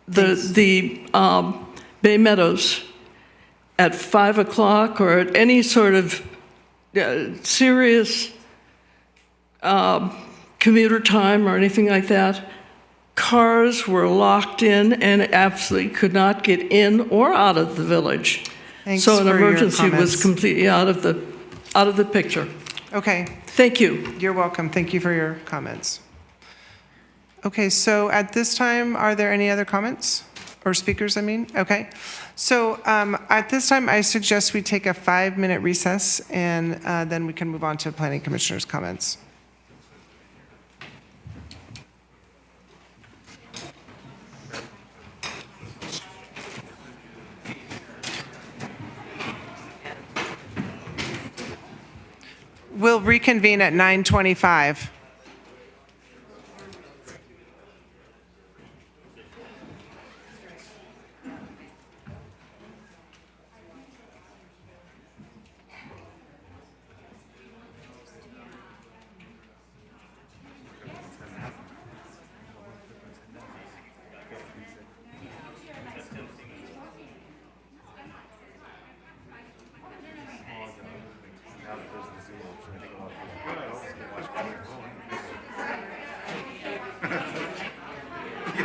the Bay Meadows at 5 o'clock or at any sort of serious commuter time or anything like that, cars were locked in and absolutely could not get in or out of the village. Thanks so an for your emergency was comments. completely out of the picture. Okay. Thank you. You're welcome. Thank you for your comments. Okay, so at this time, are there any other comments? Or speakers, I mean? Okay. So at this time, I suggest we take a 5-minute recess, and then we can move on to Planning Commissioner's comments. We'll reconvene at 9:25.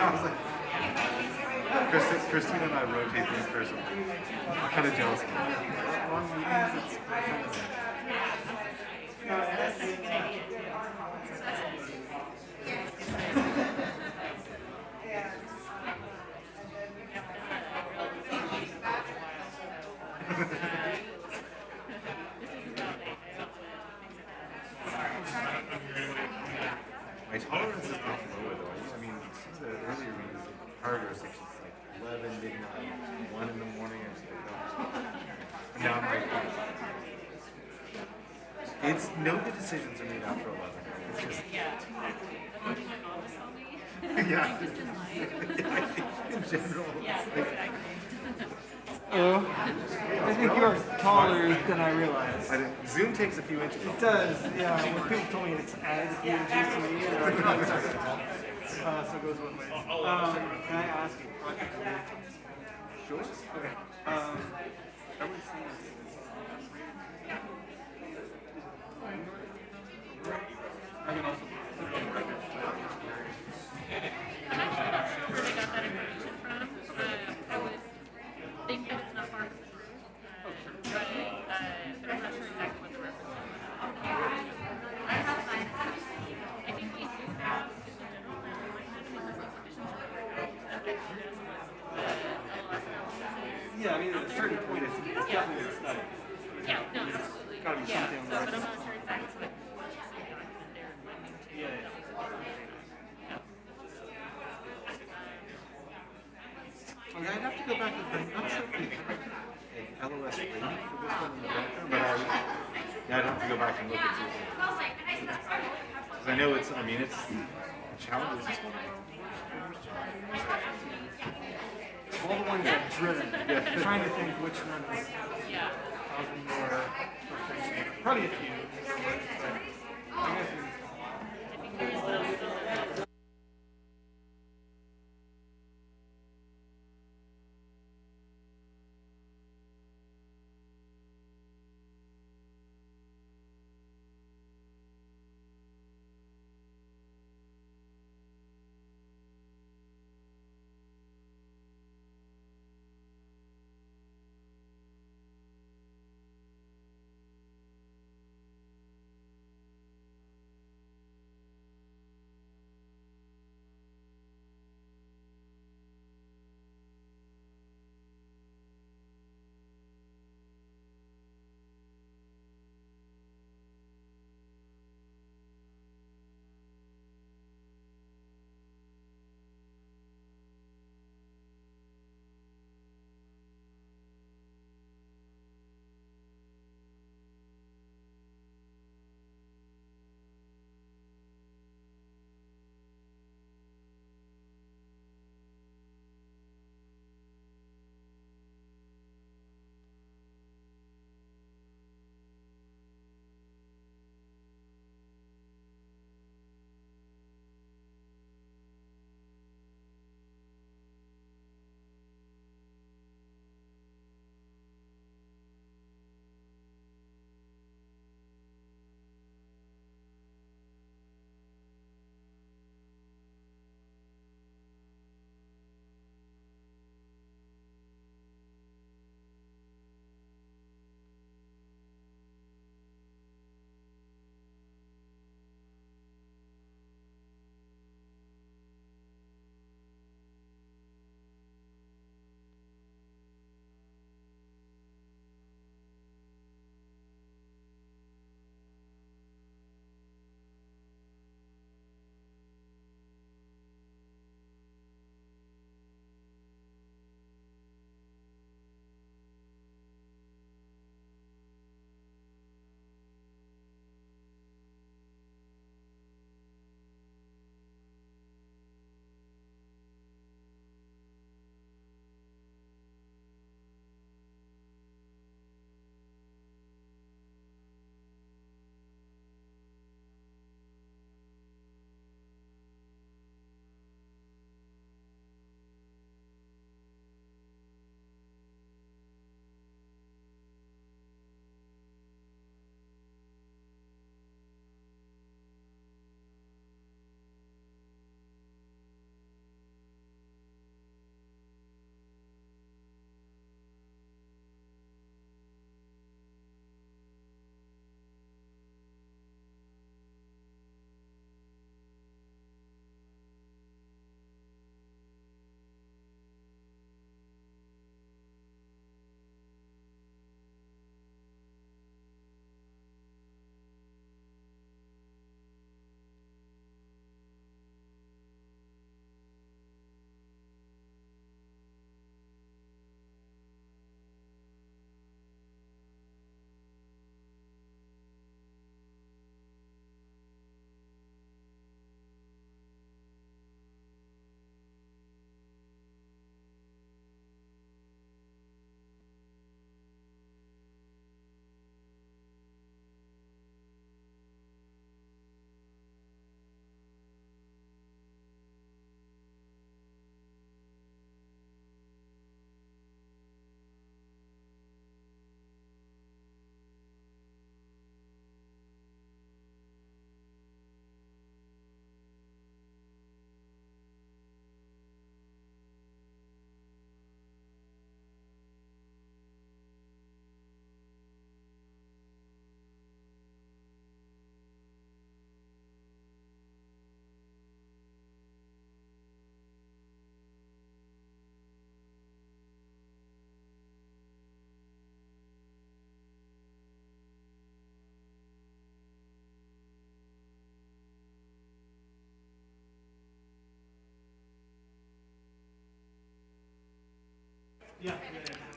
I was like, Christine and I rotate these personally. I'm kind of jealous of her. Long meetings, it's kind of my tolerance is much lower though. I mean, some of the earlier meetings, like harder sections, like 11, midnight, 1 in the morning, I just and now I'm like, it's no good decisions are made after 11. It's just yeah. In general, it's like, I think you're taller than I realized. Zoom takes a few inches. It does, yeah. When people told me it adds a few inches to me, they're like, so it goes one way. Can I ask you a question? Sure. Okay. I would say I can also. Think that it's not part of the truth. Oh, sure. But I'm not sure exactly what the reference is. I have I think we do have, in general, submissions Yeah, I mean, at a certain point, it's definitely a study. Yeah, no, absolutely. Gotta be Yeah, something so, on but the I'm not sure exactly what you say document there and when you take Yeah. I mean, I'd have to go back and I'm not sure if we had an LOS rating for this one in the background, but I'd have to go back and look at it. Because I know it's, I mean, it's a challenge. Is this one of our worst challenges? All the ones that are driven. Yeah. Trying to think which one is causing more frustration. Probably a few. I guess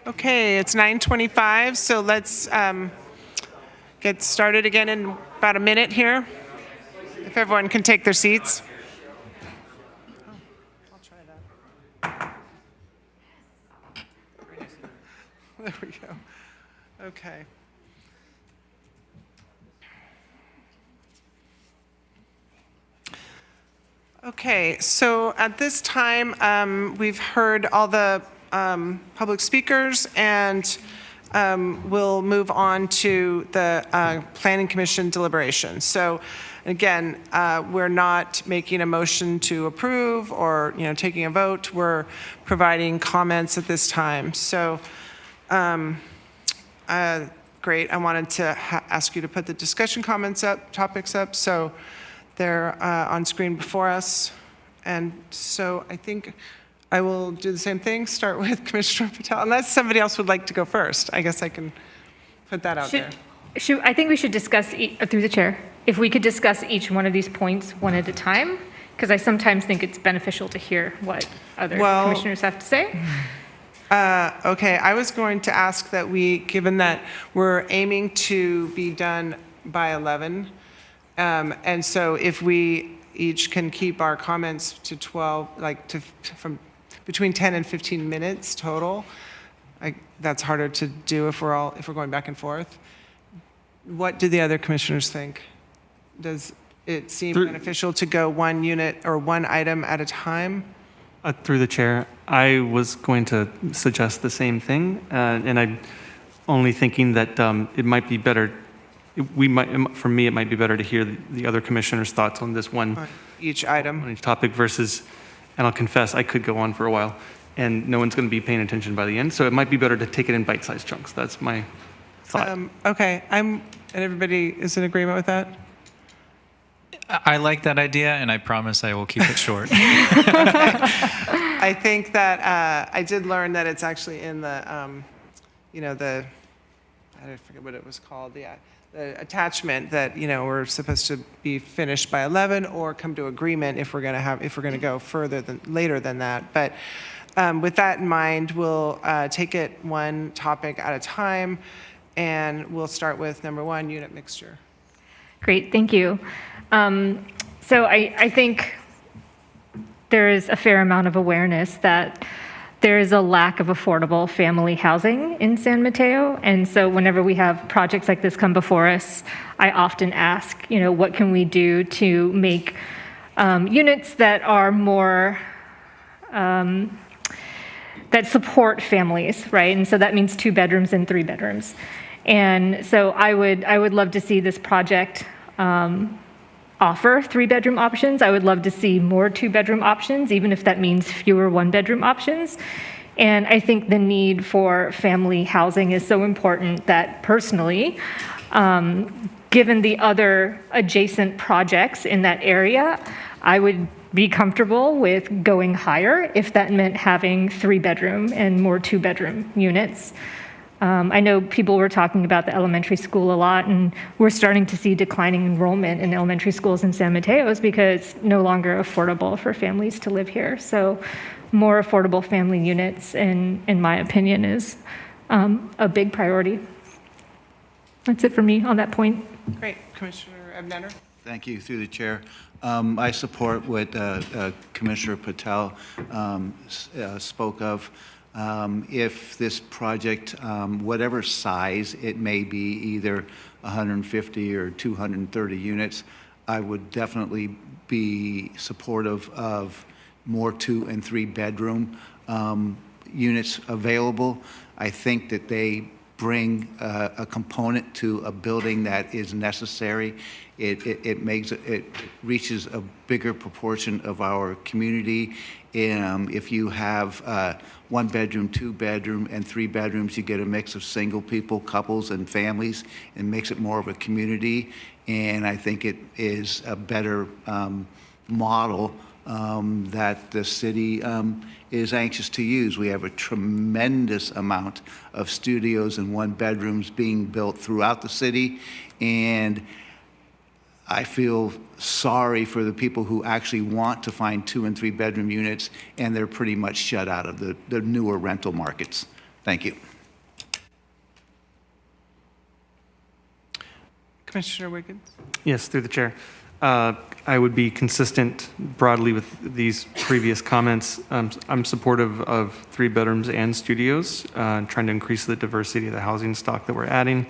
Okay, it's 9:25, so let's get started again in about a minute here. If everyone can take their seats. I'll try that. There we go. Okay. Okay, so at this time, we've heard all the public speakers, and we'll move on to the Planning Commission deliberation. So again, we're not making a motion to approve or, taking a vote. We're providing comments at this time. So great. I wanted to ask you to put the discussion topics up. So they're on screen before us. And so I think I will do the same thing, start with Commissioner Patel, unless somebody else would like to go first. I guess I can put that out there. I think we should discuss, through the chair, if we could discuss each one of these points one at a time, because I sometimes think it's beneficial to hear what other commissioners have to say. Okay, I was going to ask that given that we're aiming to be done by 11, and so if we each can keep our comments to 12, from between 10 and 15 minutes total, that's harder to do if we're going back and forth. What do the other commissioners think? Does it seem beneficial to go one unit or one item at a time? Through the chair, I was going to suggest the same thing, and I'm only thinking that it might be better. For me, it might be better to hear the other commissioners' thoughts on this one. On each item. On each topic versus, and I'll confess, I could go on for a while, and no one's going to be paying attention by the end. So it might be better to take it in bite-sized chunks. That's my thought. Okay, and everybody is in agreement with that? I like that idea, and I promise I will keep it short. I think that I did learn that it's actually in the, I forget what it was called, the attachment that, we're supposed to be finished by 11 or come to agreement if we're going to go later than that. But with that in mind, we'll take it one topic at a time, and we'll start with number 1, unit mixture. Great, thank you. So I think there is a fair amount of awareness that there is a lack of affordable family housing in San Mateo. And so whenever we have projects like this come before us, I often ask, what can we do to make units that are more, that support families, right? And so that means 2 bedrooms and 3 bedrooms. And so I would love to see this project offer 3-bedroom options. I would love to see more 2-bedroom options, even if that means fewer 1-bedroom options. And I think the need for family housing is so important that personally, given the other adjacent projects in that area, I would be comfortable with going higher if that meant having 3-bedroom and more 2-bedroom units. I know people were talking about the elementary school a lot, and we're starting to see declining enrollment in elementary schools in San Mateo because it's no longer affordable for families to live here. So more affordable family units, in my opinion, is a big priority. That's it for me on that point. Great. Commissioner Ebnetter? Thank you, through the chair. I support what Commissioner Patel spoke of. If this project, whatever size it may be, either 150 or 230 units, I would definitely be supportive of more 2- and 3-bedroom units available. I think that they bring a component to a building that is necessary. It reaches a bigger proportion of our community. If you have 1-bedroom, 2-bedroom, and 3 bedrooms, you get a mix of single people, couples, and families, and makes it more of a community. And I think it is a better model that the city is anxious to use. We have a tremendous amount of studios and 1-bedrooms being built throughout the city, and I feel sorry for the people who actually want to find 2 and 3 bedroom units, and they're pretty much shut out of the newer rental markets. Thank you. Commissioner Wiggins? Yes, through the chair. I would be consistent broadly with these previous comments. I'm supportive of 3 bedrooms and studios, trying to increase the diversity of the housing stock that we're adding.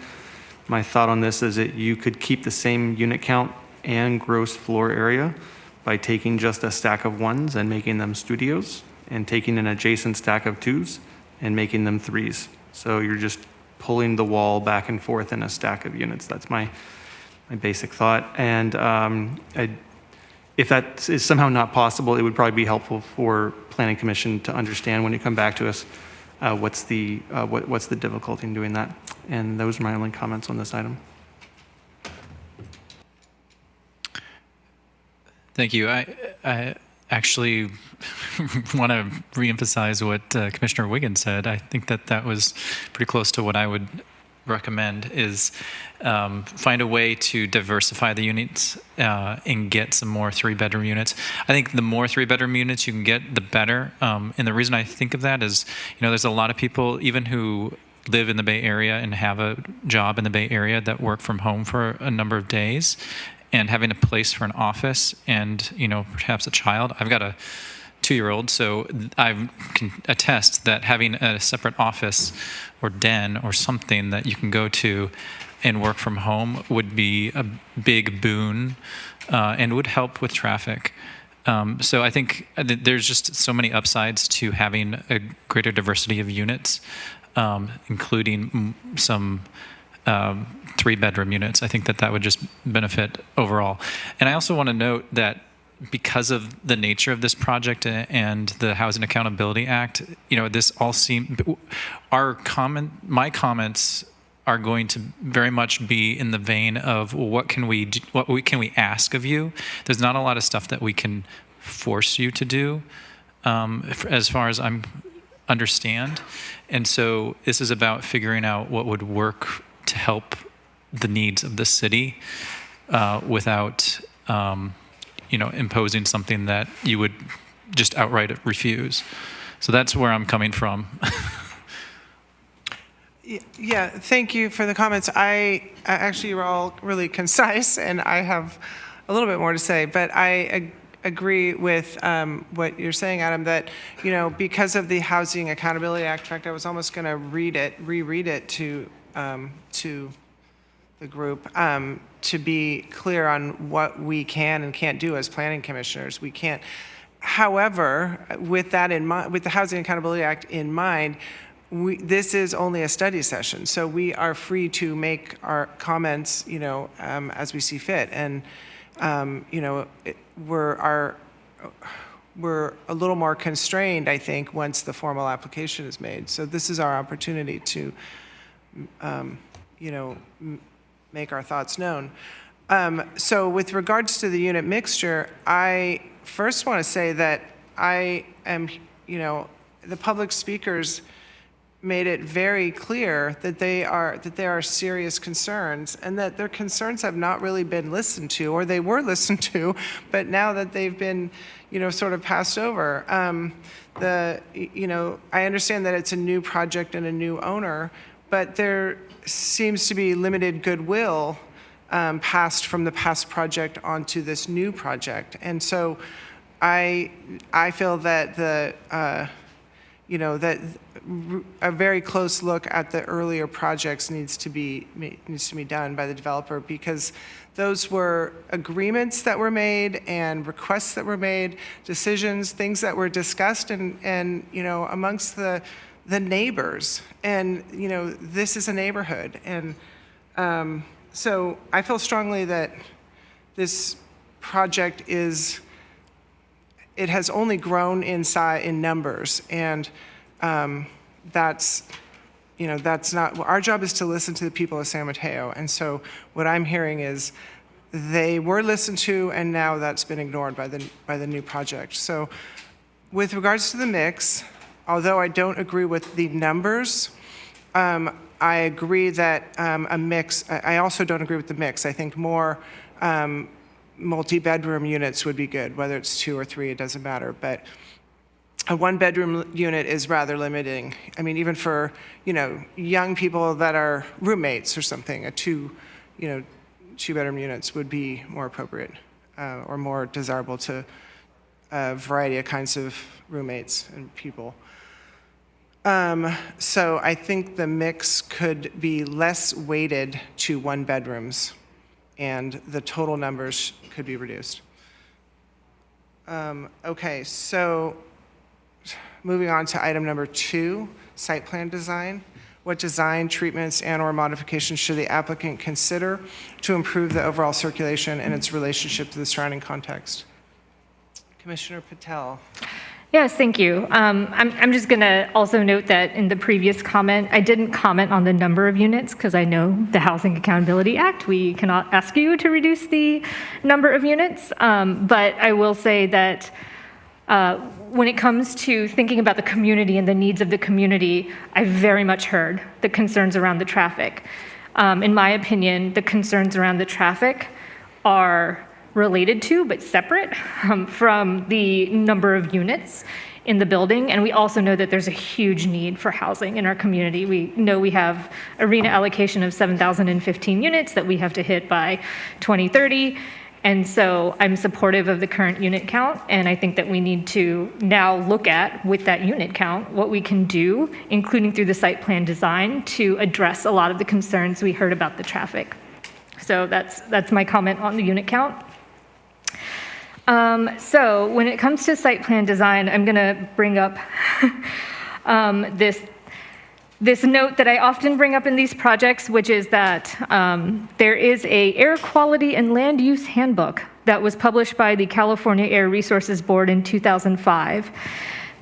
My thought on this is that you could keep the same unit count and gross floor area by taking just a stack of 1s and making them studios, and taking an adjacent stack of 2s and making them 3s. So you're just pulling the wall back and forth in a stack of units. That's my basic thought. And if that is somehow not possible, it would probably be helpful for Planning Commission to understand when you come back to us what's the difficulty in doing that. And those are my only comments on this item. Thank you. I actually want to reemphasize what Commissioner Wiggins said. I think that was pretty close to what I would recommend, is find a way to diversify the units and get some more 3-bedroom units. I think the more 3-bedroom units you can get, the better. And the reason I think of that is, there's a lot of people, even who live in the Bay Area and have a job in the Bay Area, that work from home for a number of days, and having a place for an office and, perhaps a child. I've got a 2-year-old, so I can attest that having a separate office or den or something that you can go to and work from home would be a big boon and would help with traffic. So I think there's just so many upsides to having a greater diversity of units, including some 3-bedroom units. I think that would just benefit overall. And I also want to note that because of the nature of this project and the Housing Accountability Act, this all my comments are going to very much be in the vein of, well, what can we ask of you? There's not a lot of stuff that we can force you to do, as far as I understand. And so this is about figuring out what would work to help the needs of the city without imposing something that you would just outright refuse. So that's where I'm coming from. Yeah, thank you for the comments. Actually, you were all really concise, and I have a little bit more to say, but I agree with what you're saying, Adam, that, because of the Housing Accountability Act, in fact, I was almost going to reread it to the group, to be clear on what we can and can't do as planning commissioners. We can't. However, with that in mind, with the Housing Accountability Act in mind, this is only a study session, so we are free to make our comments, as we see fit. And we're a little more constrained, I think, once the formal application is made. So this is our opportunity to, make our thoughts known. So with regards to the unit mixture, I first want to say that I am, the public speakers made it very clear that there are serious concerns, and that their concerns have not really been listened to, or they were listened to, but now that they've been, sort of passed over. I understand that it's a new project and a new owner, but there seems to be limited goodwill passed from the past project onto this new project. And so I feel that that a very close look at the earlier projects needs to be done by the developer, because those were agreements that were made and requests that were made, decisions, things that were discussed and amongst the neighbors. And this is a neighborhood, and so I feel strongly that this project it has only grown in size, in numbers, and that's not, our job is to listen to the people of San Mateo. And so what I'm hearing is they were listened to, and now that's been ignored by the new project. So with regards to the mix, although I don't agree with the numbers, I agree that a mix, I also don't agree with the mix. I think more multi-bedroom units would be good, whether it's 2 or 3, it doesn't matter. But a 1-bedroom unit is rather limiting. I mean, even for, young people that are roommates or something, a 2-bedroom units would be more appropriate or more desirable to a variety of kinds of roommates and people. So I think the mix could be less weighted to 1-bedrooms, and the total numbers could be reduced. Okay, so moving on to item number 2, site plan design. What design, treatments, and/or modifications should the applicant consider to improve the overall circulation and its relationship to the surrounding context? Commissioner Patel. Yes, thank you. I'm just going to also note that in the previous comment, I didn't comment on the number of units because I know the Housing Accountability Act, we cannot ask you to reduce the number of units. But I will say that when it comes to thinking about the community and the needs of the community, I very much heard the concerns around the traffic. In my opinion, the concerns around the traffic are related to, but separate from the number of units in the building. And we also know that there's a huge need for housing in our community. We know we have arena allocation of 7,015 units that we have to hit by 2030. And so I'm supportive of the current unit count. And I think that we need to now look at, with that unit count, what we can do, including through the site plan design, to address a lot of the concerns we heard about the traffic. So that's my comment on the unit count. So when it comes to site plan design, I'm going to bring up this note that I often bring up in these projects, which is that there is a air quality and land use handbook that was published by the California Air Resources Board in 2005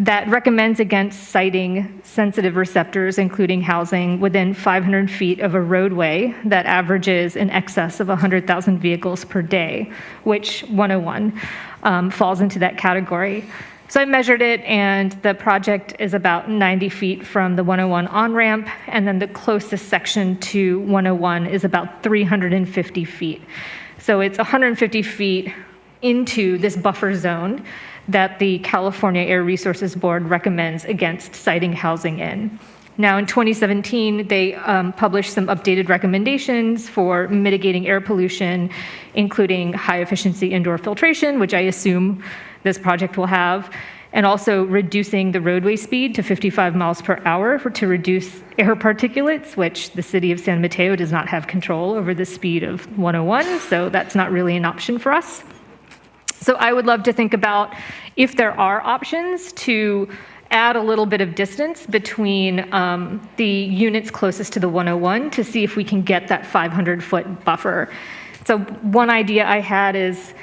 that recommends against siting sensitive receptors, including housing, within 500 feet of a roadway that averages in excess of 100,000 vehicles per day, which 101 falls into that category. So I measured it, and the project is about 90 feet from the 101 on-ramp, and then the closest section to 101 is about 350 feet. So it's 150 feet into this buffer zone that the California Air Resources Board recommends against siting housing in. Now, in 2017, they published some updated recommendations for mitigating air pollution, including high-efficiency indoor filtration, which I assume this project will have, and also reducing the roadway speed to 55 miles per hour to reduce air particulates, which the city of San Mateo does not have control over the speed of 101, so that's not really an option for us. So I would love to think about if there are options to add a little bit of distance between the units closest to the 101 to see if we can get that 500-foot buffer. So one idea I had is,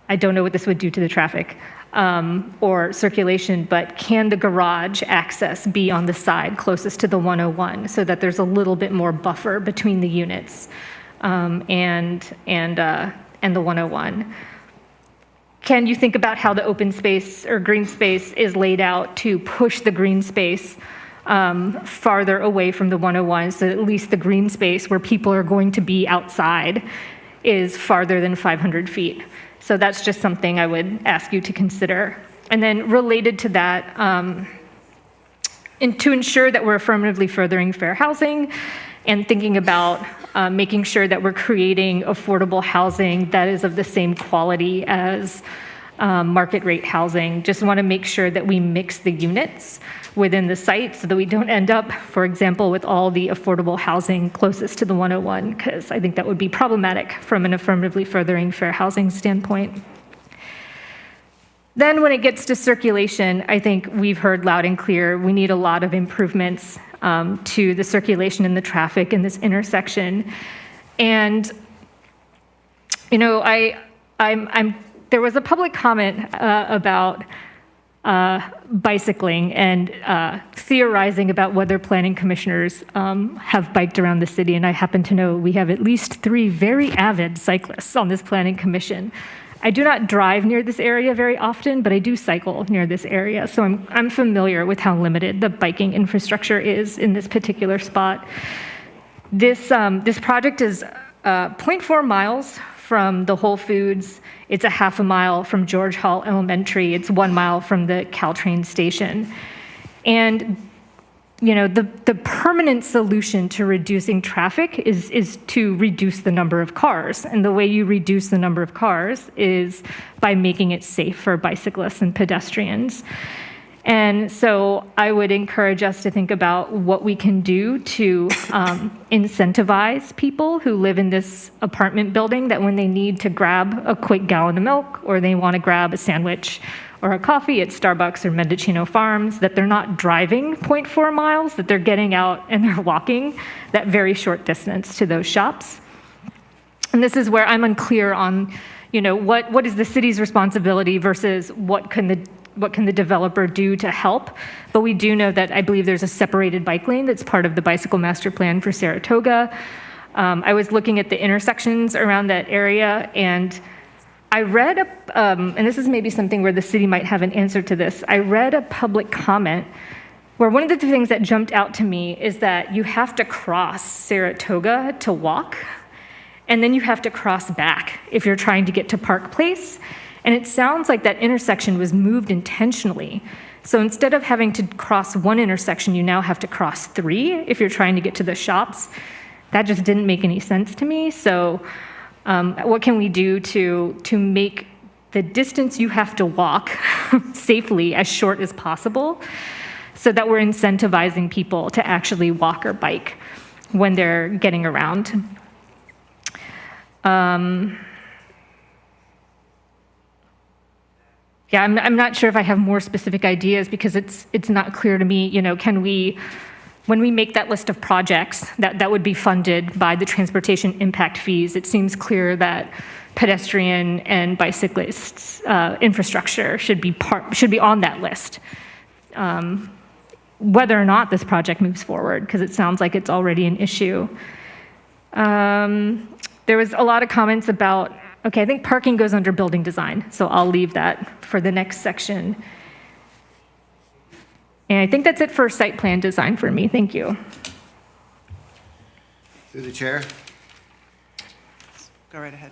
I don't know what this would do to the traffic or circulation, but can the garage access be on the side closest to the 101 so that there's a little bit more buffer between the units and the 101? Can you think about how the open space or green space is laid out to push the green space farther away from the 101 so that at least the green space where people are going to be outside is farther than 500 feet? So that's just something I would ask you to consider. And then related to that, and to ensure that we're affirmatively furthering fair housing and thinking about making sure that we're creating affordable housing that is of the same quality as market rate housing. Just want to make sure that we mix the units within the site so that we don't end up, for example, with all the affordable housing closest to the 101, because I think that would be problematic from an affirmatively furthering fair housing standpoint. Then when it gets to circulation, I think we've heard loud and clear, we need a lot of improvements to the circulation and the traffic in this intersection. And, you know, there was a public comment about bicycling and theorizing about whether planning commissioners have biked around the city. And I happen to know we have at least 3 very avid cyclists on this planning commission. I do not drive near this area very often, but I do cycle near this area. So I'm familiar with how limited the biking infrastructure is in this particular spot. This project is 0.4 miles from the Whole Foods. It's a half a mile from George Hall Elementary. It's 1 mile from the Caltrain station. And you know, the permanent solution to reducing traffic is to reduce the number of cars. And the way you reduce the number of cars is by making it safe for bicyclists and pedestrians. And so I would encourage us to think about what we can do to incentivize people who live in this apartment building, that when they need to grab a quick gallon of milk, or they want to grab a sandwich or a coffee at Starbucks or Mendocino Farms, that they're not driving 0.4 miles, that they're getting out and they're walking that very short distance to those shops. And this is where I'm unclear on, you know, what is the city's responsibility versus what can the developer do to help. But we do know that I believe there's a separated bike lane that's part of the bicycle master plan for Saratoga. I was looking at the intersections around that area, and I read, and this is maybe something where the city might have an answer to this. I read a public comment where one of the things that jumped out to me is that you have to cross Saratoga to walk, and then you have to cross back if you're trying to get to Park Place. And it sounds like that intersection was moved intentionally. So instead of having to cross one intersection, you now have to cross 3 if you're trying to get to the shops. That just didn't make any sense to me. So what can we do to make the distance you have to walk safely as short as possible, so that we're incentivizing people to actually walk or bike when they're getting around? Yeah, I'm not sure if I have more specific ideas, because it's not clear to me, you know, when we make that list of projects that would be funded by the transportation impact fees, it seems clear that pedestrian and bicyclists infrastructure should be on that list. Whether or not this project moves forward, because it sounds like it's already an issue. There was a lot of comments about, okay, I think parking goes under building design, so I'll leave that for the next section. And I think that's it for site plan design for me. Thank you. Through the chair. Go right ahead.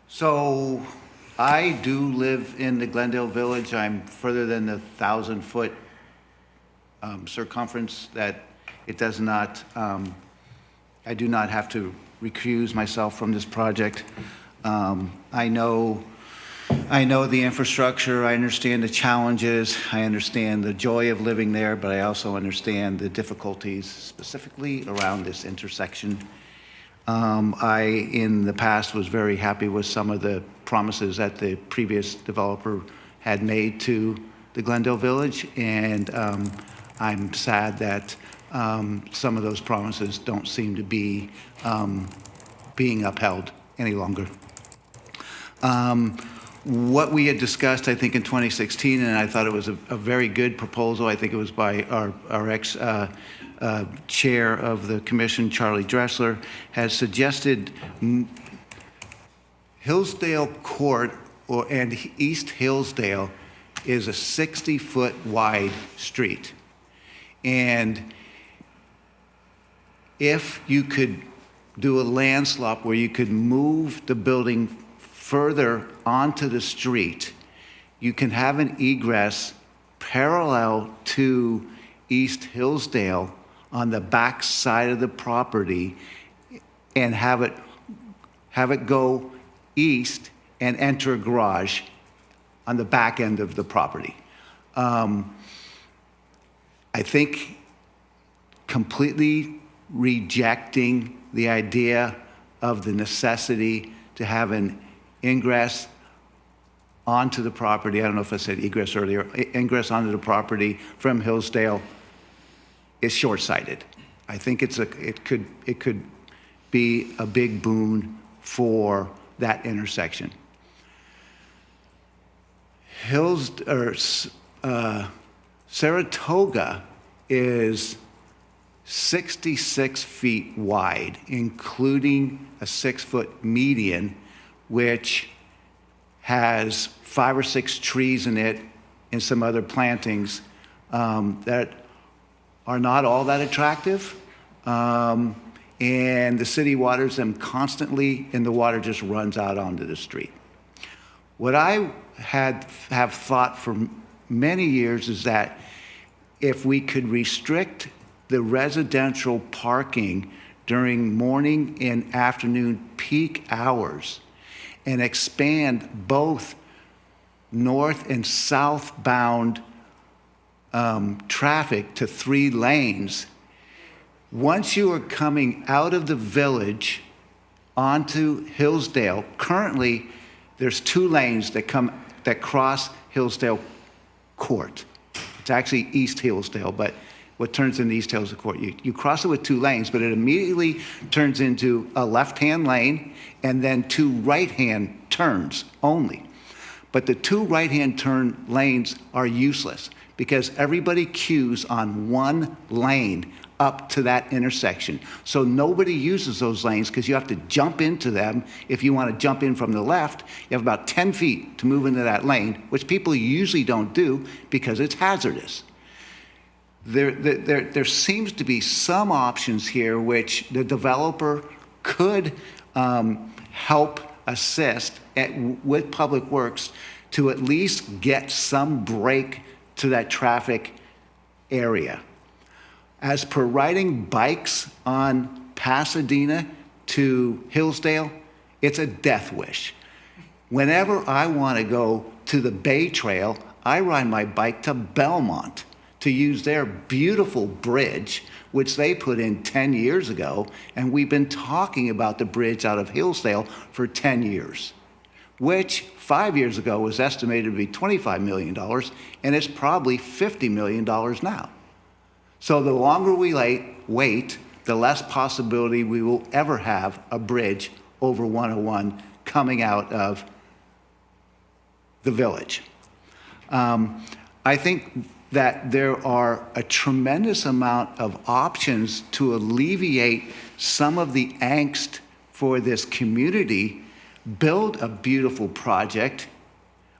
So I do live in the Glendale Village. I'm further than the 1,000-foot circumference that it does not, I do not have to recuse myself from this project. I know the infrastructure, I understand the challenges, I understand the joy of living there, but I also understand the difficulties specifically around this intersection. I, in the past, was very happy with some of the promises that the previous developer had made to the Glendale Village, and I'm sad that some of those promises don't seem to be being upheld any longer. What we had discussed, I think, in 2016, and I thought it was a very good proposal. I think it was by our ex-chair of the commission, Charlie Dressler, has suggested Hillsdale Court and East Hillsdale is a 60-foot wide street. And if you could do a land swap where you could move the building further onto the street, you can have an egress parallel to East Hillsdale on the back side of the property, and have it go east and enter a garage on the back end of the property. I think completely rejecting the idea of the necessity to have an ingress onto the property. I don't know if I said egress earlier. Ingress onto the property from Hillsdale is short-sighted. I think it could be a big boon for that intersection. Saratoga is 66 feet wide, including a 6-foot median, which has 5 or 6 trees in it and some other plantings that are not all that attractive. And and the city waters them constantly, and the water just runs out onto the street. What I have thought for many years is that if we could restrict the residential parking during morning and afternoon peak hours and expand both north and southbound traffic to 3 lanes, once you are coming out of the village onto Hillsdale, currently there's 2 lanes that cross Hillsdale Court. It's actually East Hillsdale, but what turns into East Hillsdale Court. You cross it with 2 lanes, but it immediately turns into a left-hand lane and then 2 right-hand turns only. But the 2 right-hand turn lanes are useless because everybody queues on 1 lane up to that intersection. So nobody uses those lanes because you have to jump into them. If you want to jump in from the left, you have about 10 feet to move into that lane, which people usually don't do because it's hazardous. There seems to be some options here which the developer could help assist with Public Works to at least get some break to that traffic area. As per riding bikes on Pasadena to Hillsdale, it's a death wish. Whenever I want to go to the Bay Trail, I ride my bike to Belmont to use their beautiful bridge, which they put in 10 years ago, and we've been talking about the bridge out of Hillsdale for 10 years, which 5 years ago was estimated to be $25 million, and it's probably $50 million now. So the longer we wait, the less possibility we will ever have a bridge over 101 coming out of the village. I think that there are a tremendous amount of options to alleviate some of the angst for this community, build a beautiful project,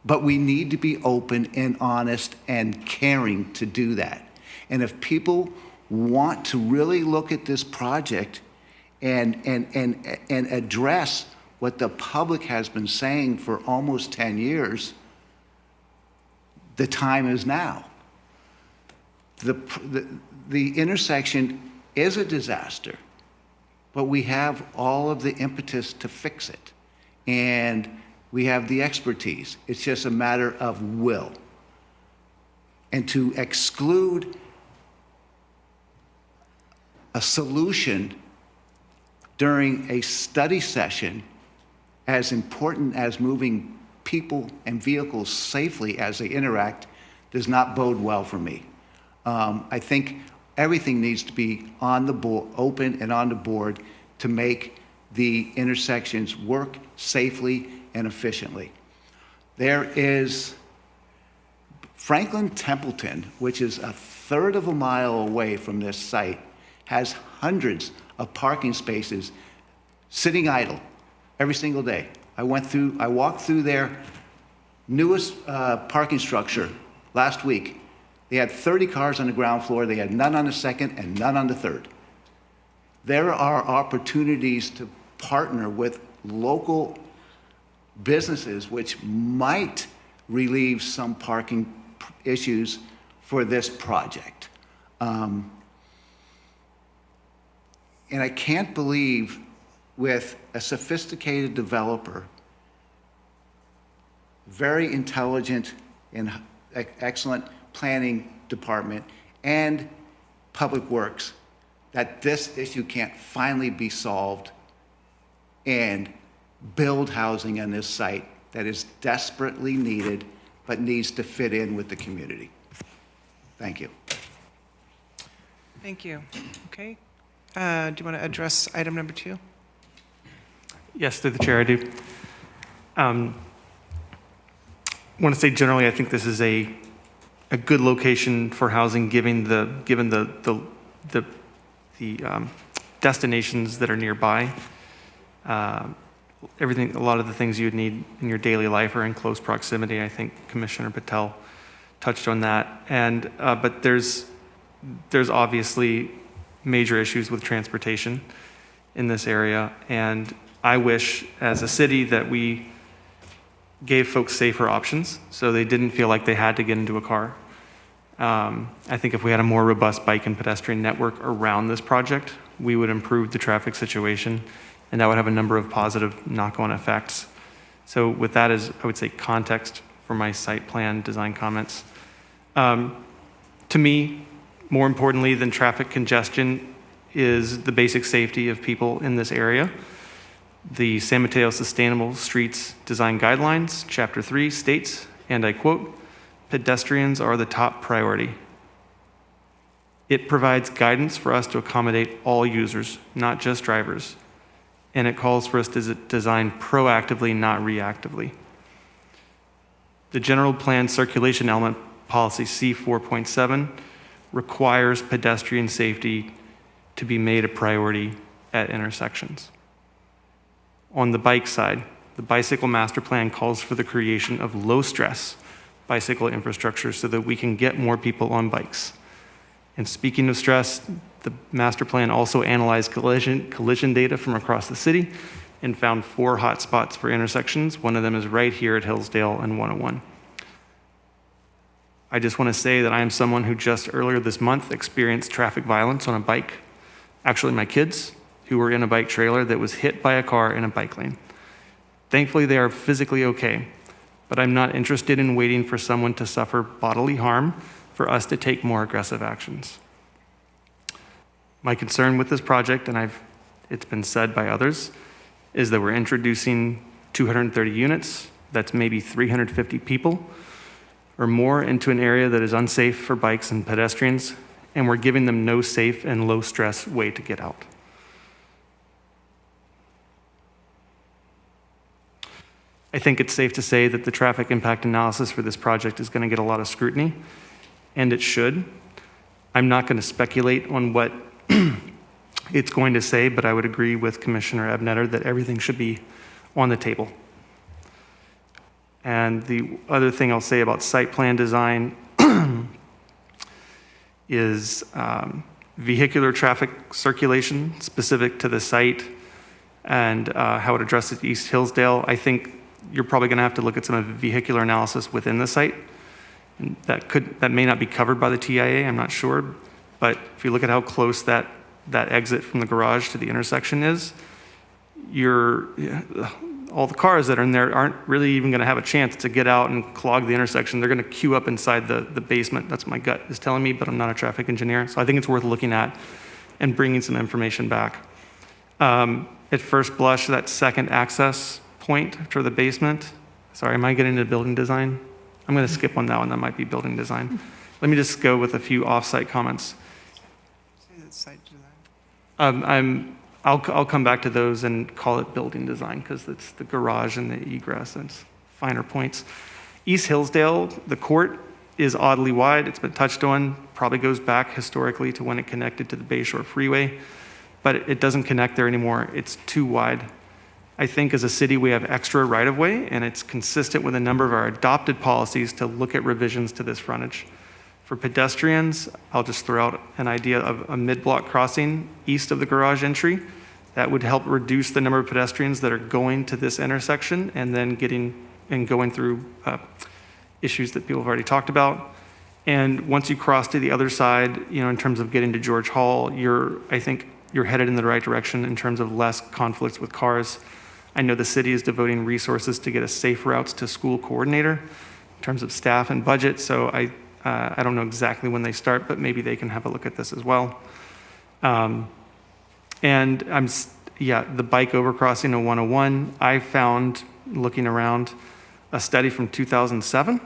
but we need to be open and honest and caring to do that. And if people want to really look at this project and address what the public has been saying for almost 10 years, the time is now. The intersection is a disaster, but we have all of the impetus to fix it. And we have the expertise. It's just a matter of will. And to exclude a solution during a study session as important as moving people and vehicles safely as they interact does not bode well for me. I think everything needs to be on the board, open and on the board to make the intersections work safely and efficiently. There is Franklin Templeton, which is a third of a mile away from this site, has hundreds of parking spaces sitting idle every single day. I walked through their newest parking structure last week. They had 30 cars on the ground floor. They had none on the second and none on the third. There are opportunities to partner with local businesses which might relieve some parking issues for this project. And I can't believe with a sophisticated developer, very intelligent and excellent planning department and Public Works, that this issue can't finally be solved and build housing on this site that is desperately needed but needs to fit in with the community. Thank you. Thank you. Okay. Do you want to address item number 2? Yes, through the chair, I do. I want to say generally, I think this is a good location for housing, given the destinations that are nearby. Everything, a lot of the things you would need in your daily life are in close proximity. I think Commissioner Patel touched on that. And but there's obviously major issues with transportation, in this area. And I wish, as a city, that we gave folks safer options so they didn't feel like they had to get into a car. I think if we had a more robust bike and pedestrian network around this project, we would improve the traffic situation, and that would have a number of positive knock-on effects. So with that as, I would say, context for my site plan design comments. To me, more importantly than traffic congestion is the basic safety of people in this area. The San Mateo Sustainable Streets Design Guidelines, Chapter 3 states, and I quote, "Pedestrians are the top priority." It provides guidance for us to accommodate all users, not just drivers. And it calls for us to design proactively, not reactively. The General Plan Circulation Element Policy C4.7 requires pedestrian safety to be made a priority at intersections. On the bike side, the Bicycle Master Plan calls for the creation of low-stress bicycle infrastructure so that we can get more people on bikes. And speaking of stress, the master plan also analyzed collision data from across the city and found 4 hotspots for intersections. One of them is right here at Hillsdale and 101. I just want to say that I am someone who just earlier this month experienced traffic violence on a bike. Actually, my kids, who were in a bike trailer that was hit by a car in a bike lane. Thankfully, they are physically okay, but I'm not interested in waiting for someone to suffer bodily harm for us to take more aggressive actions. My concern with this project, and it's been said by others, is that we're introducing 230 units, that's maybe 350 people or more, into an area that is unsafe for bikes and pedestrians, and we're giving them no safe and low stress way to get out. I think it's safe to say that the traffic impact analysis for this project is going to get a lot of scrutiny, and it should. I'm not going to speculate on what it's going to say, but I would agree with Commissioner Ebnetter that everything should be on the table. And the other thing I'll say about site plan design is vehicular traffic circulation specific to the site and how it addresses East Hillsdale. I think you're probably going to have to look at some of the vehicular analysis within the site. And that may not be covered by the TIA, I'm not sure. But if you look at how close that exit from the garage to the intersection is, all the cars that are in there aren't really even going to have a chance to get out and clog the intersection. They're going to queue up inside the basement. That's what my gut is telling me, but I'm not a traffic engineer. So I think it's worth looking at and bringing some information back. At first blush, that second access point for the basement, sorry, am I getting into building design? I'm going to skip on that one. That might be building design. Let me just go with a few off-site comments. I'll come back to those and call it building design because it's the garage and the egress and it's finer points. East Hillsdale, the court is oddly wide. It's been touched on, probably goes back historically to when it connected to the Bayshore Freeway, but it doesn't connect there anymore. It's too wide. I think as a city we have extra right-of-way, and it's consistent with a number of our adopted policies to look at revisions to this frontage. For pedestrians, I'll just throw out an idea of a mid-block crossing east of the garage entry. That would help reduce the number of pedestrians that are going to this intersection and then going through issues that people have already talked about. And once you cross to the other side, in terms of getting to George Hall, I think you're headed in the right direction in terms of less conflicts with cars. I know the city is devoting resources to get a safe routes to school coordinator in terms of staff and budget. So I don't know exactly when they start, but maybe they can have a look at this as well. And the bike overcrossing of 101, I found, looking around, a study from 2007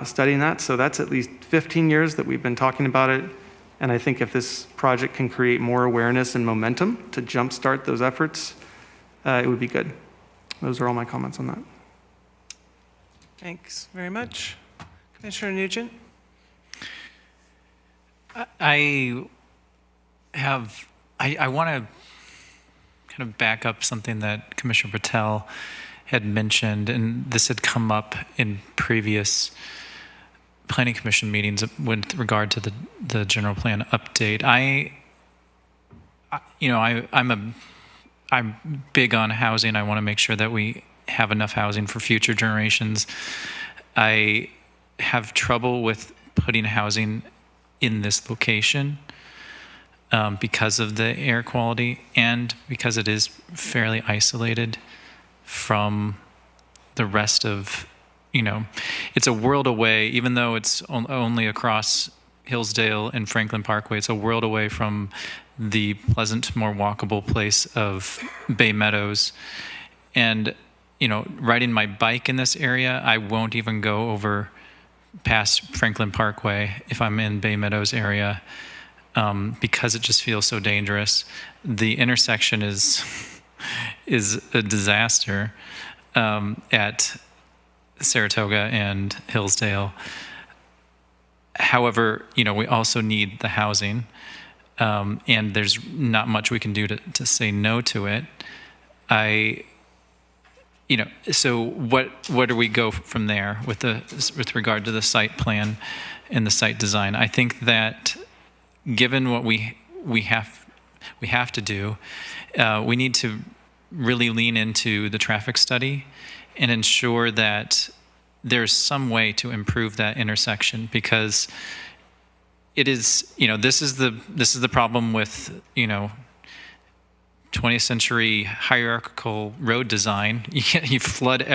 studying that. So that's at least 15 years that we've been talking about it. And I think if this project can create more awareness and momentum to jumpstart those efforts, it would be good. Those are all my comments on that. Thanks very much. Commissioner Nugent? I want to kind of back up something that Commissioner Patel had mentioned, and this had come up in previous Planning Commission meetings with regard to the general plan update. I'm big on housing. I want to make sure that we have enough housing for future generations. I have trouble with putting housing in this location because of the air quality and because it is fairly isolated from the rest of, it's a world away, even though it's only across Hillsdale and Franklin Parkway. It's a world away from the pleasant, more walkable place of Bay Meadows. And, riding my bike in this area, I won't even go over past Franklin Parkway if I'm in Bay Meadows area because it just feels so dangerous. The intersection is a disaster at Saratoga and Hillsdale. However, we also need the housing, and there's not much we can do to say no to it. So what do we go from there with regard to the site plan and the site design? I think that given what we have to do, we need to really lean into the traffic study and ensure that there's some way to improve that intersection, because it is, this is the problem with, 20th century hierarchical road design. You flood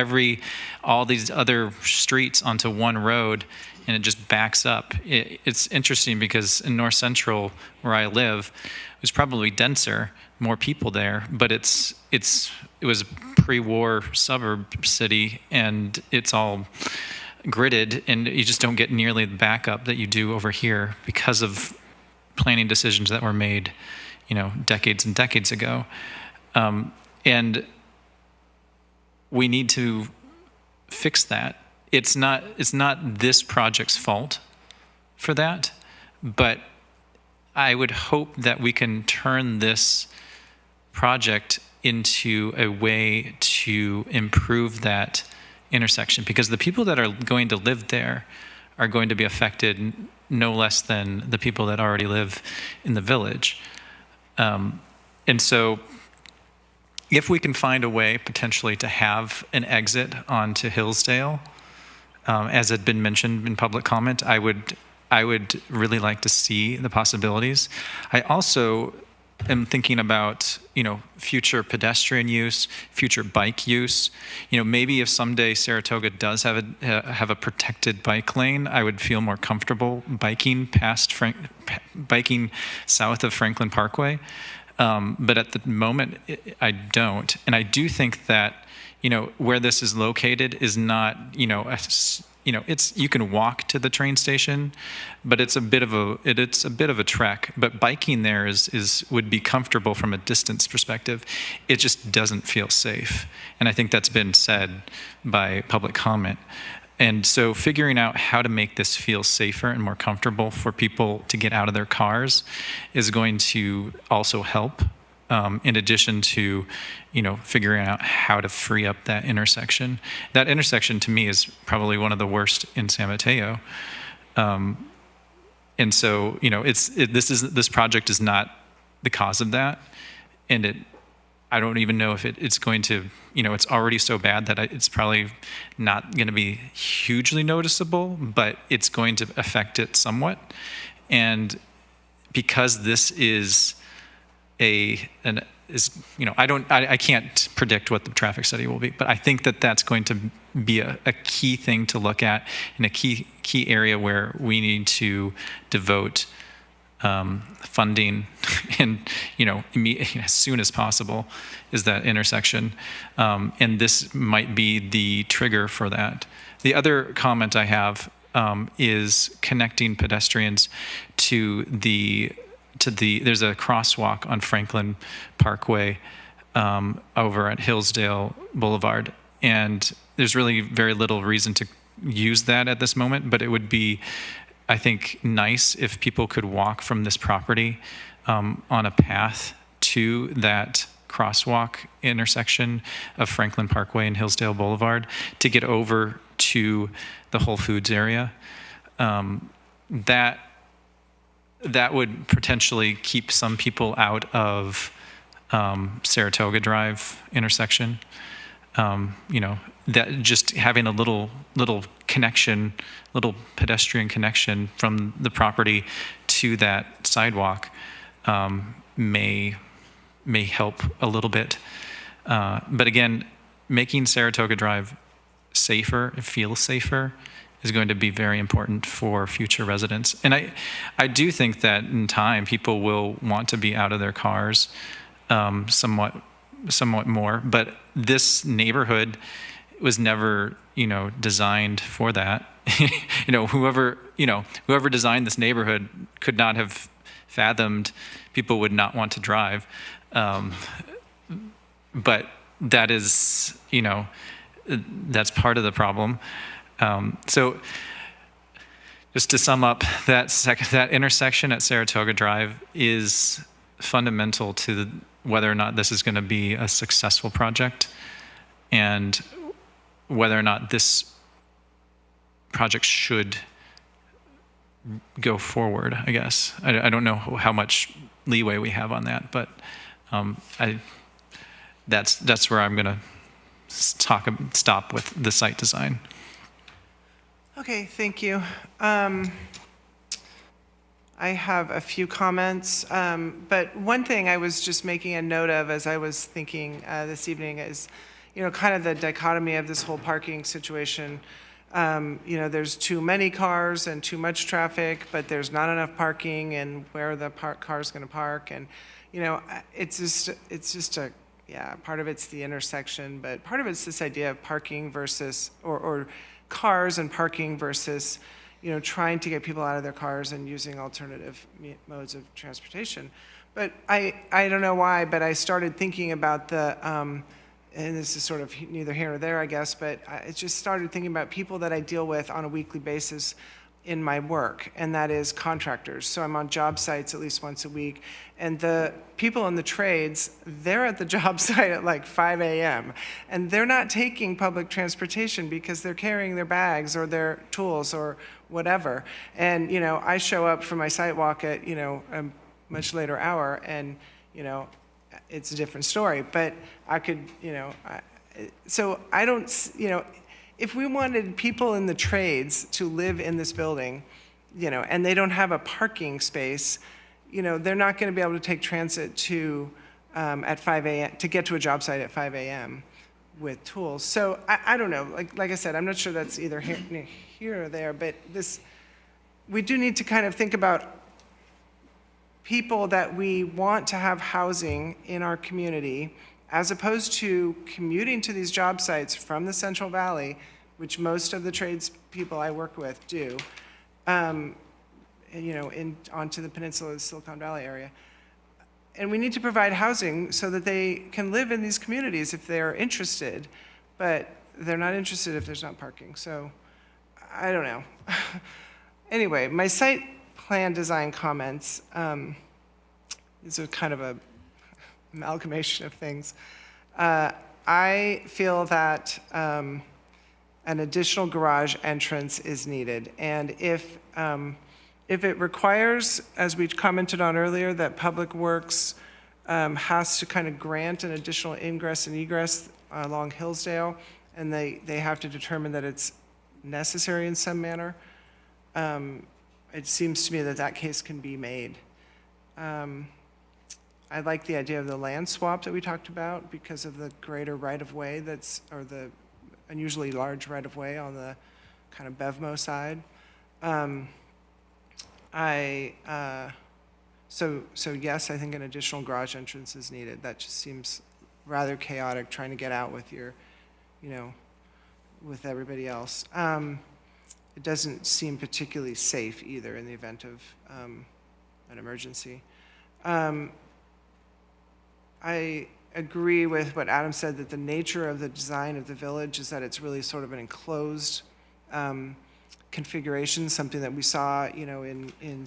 all these other streets onto one road and it just backs up. It's interesting because in North Central, where I live, it was probably denser, more people there, but it was a pre-war suburb city, and it's all gridded, and you just don't get nearly the backup that you do over here because of planning decisions that were made, decades and decades ago. And we need to fix that. It's not this project's fault for that, but I would hope that we can turn this project into a way to improve that intersection, because the people that are going to live there are going to be affected no less than the people that already live in the village. And so if we can find a way potentially to have an exit onto Hillsdale, as had been mentioned in public comment, I would really like to see the possibilities. I also am thinking about, future pedestrian use, future bike use. Maybe if someday Saratoga does have a protected bike lane, I would feel more comfortable biking biking south of Franklin Parkway. But at the moment, I don't. And I do think that, where this is located is not, you can walk to the train station, but it's a bit of a trek. But biking there would be comfortable from a distance perspective. It just doesn't feel safe. And I think that's been said by public comment. And so figuring out how to make this feel safer and more comfortable for people to get out of their cars is going to also help, in addition to, figuring out how to free up that intersection. That intersection to me is probably one of the worst in San Mateo. And so, this project is not the cause of that. And I don't even know if it's going to, it's already so bad that it's probably not going to be hugely noticeable, but it's going to affect it somewhat. And because this is I can't predict what the traffic study will be, but I think that that's going to be a key thing to look at, and a key area where we need to devote funding and as soon as possible is that intersection, and this might be the trigger for that. The other comment I have is connecting pedestrians to there's a crosswalk on Franklin Parkway over at Hillsdale Boulevard, and there's really very little reason to use that at this moment, but it would be, I think, nice if people could walk from this property on a path to that crosswalk intersection of Franklin Parkway and Hillsdale Boulevard to get over to the Whole Foods area. That that would potentially keep some people out of Saratoga Drive intersection. That just having a little connection, little pedestrian connection from the property to that sidewalk may help a little bit. But again, making Saratoga Drive safer, feel safer, is going to be very important for future residents. And I do think that in time, people will want to be out of their cars somewhat more. But this neighborhood was never, designed for that. Whoever designed this neighborhood could not have fathomed people would not want to drive. But that is, that's part of the problem. So just to sum up, that intersection at Saratoga Drive is fundamental to whether or not this is going to be a successful project and whether or not this project should go forward, I guess. I don't know how much leeway we have on that, but that's where I'm going to stop with the site design. Okay, thank you. I have a few comments, but one thing I was just making a note of as I was thinking this evening is, kind of the dichotomy of this whole parking situation. There's too many cars and too much traffic, but there's not enough parking, and where are the cars going to park? And, it's just part of it's the intersection, but part of it's this idea of parking versus, or cars and parking versus, trying to get people out of their cars and using alternative modes of transportation. But I don't know why, but I started thinking about and this is sort of neither here nor there, I guess, but I just started thinking about people that I deal with on a weekly basis in my work, and that is contractors. So I'm on job sites at least once a week, and the people in the trades, they're at the job site at like 5 a.m., and they're not taking public transportation because they're carrying their bags or their tools or whatever. And, I show up for my site walk at, a much later hour, and, it's a different story. But I could, so I don't, if we wanted people in the trades to live in this building, and they don't have a parking space, they're not going to be able to take transit to at 5 a.m. to get to a job site at 5 a.m. with tools. So I don't know. Like I said, I'm not sure that's either here or there, but we do need to kind of think about people that we want to have housing in our community, as opposed to commuting to these job sites from the Central Valley, which most of the trades people I work with do, onto the peninsula of the Silicon Valley area. And we need to provide housing so that they can live in these communities if they're interested, but they're not interested if there's not parking. So I don't know. Anyway, my site plan design comments, these are kind of a amalgamation of things. I feel that an additional garage entrance is needed. And if it requires, as we commented on earlier, that Public Works has to kind of grant an additional ingress and egress along Hillsdale, and they have to determine that it's necessary in some manner, it seems to me that case can be made. I like the idea of the land swap that we talked about because of the greater right-of-way or the unusually large right-of-way on the kind of BevMo side. So yes, I think an additional garage entrance is needed. That just seems rather chaotic, trying to get out with with everybody else. It doesn't seem particularly safe either in the event of an emergency. I agree with what Adam said, that the nature of the design of the village is that it's really sort of an enclosed configuration, something that we saw, in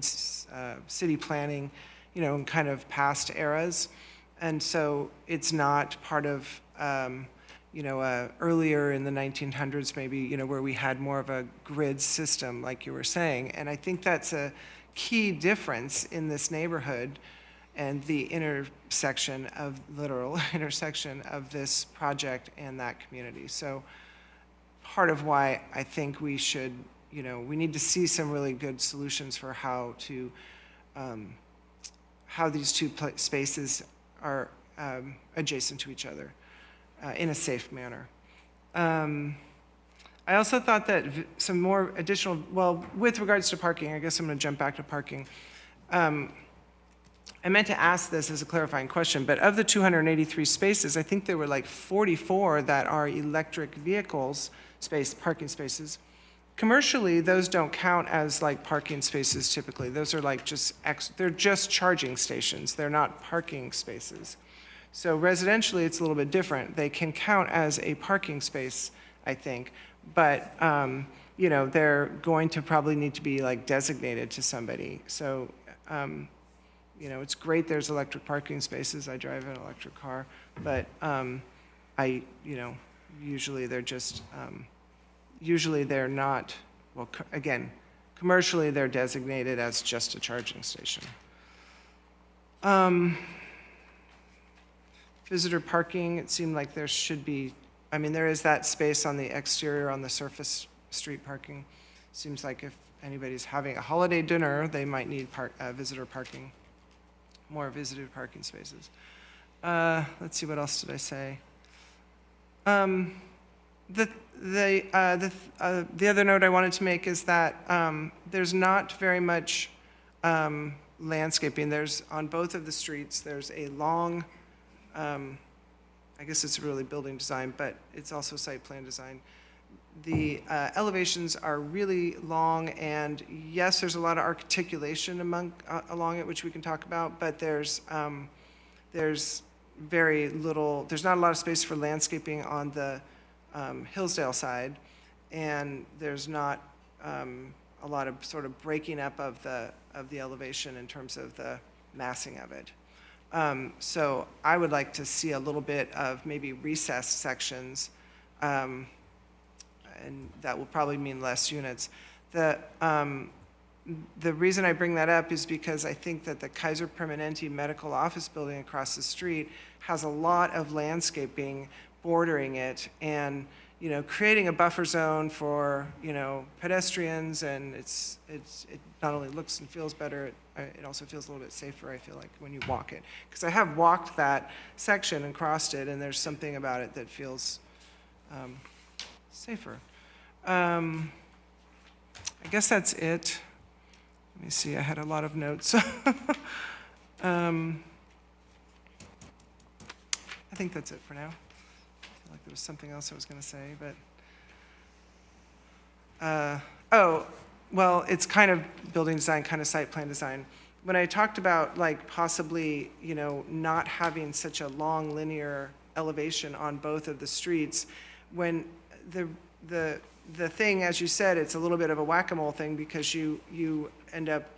city planning, in kind of past eras. And so it's not part of, earlier in the 1900s, maybe, where we had more of a grid system, like you were saying. And I think that's a key difference in this neighborhood and the literal intersection of this project and that community. So part of why I think we should, we need to see some really good solutions for how to, how these two spaces are adjacent to each other in a safe manner. I also thought that some more additional, well, with regards to parking, I guess I'm going to jump back to parking. I meant to ask this as a clarifying question, but of the 283 spaces, I think there were like 44 that are electric vehicles, parking spaces. Commercially, those don't count as like parking spaces typically. Those are like they're just charging stations. They're not parking spaces. So residentially, it's a little bit different. They can count as a parking space, I think, but they're going to probably need to be like designated to somebody. So, it's great there's electric parking spaces. I drive an electric car, but usually they're just, usually they're not, well, again, commercially they're designated as just a charging station. Visitor parking, it seemed like there should be, there is that space on the exterior on the surface street parking. Seems like if anybody's having a holiday dinner, they might need visitor parking, more visitor parking spaces. Let's see, what else did I say? The other note I wanted to make is that there's not very much landscaping. There's, on both of the streets, there's a long, I guess it's really building design, but it's also site plan design. The elevations are really long, and yes, there's a lot of articulation along it, which we can talk about, but there's very little, there's not a lot of space for landscaping on the Hillsdale side, and there's not a lot of sort of breaking up of the elevation in terms of the massing of it. So I would like to see a little bit of maybe recessed sections, and that will probably mean less units. The reason I bring that up is because I think that the Kaiser Permanente Medical Office Building across the street has a lot of landscaping bordering it, and creating a buffer zone for pedestrians, and it not only looks and feels better, it also feels a little bit safer, I feel like, when you walk it. Because I have walked that section and crossed it, and there's something about it that feels safer. I guess that's it. Let me see, I had a lot of notes. I think that's it for now. I feel like there was something else I was going to say, but well, it's kind of building design, kind of site plan design. When I talked about like possibly, not having such a long linear elevation on both of the streets, when the thing, as you said, it's a little bit of a whack-a-mole thing because you end up,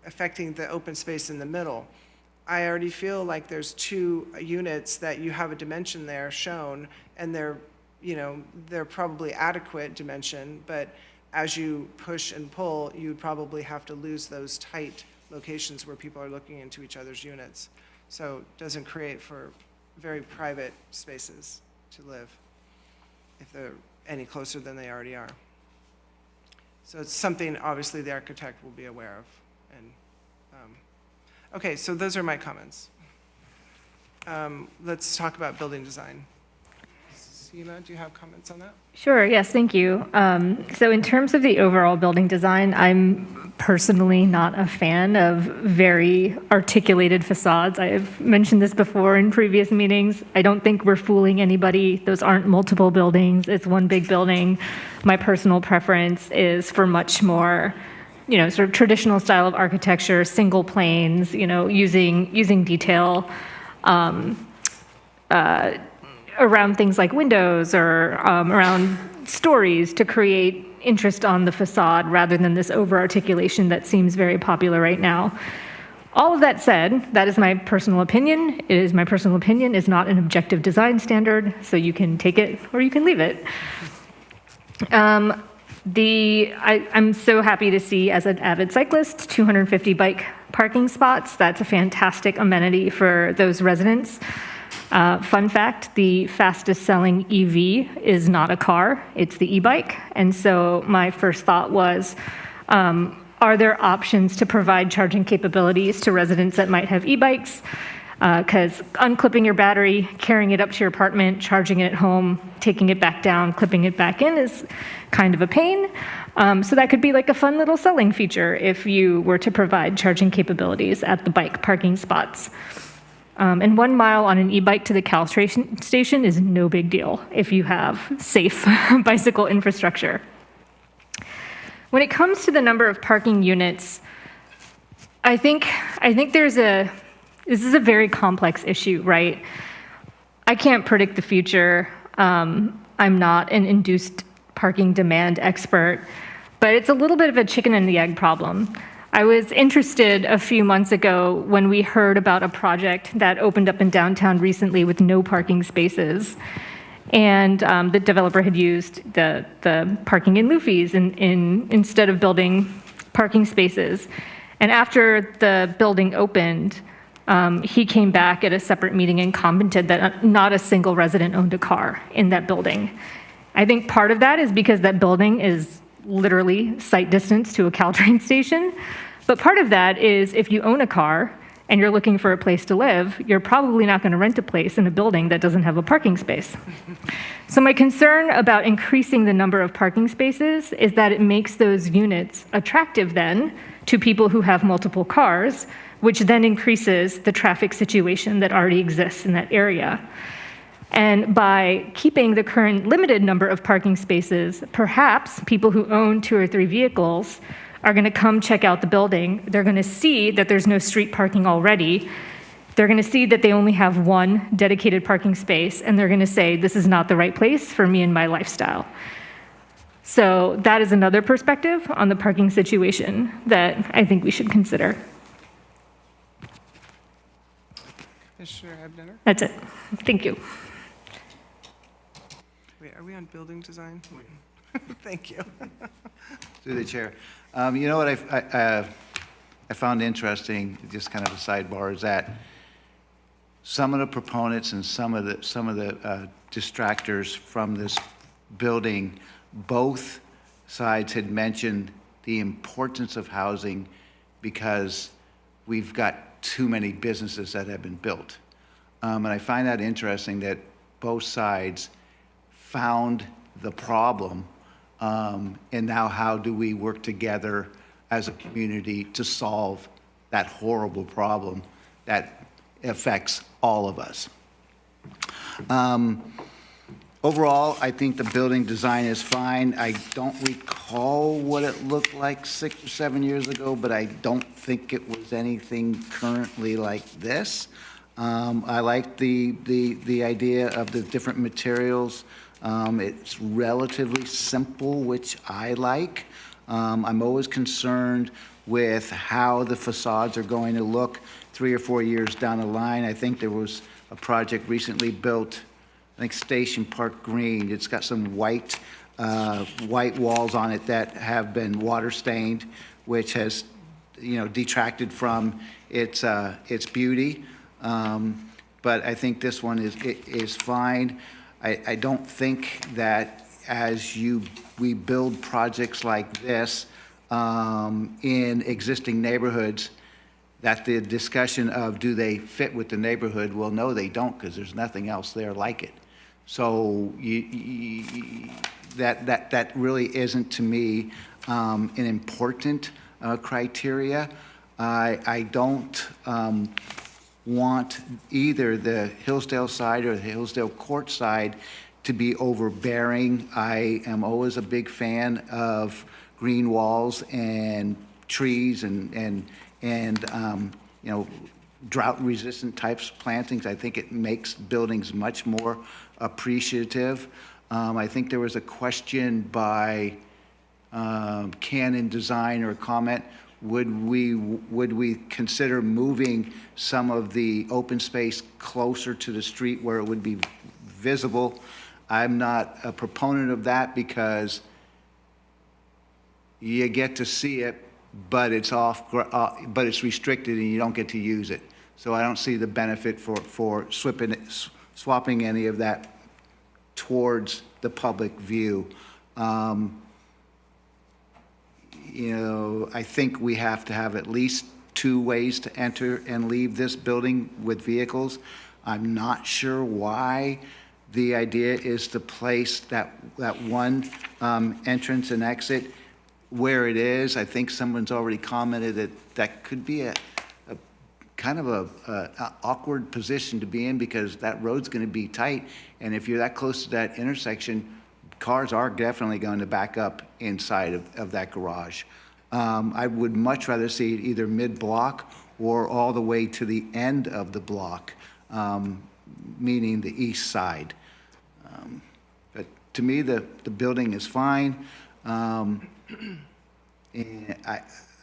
affecting the open space in the middle. I already feel like there's two units that you have a dimension there shown, and they're probably adequate dimension, but as you push and pull, you'd probably have to lose those tight locations where people are looking into each other's units. So it doesn't create for very private spaces to live if they're any closer than they already are. So it's something obviously the architect will be aware of. And okay, so those are my comments. Let's talk about building design. Seema, do you have comments on that? Sure, yes, thank you. So in terms of the overall building design, I'm personally not a fan of very articulated facades. I have mentioned this before in previous meetings. I don't think we're fooling anybody. Those aren't multiple buildings. It's one big building. My personal preference is for much more, sort of traditional style of architecture, single planes, using detail. Around things like windows or around stories to create interest on the facade rather than this over-articulation that seems very popular right now. All of that said, that is my personal opinion. It is my personal opinion. It's not an objective design standard, so you can take it or you can leave it. I'm so happy to see, as an avid cyclist, 250 bike parking spots. That's a fantastic amenity for those residents. Fun fact, the fastest selling EV is not a car, it's the e-bike. And so my first thought was, are there options to provide charging capabilities to residents that might have e-bikes? Because unclipping your battery, carrying it up to your apartment, charging it at home, taking it back down, clipping it back in is kind of a pain. So that could be like a fun little selling feature if you were to provide charging capabilities at the bike parking spots. And 1 mile on an e-bike to the calibration station is no big deal if you have safe bicycle infrastructure. When it comes to the number of parking units, I think this is a very complex issue, right? I can't predict the future. I'm not an induced parking demand expert, but it's a little bit of a chicken and the egg problem. I was interested a few months ago when we heard about a project that opened up in downtown recently with no parking spaces. And the developer had used the parking in Luffy's instead of building parking spaces. And after the building opened, he came back at a separate meeting and commented that not a single resident owned a car in that building. I think part of that is because that building is literally sight distance to a Caltrain station. But part of that is if you own a car and you're looking for a place to live, you're probably not going to rent a place in a building that doesn't have a parking space. So my concern about increasing the number of parking spaces is that it makes those units attractive then to people who have multiple cars, which then increases the traffic situation that already exists in that area. And by keeping the current limited number of parking spaces, perhaps people who own 2 or 3 vehicles are going to come check out the building. They're going to see that there's no street parking already. They're going to see that they only have 1 dedicated parking space, and they're going to say, this is not the right place for me and my lifestyle. So that is another perspective on the parking situation that I think we should consider. Commissioner Ebner? That's it. Thank you. Wait, are we on building design? Thank you. Through the chair. You know what I found interesting, just kind of a sidebar, is that some of the proponents and some of the distractors from this building, both sides had mentioned the importance of housing because we've got too many businesses that have been built. And I find that interesting that both sides found the problem, and now how do we work together as a community to solve that horrible problem that affects all of us. Overall, I think the building design is fine. I don't recall what it looked like 6 or 7 years ago, but I don't think it was anything currently like this. I like the idea of the different materials. It's relatively simple, which I like. I'm always concerned with how the facades are going to look 3 or 4 years down the line. I think there was a project recently built, I think Station Park Green. It's got some white walls on it that have been water stained, which has, detracted from its beauty. But I think this one is fine. I don't think that as we build projects like this in existing neighborhoods, that the discussion of do they fit with the neighborhood, well, no, they don't, because there's nothing else there like it. So that really isn't, to me, an important criteria. I don't want either the Hillsdale side or the Hillsdale Court side to be overbearing. I am always a big fan of green walls and trees and drought-resistant types of plantings. I think it makes buildings much more appreciative. I think there was a question by Canon Design or a comment, would we consider moving some of the open space closer to the street where it would be visible? I'm not a proponent of that because you get to see it, but it's but it's restricted and you don't get to use it. So I don't see the benefit for swapping any of that towards the public view. I think we have to have at least 2 ways to enter and leave this building with vehicles. I'm not sure why the idea is to place that one entrance and exit where it is. I think someone's already commented that could be a kind of a awkward position to be in, because that road's going to be tight, and if you're that close to that intersection, cars are definitely going to back up inside of that garage. I would much rather see it either mid-block or all the way to the end of the block, meaning the east side. But to me, the building is fine. And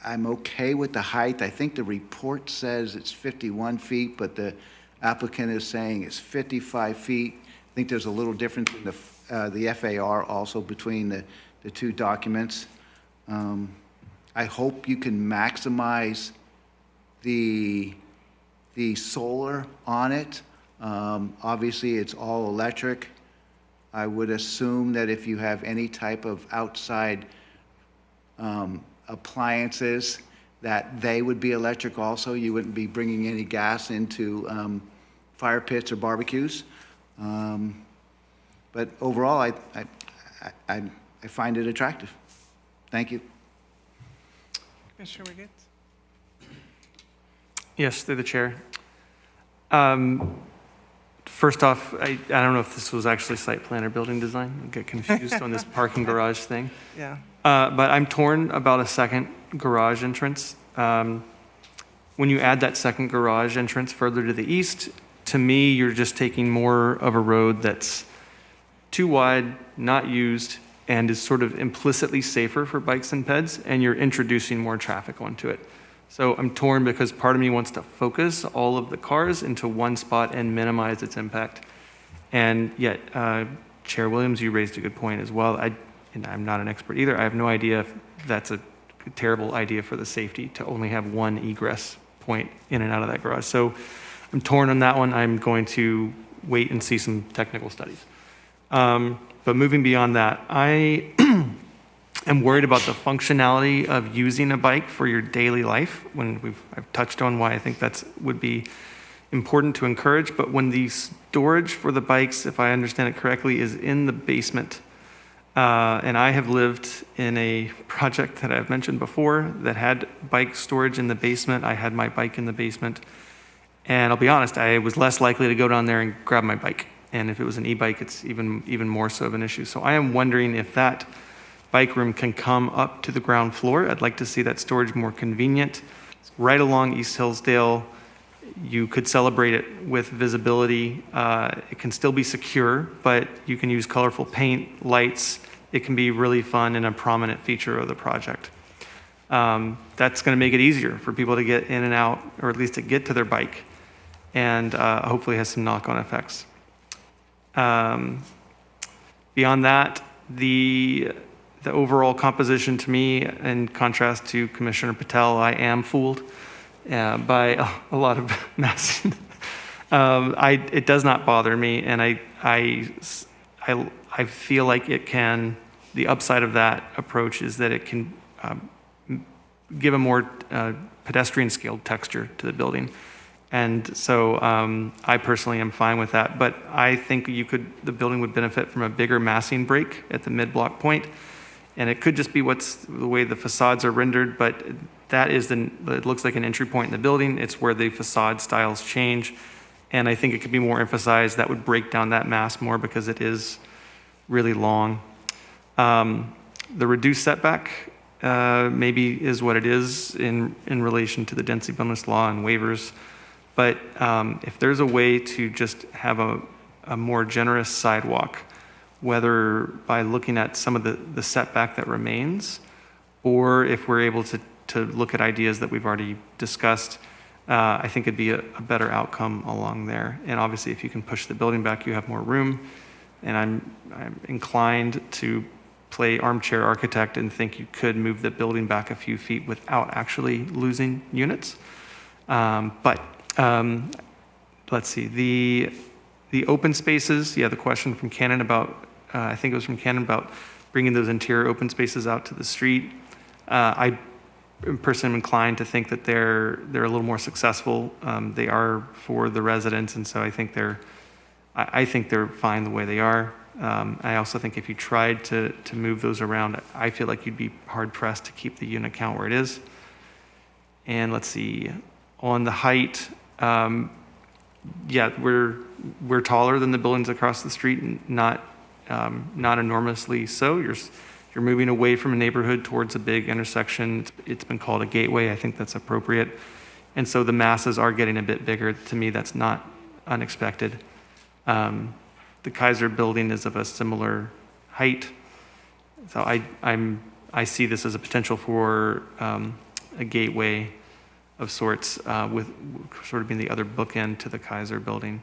I'm okay with the height. I think the report says it's 51 feet, but the applicant is saying it's 55 feet. I think there's a little difference in the FAR also between the 2 documents. I hope you can maximize the solar on it. Obviously, it's all electric. I would assume that if you have any type of outside appliances, that they would be electric also. You wouldn't be bringing any gas into fire pits or barbecues. But overall, I find it attractive. Thank you. Commissioner Wiggins? Yes, through the chair. First off, I don't know if this was actually site plan or building design. I get confused on this parking garage thing. Yeah. But I'm torn about a second garage entrance. When you add that second garage entrance further to the east, to me, you're just taking more of a road that's too wide, not used, and is sort of implicitly safer for bikes and peds, and you're introducing more traffic onto it. So I'm torn because part of me wants to focus all of the cars into one spot and minimize its impact. And yet, Chair Williams, you raised a good point as well. And I'm not an expert either. I have no idea if that's a terrible idea for the safety to only have one egress point in and out of that garage. So I'm torn on that one. I'm going to wait and see some technical studies. But moving beyond that, I am worried about the functionality of using a bike for your daily life. I've touched on why I think that would be important to encourage, but when the storage for the bikes, if I understand it correctly, is in the basement, and I have lived in a project that I've mentioned before that had bike storage in the basement. I had my bike in the basement, and I'll be honest, I was less likely to go down there and grab my bike. And if it was an e-bike, it's even more so of an issue. So I am wondering if that bike room can come up to the ground floor. I'd like to see that storage more convenient. It's right along East Hillsdale. You could celebrate it with visibility. It can still be secure, but you can use colorful paint, lights. It can be really fun and a prominent feature of the project. That's going to make it easier for people to get in and out, or at least to get to their bike, and hopefully has some knock-on effects. Beyond that, the overall composition to me, in contrast to Commissioner Patel, I am fooled by a lot of massing. It does not bother me, and I feel like it can. The upside of that approach is that it can give a more pedestrian scaled texture to the building. And so I personally am fine with that, but I think the building would benefit from a bigger massing break at the mid-block point. And it could just be the way the facades are rendered, but that is it looks like an entry point in the building. It's where the facade styles change. And I think it could be more emphasized. That would break down that mass more because it is really long. The reduced setback maybe is what it is in relation to the density bonus law and waivers. But if there's a way to just have a more generous sidewalk, whether by looking at some of the setback that remains, or if we're able to look at ideas that we've already discussed, I think it'd be a better outcome along there. And obviously, if you can push the building back, you have more room. And I'm inclined to play armchair architect and think you could move the building back a few feet without actually losing units. But let's see, the open spaces, yeah, the question from Cannon about, I think it was from Cannon about bringing those interior open spaces out to the street. I personally am inclined to think that they're a little more successful. They are for the residents, and so I think they're fine the way they are. I also think if you tried to move those around, I feel like you'd be hard pressed to keep the unit count where it is. And let's see, on the height, yeah, we're taller than the buildings across the street, and not enormously so. You're moving away from a neighborhood towards a big intersection. It's been called a gateway. I think that's appropriate. And so the masses are getting a bit bigger. To me, that's not unexpected. The Kaiser building is of a similar height. So I see this as a potential for a gateway of sorts, with sort of being the other bookend to the Kaiser building.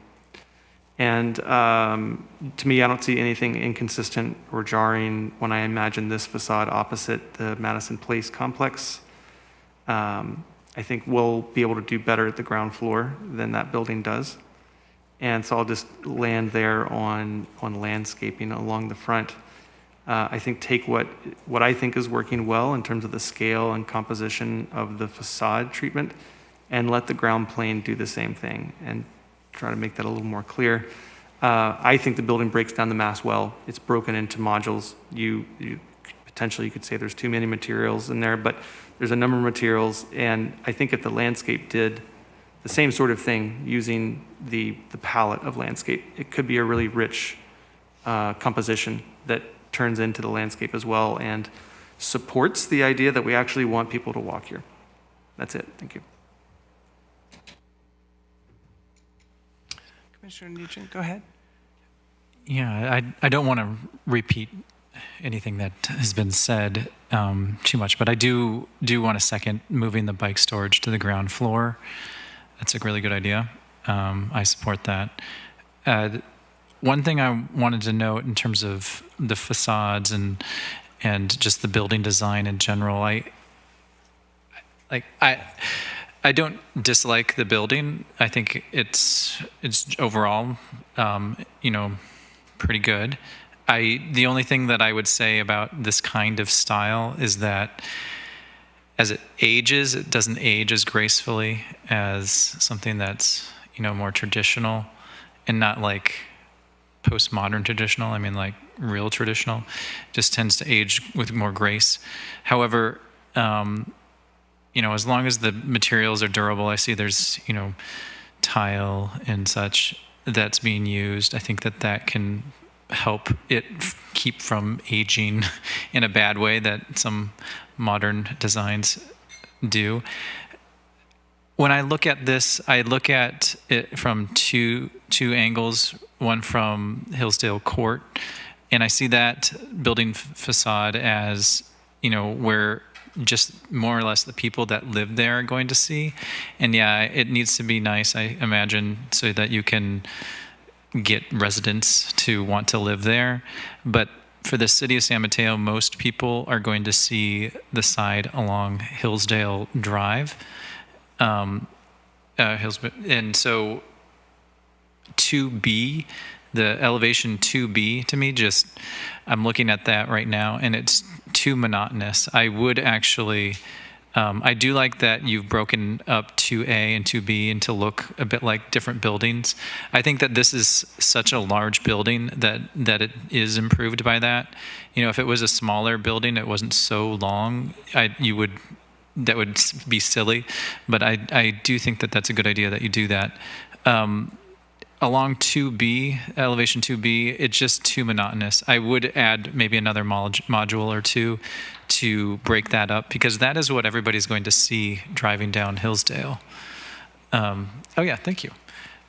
And to me, I don't see anything inconsistent or jarring when I imagine this facade opposite the Madison Place complex. I think we'll be able to do better at the ground floor than that building does. And so I'll just land there on landscaping along the front. I think take what I think is working well in terms of the scale and composition of the facade treatment, and let the ground plane do the same thing, and try to make that a little more clear. I think the building breaks down the mass well. It's broken into modules. You potentially you could say there's too many materials in there, but there's a number of materials, and I think if the landscape did the same sort of thing using the palette of landscape, it could be a really rich composition that turns into the landscape as well and supports the idea that we actually want people to walk here. That's it. Thank you. Commissioner Nugent, go ahead. Yeah, I don't want to repeat anything that has been said too much, but I do want to second moving the bike storage to the ground floor. That's a really good idea. I support that. One thing I wanted to note in terms of the facades and just the building design in general, I don't dislike the building. I think it's overall, pretty good. The only thing that I would say about this kind of style is that as it ages, it doesn't age as gracefully as something that's, more traditional, and not like postmodern traditional. I mean, like real traditional. Just tends to age with more grace. However, as long as the materials are durable, I see there's, tile and such that's being used. I think that can help it keep from aging in a bad way that some modern designs do. When I look at this, I look at it from two angles, one from Hillsdale Court, and I see that building facade as, where just more or less the people that live there are going to see. And yeah, it needs to be nice, I imagine, so that you can get residents to want to live there. But for the city of San Mateo, most people are going to see the side along Hillsdale Drive. And so 2B, the elevation 2B to me, I'm looking at that right now, and it's too monotonous. I would actually, I do like that you've broken up 2A and 2B and to look a bit like different buildings. I think that this is such a large building that it is improved by that. If it was a smaller building, it wasn't so long, that would be silly, but I do think that that's a good idea that you do that. Along 2B, elevation 2B, it's just too monotonous. I would add maybe another module or two to break that up, because that is what everybody's going to see driving down Hillsdale. Oh yeah, thank you.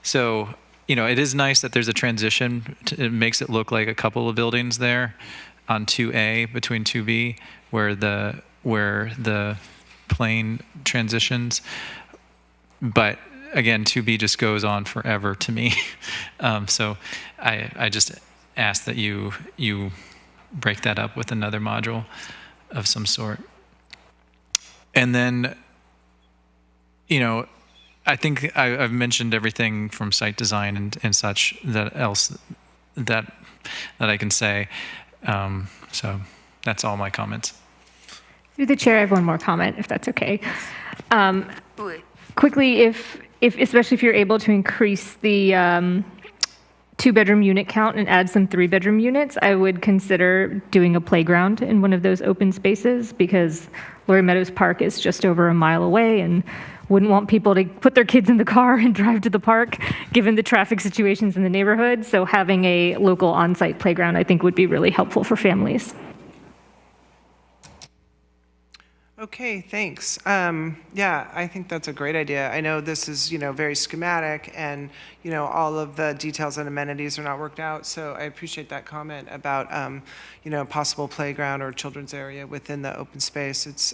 So, it is nice that there's a transition. It makes it look like a couple of buildings there on 2A between 2B, where the plane transitions. But again, 2B just goes on forever to me. So I just ask that you break that up with another module of some sort. And then, you know, I think I've mentioned everything from site design and such that I can say. So that's all my comments. Through the chair, I have one more comment, if that's okay. Quickly, if especially if you're able to increase the 2-bedroom unit count and add some 3-bedroom units, I would consider doing a playground in one of those open spaces, because Laurie Meadows Park is just over a mile away, and wouldn't want people to put their kids in the car and drive to the park, given the traffic situations in the neighborhood. So having a local on-site playground, I think, would be really helpful for families. Okay, thanks. Yeah, I think that's a great idea. I know this is, you know, very schematic, and, you know, all of the details and amenities are not worked out. So I appreciate that comment about, you know, possible playground or children's area within the open space. It's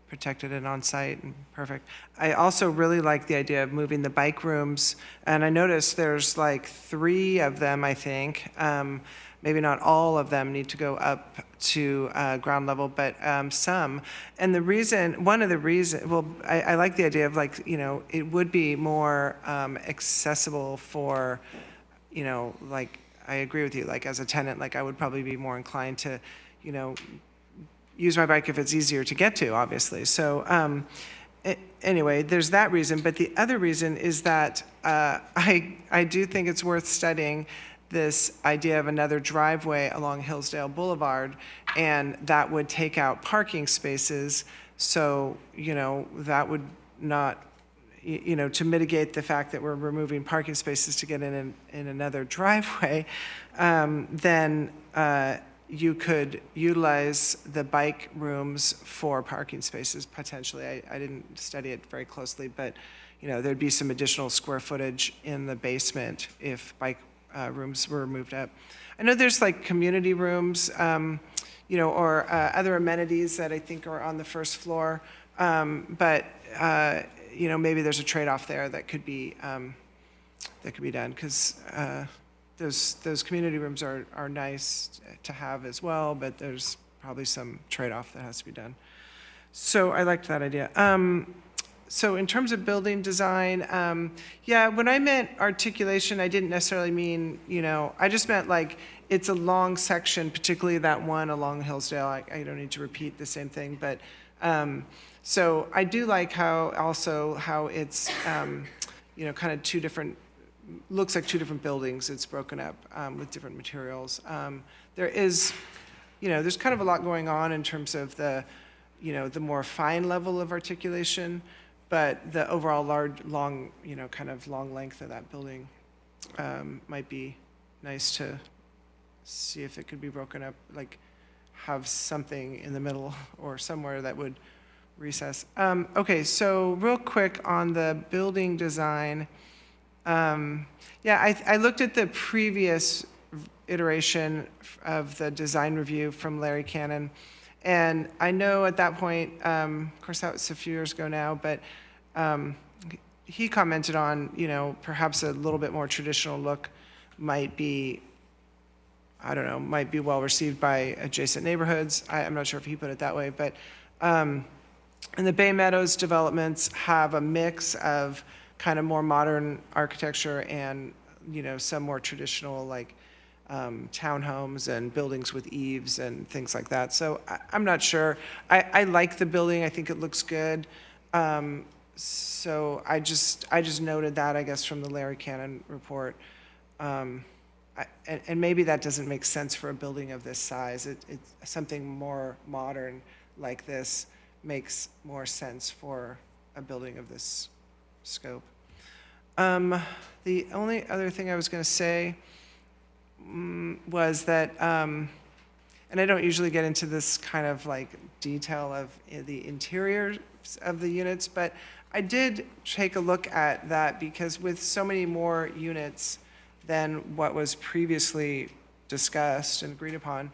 protected and on-site and perfect. I also really like the idea of moving the bike rooms, and I noticed there's like 3 of them, I think. Maybe not all of them need to go up to ground level, but some. And the reason, one of the reasons, well, I like the idea of, like, you know, it would be more accessible for, you know, like, I agree with you, like, as a tenant, like, I would probably be more inclined to, you know, use my bike if it's easier to get to, obviously. So anyway, there's that reason. But the other reason is that I do think it's worth studying this idea of another driveway along Hillsdale Boulevard, and that would take out parking spaces. So, you know, that would not, you know, to mitigate the fact that we're removing parking spaces to get in another driveway, then you could utilize the bike rooms for parking spaces potentially. I didn't study it very closely, but, you know, there'd be some additional square footage in the basement if bike rooms were moved up. I know there's like community rooms, you know, or other amenities that I think are on the first floor, but you know, maybe there's a trade-off there that could be done, because those community rooms are nice to have as well, but there's probably some trade-off that has to be done. So I liked that idea. So in terms of building design, yeah, when I meant articulation, I didn't necessarily mean, you know, I just meant like it's a long section, particularly that one along Hillsdale. I don't need to repeat the same thing, but so I do like how it's, you know, kind of two different, looks like two different buildings. It's broken up with different materials. There is, you know, there's kind of a lot going on in terms of the, you know, the more fine level of articulation, but the overall long, you know, kind of long length of that building might be nice to see if it could be broken up, like have something in the middle or somewhere that would recess. Okay, so real quick on the building design. Yeah, I looked at the previous iteration of the design review from Larry Cannon. And I know at that point, of course, that was a few years ago now, but he commented on, you know, perhaps a little bit more traditional look might be, I don't know, might be well received by adjacent neighborhoods. I'm not sure if he put it that way, but and the Bay Meadows developments have a mix of kind of more modern architecture and, you know, some more traditional, like townhomes and buildings with eaves and things like that. So I'm not sure. I like the building. I think it looks good. So I just noted that, I guess, from the Larry Cannon report. And maybe that doesn't make sense for a building of this size. It's something more modern like this makes more sense for a building of this scope. The only other thing I was going to say was that, and I don't usually get into this kind of like detail of the interior of the units, but I did take a look at that because with so many more units than what was previously discussed and agreed upon,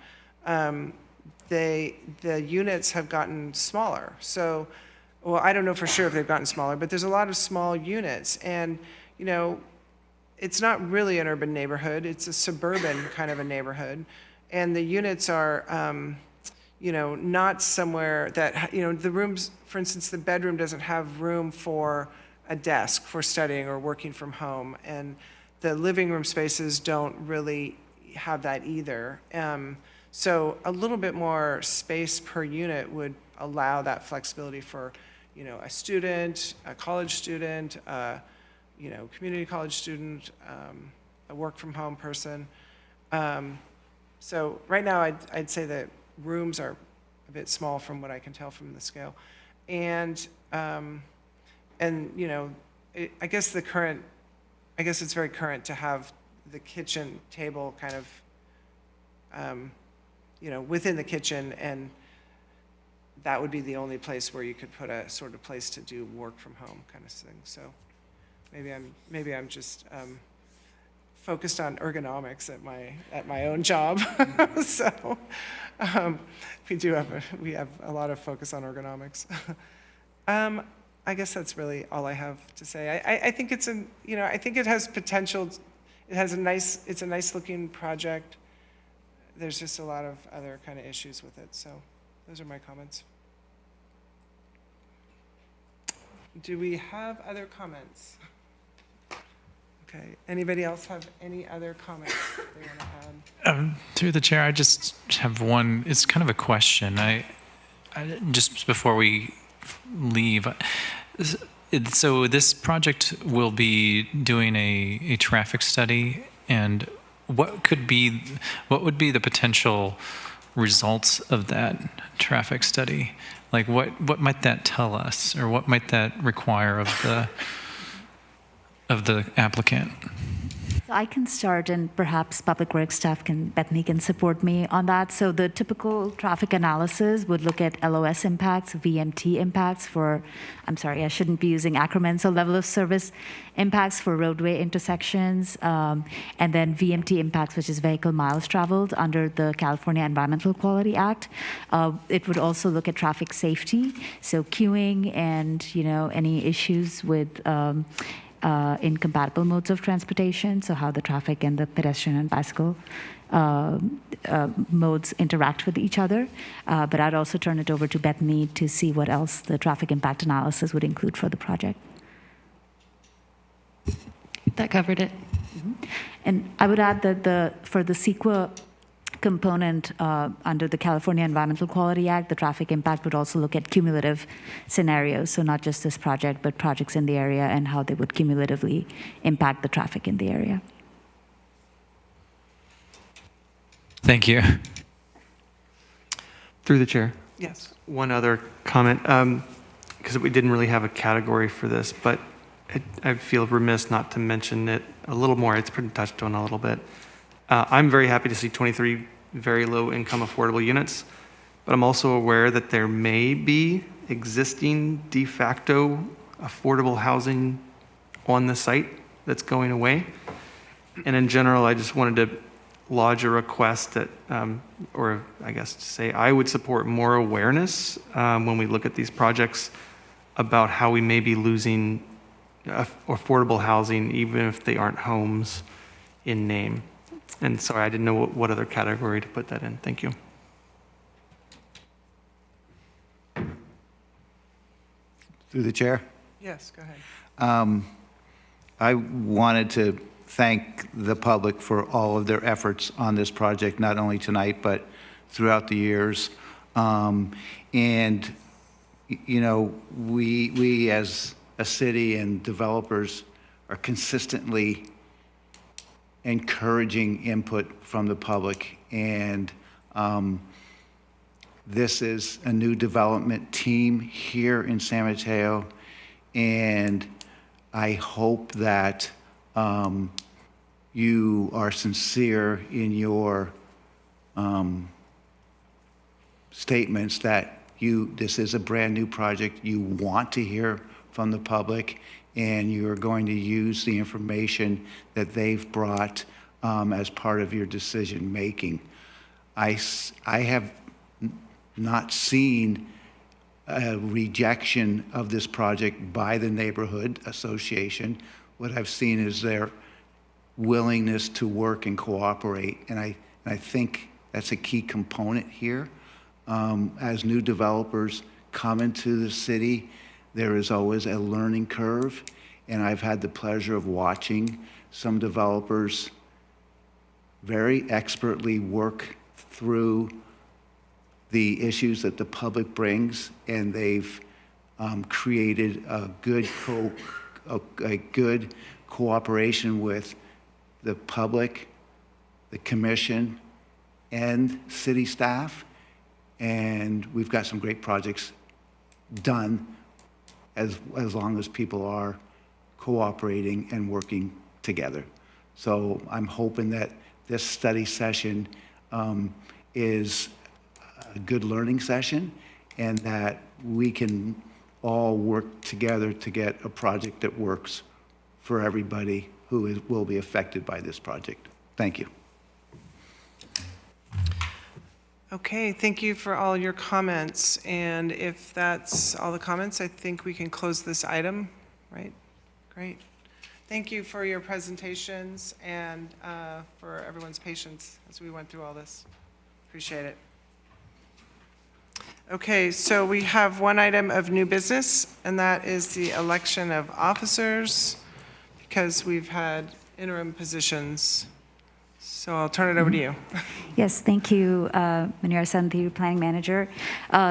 the units have gotten smaller. So, well, I don't know for sure if they've gotten smaller, but there's a lot of small units, and, you know, it's not really an urban neighborhood. It's a suburban kind of a neighborhood. and the units are, not somewhere that, the rooms, for instance, the bedroom doesn't have room for a desk for studying or working from home, and the living room spaces don't really have that either. So a little bit more space per unit would allow that flexibility for, a student, a college student, community college student, a work from home person. So right now, I'd say that rooms are a bit small from what I can tell from the scale. And I guess it's very current to have the kitchen table kind of, within the kitchen, and that would be the only place where you could put a sort of place to do work from home kind of thing. So maybe I'm just focused on ergonomics at my own job. So we have a lot of focus on ergonomics. I guess that's really all I have to say. I think I think it has potential. It's a nice looking project. There's just a lot of other kind of issues with it. So those are my comments. Do we have other comments? Okay. Anybody else have any other comments they want to add? Through the chair, I just have one. It's kind of a question. I just before we leave. So this project will be doing a traffic study, and what would be the potential results of that traffic study? Like what might that tell us, or what might that require of the applicant? So I can start, and perhaps Public Works staff Bethany can support me on that. So the typical traffic analysis would look at LOS impacts, VMT impacts I shouldn't be using acronyms, so level of service impacts for roadway intersections, and then VMT impacts, which is vehicle miles traveled under the California Environmental Quality Act. It would also look at traffic safety, so queuing and, any issues with incompatible modes of transportation, so how the traffic and the pedestrian and bicycle modes interact with each other. But I'd also turn it over to Bethany to see what else the traffic impact analysis would include for the project. That covered it. Mm-hmm. And I would add that for the CEQA component under the California Environmental Quality Act, the traffic impact would also look at cumulative scenarios, so not just this project, but projects in the area and how they would cumulatively impact the traffic in the area. Thank you. Through the chair. Yes. One other comment, because we didn't really have a category for this, but I feel remiss not to mention it a little more. It's been touched on a little bit. I'm very happy to see 23 very low income affordable units, but I'm also aware that there may be existing de facto affordable housing on the site that's going away. And in general, I just wanted to lodge a request that, or I guess to say, I would support more awareness when we look at these projects about how we may be losing affordable housing, even if they aren't homes in name. And sorry, I didn't know what other category to put that in. Thank you. Through the chair. Yes, go ahead. I wanted to thank the public for all of their efforts on this project, not only tonight, but throughout the years. And, we as a city and developers are consistently encouraging input from the public. And this is a new development team here in San Mateo. And I hope that you are sincere in your statements that this is a brand new project. You want to hear from the public, and you are going to use the information that they've brought as part of your decision making. I have not seen a rejection of this project by the neighborhood association. What I've seen is their willingness to work and cooperate, and I think That's a key component here. As new developers come into the city, there is always a learning curve, and I've had the pleasure of watching some developers very expertly work through the issues that the public brings, and they've created a good cooperation with the public, the commission, and city staff. And we've got some great projects done as long as people are cooperating and working together. So I'm hoping that this study session is a good learning session, and that we can all work together to get a project that works for everybody who will be affected by this project. Thank you. Okay, thank you for all your comments. And if that's all the comments, I think we can close this item, right? Great. Thank you for your presentations and for everyone's patience as we went through all this. Appreciate it. Okay, so we have one item of new business, and that is the election of officers, because we've had interim positions. So I'll turn it over to you. Yes, thank you, Manira Sandhi, Planning Manager.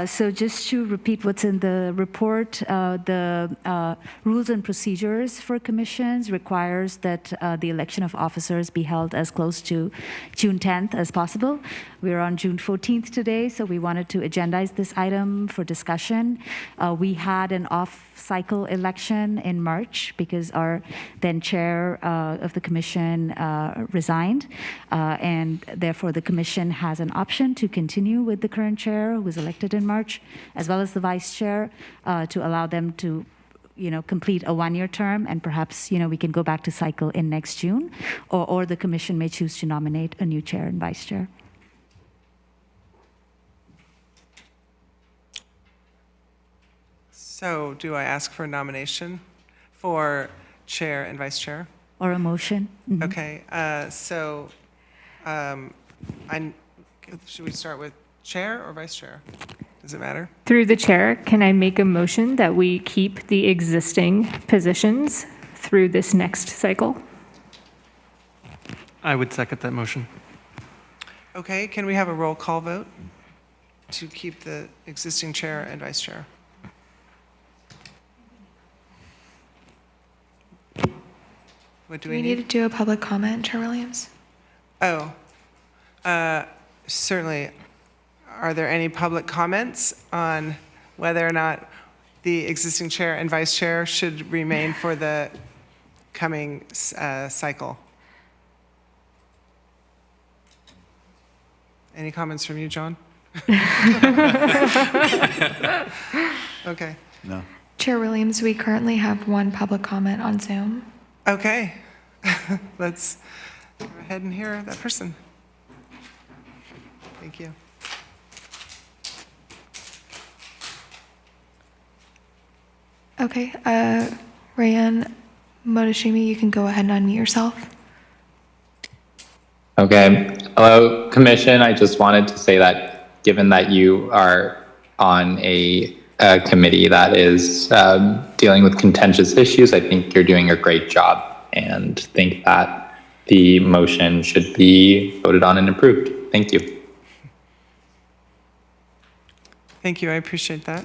So just to repeat what's in the report, the rules and procedures for commissions requires that the election of officers be held as close to June 10th as possible. We're on June 14th today, so we wanted to agendize this item for discussion. We had an off-cycle election in March because our then chair of the commission resigned. And therefore, the commission has an option to continue with the current chair, who was elected in March, as well as the vice chair, to allow them to complete a one-year term, and perhaps, we can go back to cycle in next June, or the commission may choose to nominate a new chair and vice chair. So do I ask for a nomination for chair and vice chair? Or a motion? Mm-hmm. Okay, should we start with chair or vice chair? Does it matter? Through the chair, can I make a motion that we keep the existing positions through this next cycle? I would second that motion. Okay, can we have a roll call vote to keep the existing chair and vice chair? What do we need need? to do a public comment, Chair Williams? Oh, certainly. Are there any public comments on whether or not the existing chair and vice chair should remain for the coming cycle? Any comments from you, John? Okay. No. Chair Williams, we currently have one public comment on Zoom. Okay. Let's go ahead and hear that person. Thank you. Okay, Rayan Motoshimi, you can go ahead and unmute yourself. Okay. Hello, Commission. I just wanted to say that given that you are on a committee that is dealing with contentious issues, I think you're doing a great job, and think that the motion should be voted on and approved. Thank you. Thank you. I appreciate that.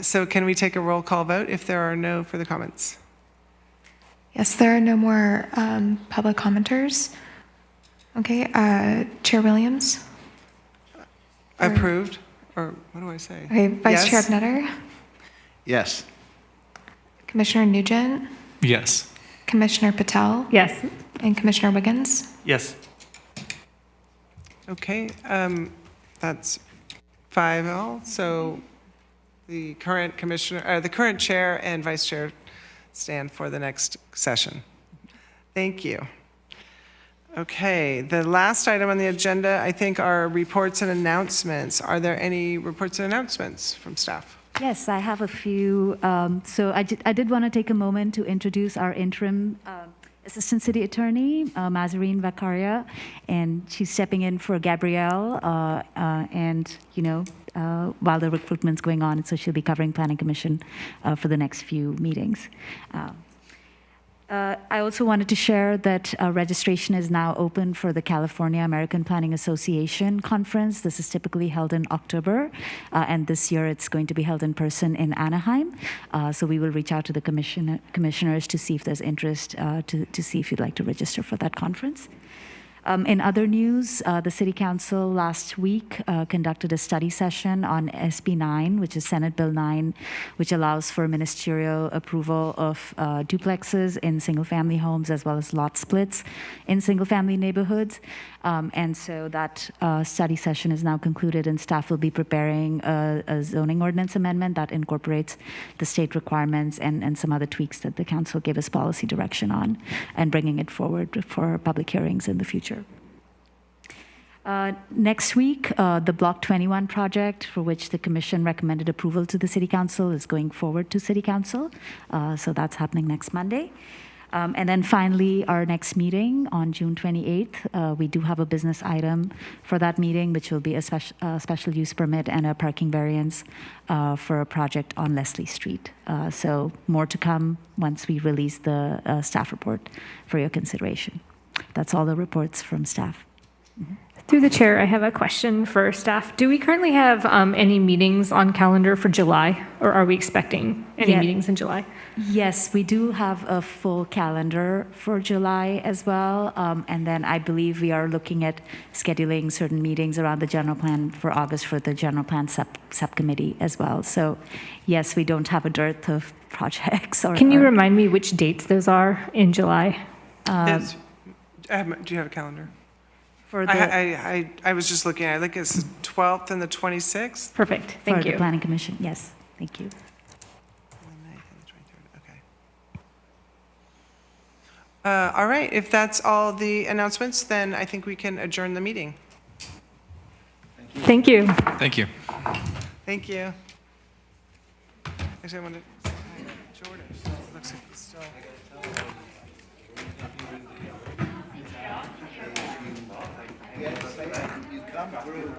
So can we take a roll call vote if there are no further comments? Yes, there are no more public commenters. Okay, Chair Williams? Approved? Or what do I say? Okay, Vice Yes? Chair Nutter? Yes. Commissioner Nugent? Yes. Commissioner Patel? Yes. And Commissioner Wiggins? Yes. Okay, that's 5-0. So the current commissioner, the current chair and vice chair stand for the next session. Thank you. Okay, the last item on the agenda, I think, are reports and announcements. Are there any reports and announcements from staff? Yes, I have a few. So I did want to take a moment to introduce our interim Assistant City Attorney, Mazarine Vakaria, and she's stepping in for Gabrielle. And, while the recruitment's going on, so she'll be covering Planning Commission for the next few meetings. I also wanted to share that registration is now open for the California American Planning Association conference. This is typically held in October, and this year it's going to be held in person in Anaheim. So we will reach out to the commissioners to see if there's interest, to see if you'd like to register for that conference. In other news, the City Council last week conducted a study session on SB 9, which is Senate Bill 9, which allows for ministerial approval of duplexes in single-family homes as well as lot splits in single-family neighborhoods. And so that study session is now concluded, and staff will be preparing a zoning ordinance amendment that incorporates the state requirements and some other tweaks that the council gave us policy direction on, and bringing it forward for public hearings in the future. Next week, the Block 21 project, for which the Commission recommended approval to the City Council, is going forward to City Council. So that's happening next Monday. And then finally, our next meeting on June 28th, we do have a business item for that meeting, which will be a special use permit and a parking variance for a project on Leslie Street. So more to come once we release the staff report for your consideration. That's all the reports from staff. Through the chair, I have a question for staff. Do we currently have any meetings on calendar for July, or are we expecting any meetings in July? Yes, we do have a full calendar for July as well. And then I believe we are looking at scheduling certain meetings around the general plan for August for the general plan subcommittee as well. So yes, we don't have a dearth of projects. Can you remind me which dates those are in July? Do you have a calendar? For the, I was just looking at it. I think it's the 12th and the 26th. Perfect. Thank for you. the Planning Commission, yes. Thank you. All right, if that's all the announcements, then I think we can adjourn the meeting. Thank you. Thank you. Thank you. Actually, I wanted to say hi to Jordan. It looks like he's still. You come through.